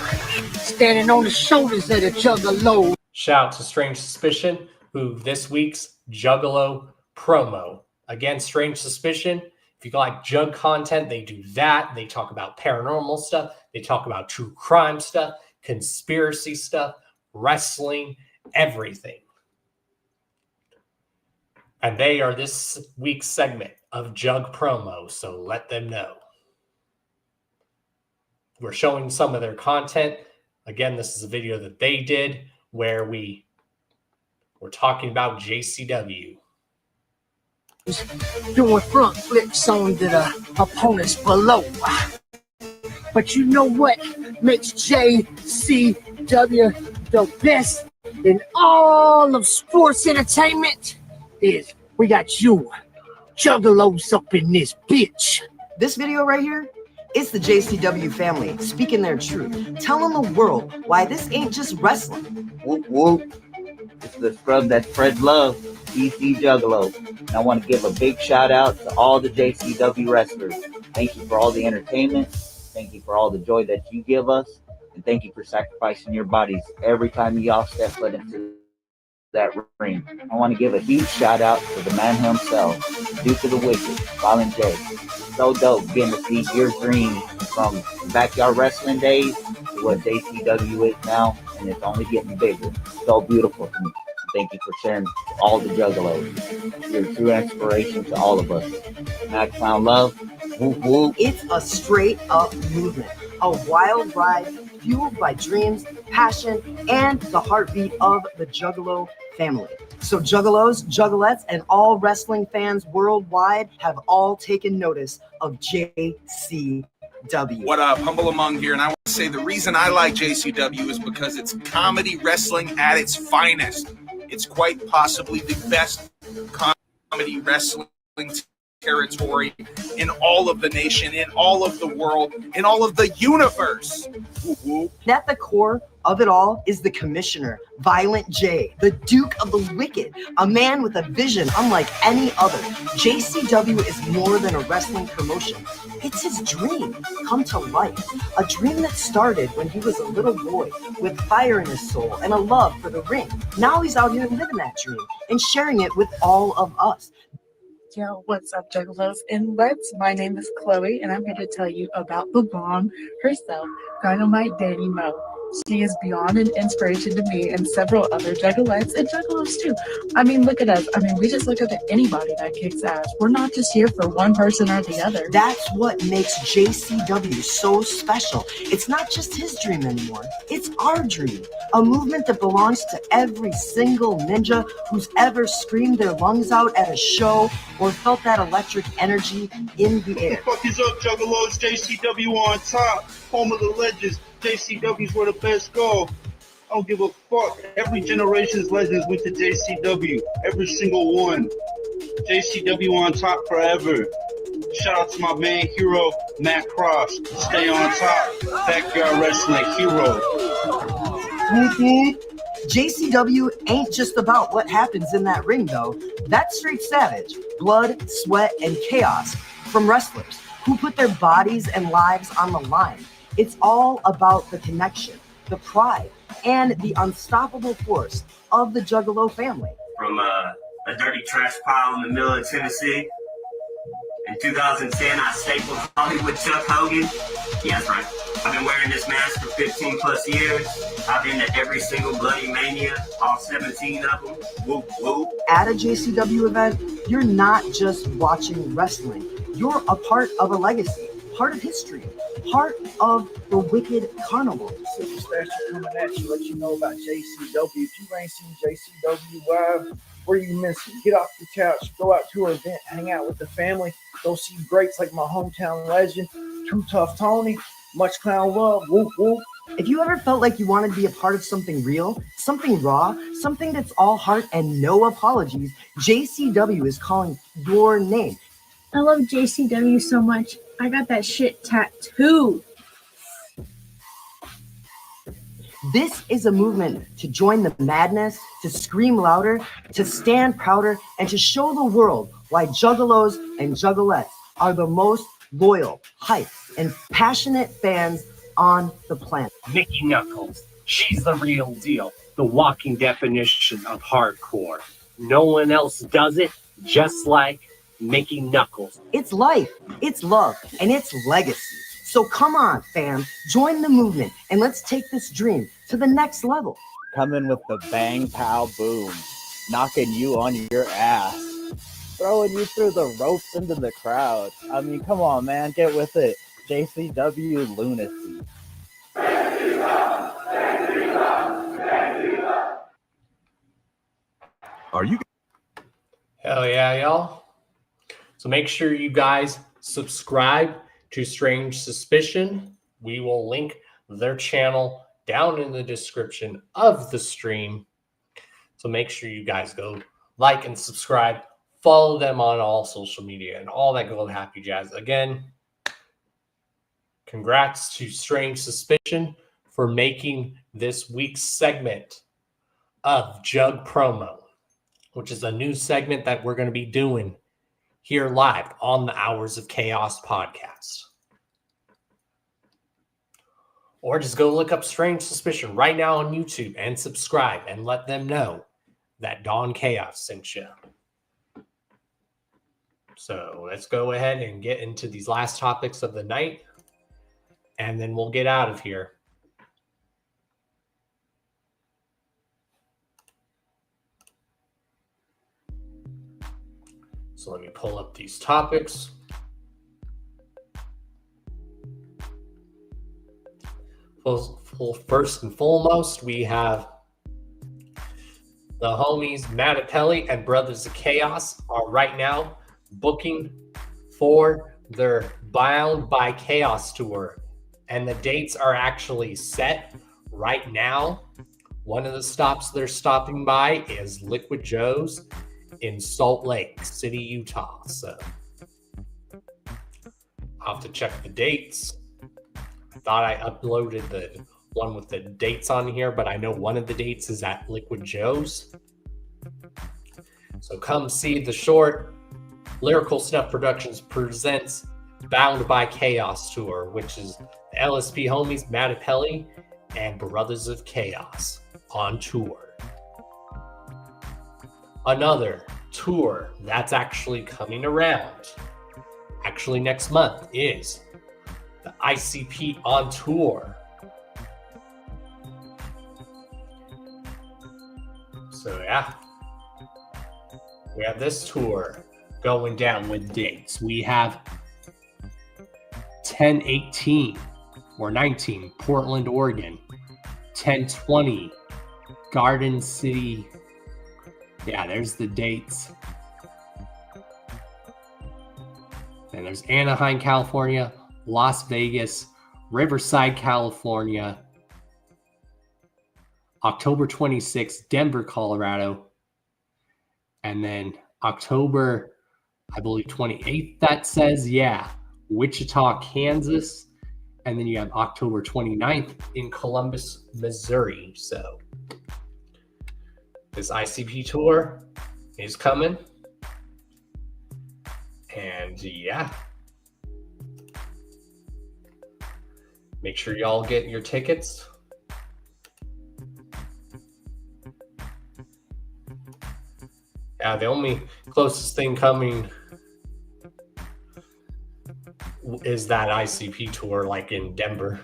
standing on the shoulders of the Juggalo. Shout out to Strange Suspicion, who this week's Juggalo promo. Again, Strange Suspicion. If you like jug content, they do that. They talk about paranormal stuff. They talk about true crime stuff, conspiracy stuff, wrestling, everything. And they are this week's segment of Jug Promo, so let them know. We're showing some of their content. Again, this is a video that they did where we were talking about JCW. Doing front flips on to the opponents below. But you know what makes JCW the best in all of sports entertainment? Is we got you, Juggalos up in this bitch. This video right here, it's the JCW family speaking their truth, telling the world why this ain't just wrestling. Whoop whoop. It's the scrub that spreads love, DC Juggalo. And I want to give a big shout out to all the JCW wrestlers. Thank you for all the entertainment. Thank you for all the joy that you give us. And thank you for sacrificing your bodies every time y'all step foot into that ring. I want to give a huge shout out to the man himself, Duke of the Wicked, Violent J. So dope getting to see your dream from backyard wrestling days to what JCW is now, and it's only getting bigger. So beautiful to me. thank you for sharing all the juggalos. You're a true inspiration to all of us. Mad Clown Love, whoop whoop. It's a straight up movement, a wild ride fueled by dreams, passion, and the heartbeat of the Juggalo family. So Juggalos, Juggalettes, and all wrestling fans worldwide have all taken notice of JCW. What up, Humble Among here, and I want to say the reason I like JCW is because it's comedy wrestling at its finest. It's quite possibly the best comedy wrestling territory in all of the nation, in all of the world, in all of the universe. Woo-woo. At the core of it all is the commissioner, Violent J, the Duke of the Wicked, a man with a vision unlike any other. JCW is more than a wrestling promotion. It's his dream come to life. A dream that started when he was a little boy with fire in his soul and a love for the ring. Now he's out here living that dream and sharing it with all of us. Yo, what's up, Juggalos and Let's? My name is Chloe, and I'm here to tell you about the bomb herself, Dynamite Danny Mo. She is beyond an inspiration to me and several other Juggalettes and Juggalos too. I mean, look at us. I mean, we just look up to anybody that kicks ass. We're not just here for one person or the other. That's what makes JCW so special. It's not just his dream anymore. It's our dream. A movement that belongs to every single ninja who's ever screamed their lungs out at a show or felt that electric energy in the air. What the fuck is up, Juggalos? JCW on top. Home of the legends. JCW's where the best go. I don't give a fuck. Every generation's legends went to JCW. Every single one. JCW on top forever. Shout out to my main hero, Matt Cross. Stay on top. Backyard wrestling hero. JCW ain't just about what happens in that ring, though. That's straight savage. Blood, sweat, and chaos from wrestlers who put their bodies and lives on the line. It's all about the connection, the pride, and the unstoppable force of the Juggalo family. From a dirty trash pile in the middle of Tennessee. In 2010, I stapled Hollywood Chuck Hogan. Yeah, that's right. I've been wearing this mask for 15 plus years. I've been to every single Bloody Mania, all 17 of them. Whoop, whoop. At a JCW event, you're not just watching wrestling. You're a part of a legacy, part of history, part of the Wicked Carnival. Super Special coming at you, let you know about JCW. If you ain't seen JCW live, what are you missing? Get off the couch, go out to an event, hang out with the family, go see greats like my hometown legend, Too Tough Tony, Much Clown Love, whoop whoop. If you ever felt like you wanted to be a part of something real, something raw, something that's all heart and no apologies, JCW is calling your name. I love JCW so much. I got that shit tattooed. This is a movement to join the madness, to scream louder, to stand prouder, and to show the world why Juggalos and Juggalettes are the most loyal, hype, and passionate fans on the planet. Mickey Knuckles, she's the real deal, the walking definition of hardcore. No one else does it just like Mickey Knuckles. It's life, it's love, and it's legacy. So come on, fam, join the movement, and let's take this dream to the next level. Coming with the bang, pow, boom. Knocking you on your ass. Throwing you through the ropes into the crowd. I mean, come on, man, get with it. JCW lunacy. Are you? Hell yeah, y'all. So make sure you guys subscribe to Strange Suspicion. We will link their channel down in the description of the stream. So make sure you guys go like and subscribe. Follow them on all social media and all that good happy jazz. Again, congrats to Strange Suspicion for making this week's segment of Jug Promo, which is a new segment that we're going to be doing here live on the Hours of Chaos podcast. Or just go look up Strange Suspicion right now on YouTube and subscribe and let them know that Dawn Chaos sent you. So let's go ahead and get into these last topics of the night, and then we'll get out of here. So let me pull up these topics. First and foremost, we have the homies Mattapelli and Brothers of Chaos are right now booking for their Bound by Chaos tour. And the dates are actually set right now. One of the stops they're stopping by is Liquid Joe's in Salt Lake City, Utah. So I'll have to check the dates. I thought I uploaded the one with the dates on here, but I know one of the dates is at Liquid Joe's. So come see the short. Lyrical Snuff Productions presents Bound by Chaos tour, which is the LSP homies Mattapelli and Brothers of Chaos on tour. Another tour that's actually coming around, actually next month, is the ICP on tour. So yeah, we have this tour going down with dates. We have 10/18 or 19, Portland, Oregon. 10/20, Garden City. Yeah, there's the dates. And there's Anaheim, California, Las Vegas, Riverside, California. October 26th, Denver, Colorado. And then October, I believe 28th, that says, yeah, Wichita, Kansas. And then you have October 29th in Columbus, Missouri. So this ICP tour is coming. And yeah, make sure y'all get your tickets. Yeah, the only closest thing coming is that ICP tour, like in Denver.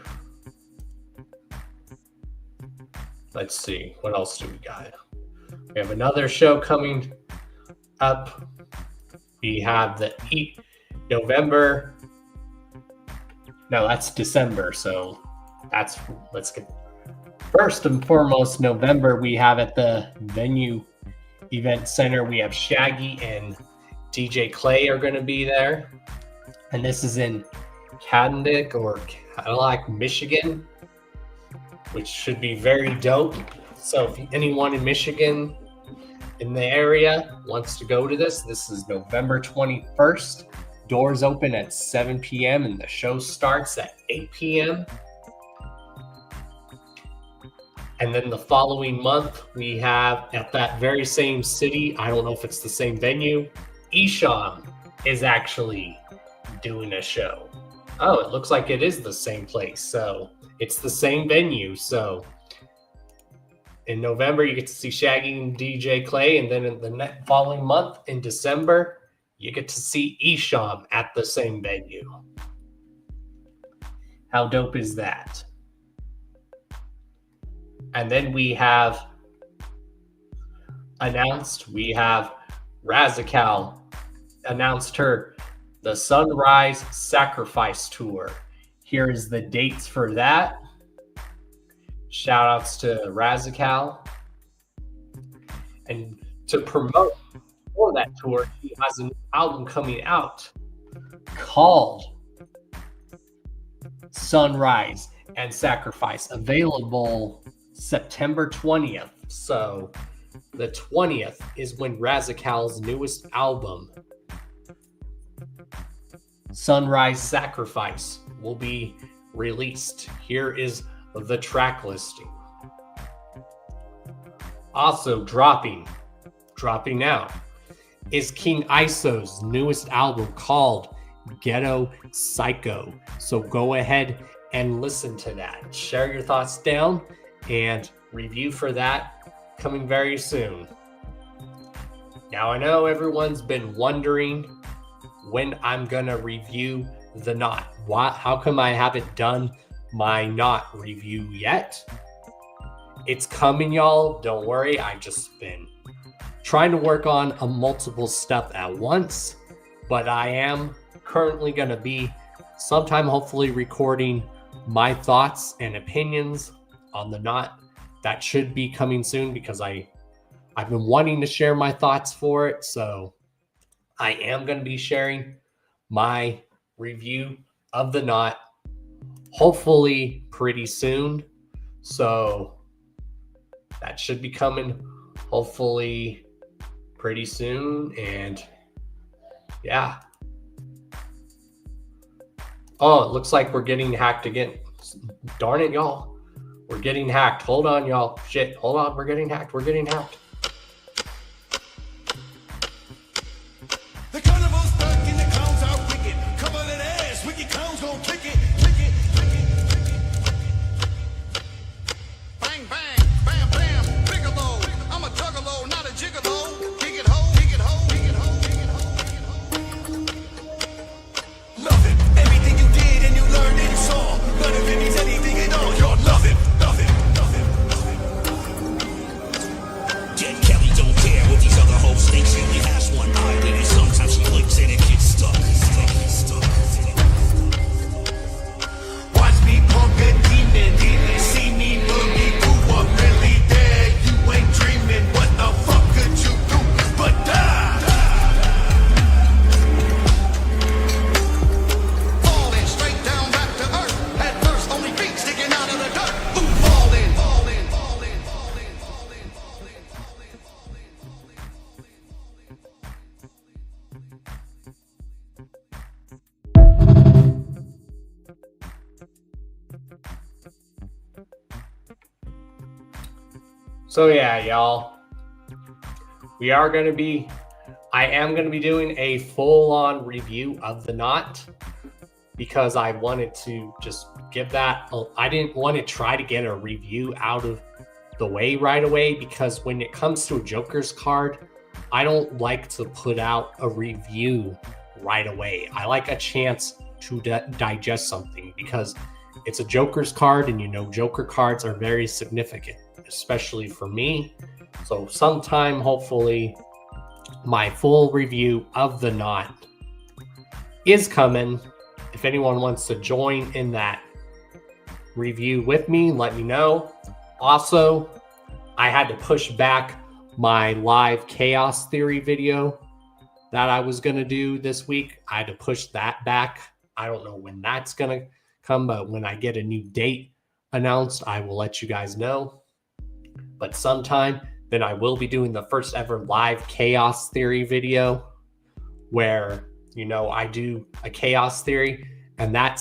Let's see, what else do we got? We have another show coming up. We have the November. No, that's December. So let's get first and foremost, November, we have at the Venue Event Center, we have Shaggy and DJ Clay are going to be there. And this is in Cadillac or Cadillac, Michigan, which should be very dope. So if anyone in Michigan in the area wants to go to this is November 21st. Doors open at 7 p.m. and the show starts at 8 p.m. And then the following month, we have at that very same city, I don't know if it's the same venue, Isham is actually doing a show. Oh, it looks like it is the same place. So it's the same venue. So in November, you get to see Shaggy and DJ Clay. And then in the following month, in December, you get to see Isham at the same venue. How dope is that? And then we have announced, we have Razakal announced the Sunrise Sacrifice Tour. Here is the dates for that. Shout outs to Razakal. And to promote for that tour, he has an album coming out called Sunrise and Sacrifice, available September 20th. So the 20th is when Razakal's newest album, Sunrise Sacrifice, will be released. Here is the track listing. Also dropping now is King Iso's newest album called Ghetto Psycho. So go ahead and listen to that. Share your thoughts down and review for that coming very soon. Now I know everyone's been wondering when I'm gonna review the Knot. How come I haven't done my Knot review yet? It's coming, y'all. Don't worry. I've just been trying to work on multiple stuff at once. but I am currently going to be sometime hopefully recording my thoughts and opinions on the knot. That should be coming soon because I've been wanting to share my thoughts for it. So I am going to be sharing my review of the knot hopefully pretty soon. So that should be coming hopefully pretty soon. And yeah. Oh, it looks like we're getting hacked again. Darn it, y'all. We're getting hacked. Hold on, y'all. Shit. Hold on. We're getting hacked. We're getting hacked. The carnival's back and the clowns are wicked. Cover that ass. Wicked clowns gon' kick it. Kick it. Kick it. Kick it. Bang, bang. Bam, bam. Bigelow. I'm a juggalo, not a gigolo. Kick it ho. Kick it ho. Kick it ho. Kick it ho. Kick it ho. Love it. Everything you did and you learned and you saw. None of it means anything at all. You're nothing. Nothing. Nothing. Jet Kelly don't care what these other hoes think. She only has one eye, and sometimes she blinks and it gets stuck. Watch me punk a demon. See me boogie boo. I'm really there. You ain't dreaming. What the fuck could you do but die? Falling straight down back to earth. At first, only feet sticking out of the dirt. Ooh, falling, falling, falling, falling, falling, falling, falling, falling, So yeah, y'all. I am going to be doing a full-on review of the knot because I wanted to just give that. I didn't want to try to get a review out of the way right away because when it comes to a Joker's card, I don't like to put out a review right away. I like a chance to digest something because it's a Joker's card, and you know Joker cards are very significant, especially for me. So sometime, hopefully, my full review of the knot is coming. If anyone wants to join in that review with me, let me know. Also, I had to push back my live chaos theory video that I was going to do this week. I had to push that back. I don't know when that's going to come, but when I get a new date announced, I will let you guys know. But sometime, then I will be doing the first ever live chaos theory video where, you know, I do a chaos theory, and that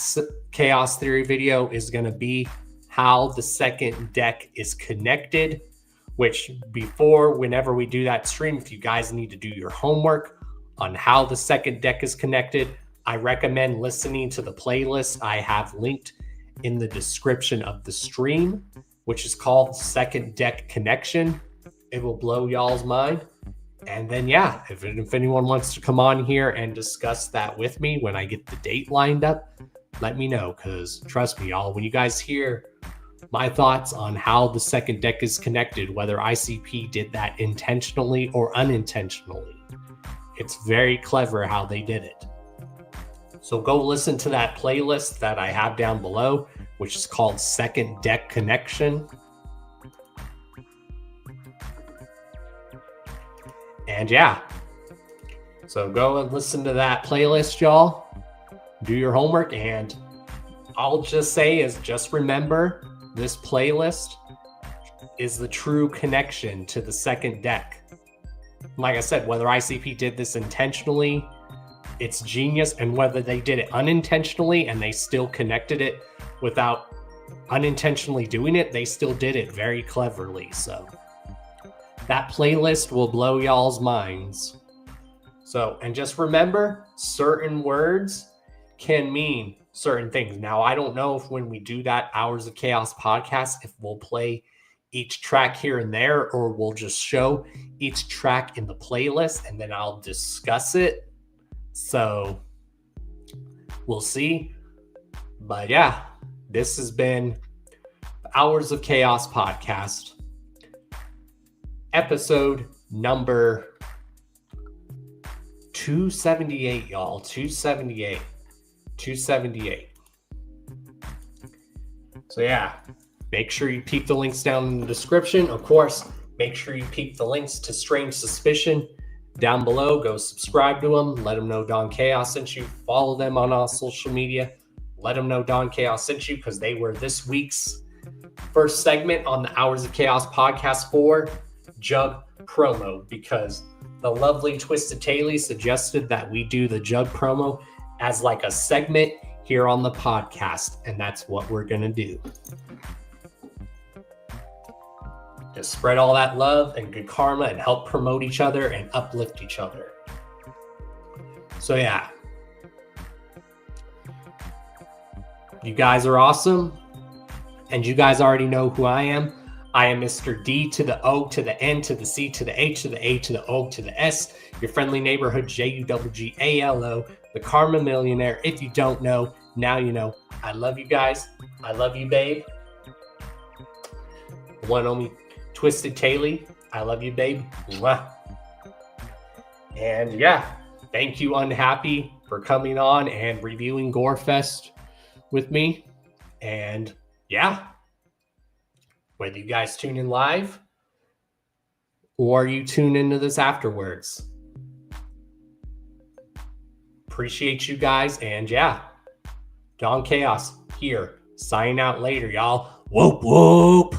chaos theory video is going to be how the second deck is connected, which whenever we do that stream, if you guys need to do your homework on how the second deck is connected, I recommend listening to the playlist I have linked in the description of the stream, which is called Second Deck Connection. It will blow y'all's mind. And then, yeah, if anyone wants to come on here and discuss that with me when I get the date lined up, let me know. Because trust me, y'all, when you guys hear my thoughts on how the second deck is connected, whether ICP did that intentionally or unintentionally, it's very clever how they did it. So go listen to that playlist that I have down below, which is called Second Deck Connection. And yeah, so go and listen to that playlist, y'all. Do your homework, and I'll just say is just remember this playlist is the true connection to the second deck. Like I said, whether ICP did this intentionally, it's genius, and whether they did it unintentionally and they still connected it without unintentionally doing it, they still did it very cleverly. So that playlist will blow y'all's minds. So, and just remember, certain words can mean certain things. Now, I don't know if when we do that Hours of Chaos podcast, if we'll play each track here and there, or we'll just show each track in the playlist and then I'll discuss it. So we'll see. But yeah, this has been Hours of Chaos podcast, episode number 2. 278, y'all. 278. 278. So yeah, make sure you peek the links down in the description. Of course, make sure you peek the links to Strange Suspicion down below. Go subscribe to them. Let them know Don Chaos sent you. Follow them on all social media. Let them know Don Chaos sent you because they were this week's first segment on the Hours of Chaos podcast for Jug promo, because the lovely Twisted Taily suggested that we do the Jug promo as like a segment here on the podcast, and that's what we're gonna do. Just spread all that love and good karma and help promote each other and uplift each other. So yeah, you guys are awesome, and you guys already know who I am. I am Mr. D to the O to the N to the C to the H to the A to the O to the S, your friendly neighborhood JUGGALO, the Karma Millionaire. If you don't know, now you know. I love you guys. I love you, babe. One only Twisted Taily. I love you, babe. Mwah. And yeah, thank you, Unhappy, for coming on and reviewing GoreFest with me. And yeah, whether you guys tune in live or you tune into this afterwards, appreciate you guys. And yeah, Don Chaos here, signing out later, y'all. Whoop, whoop.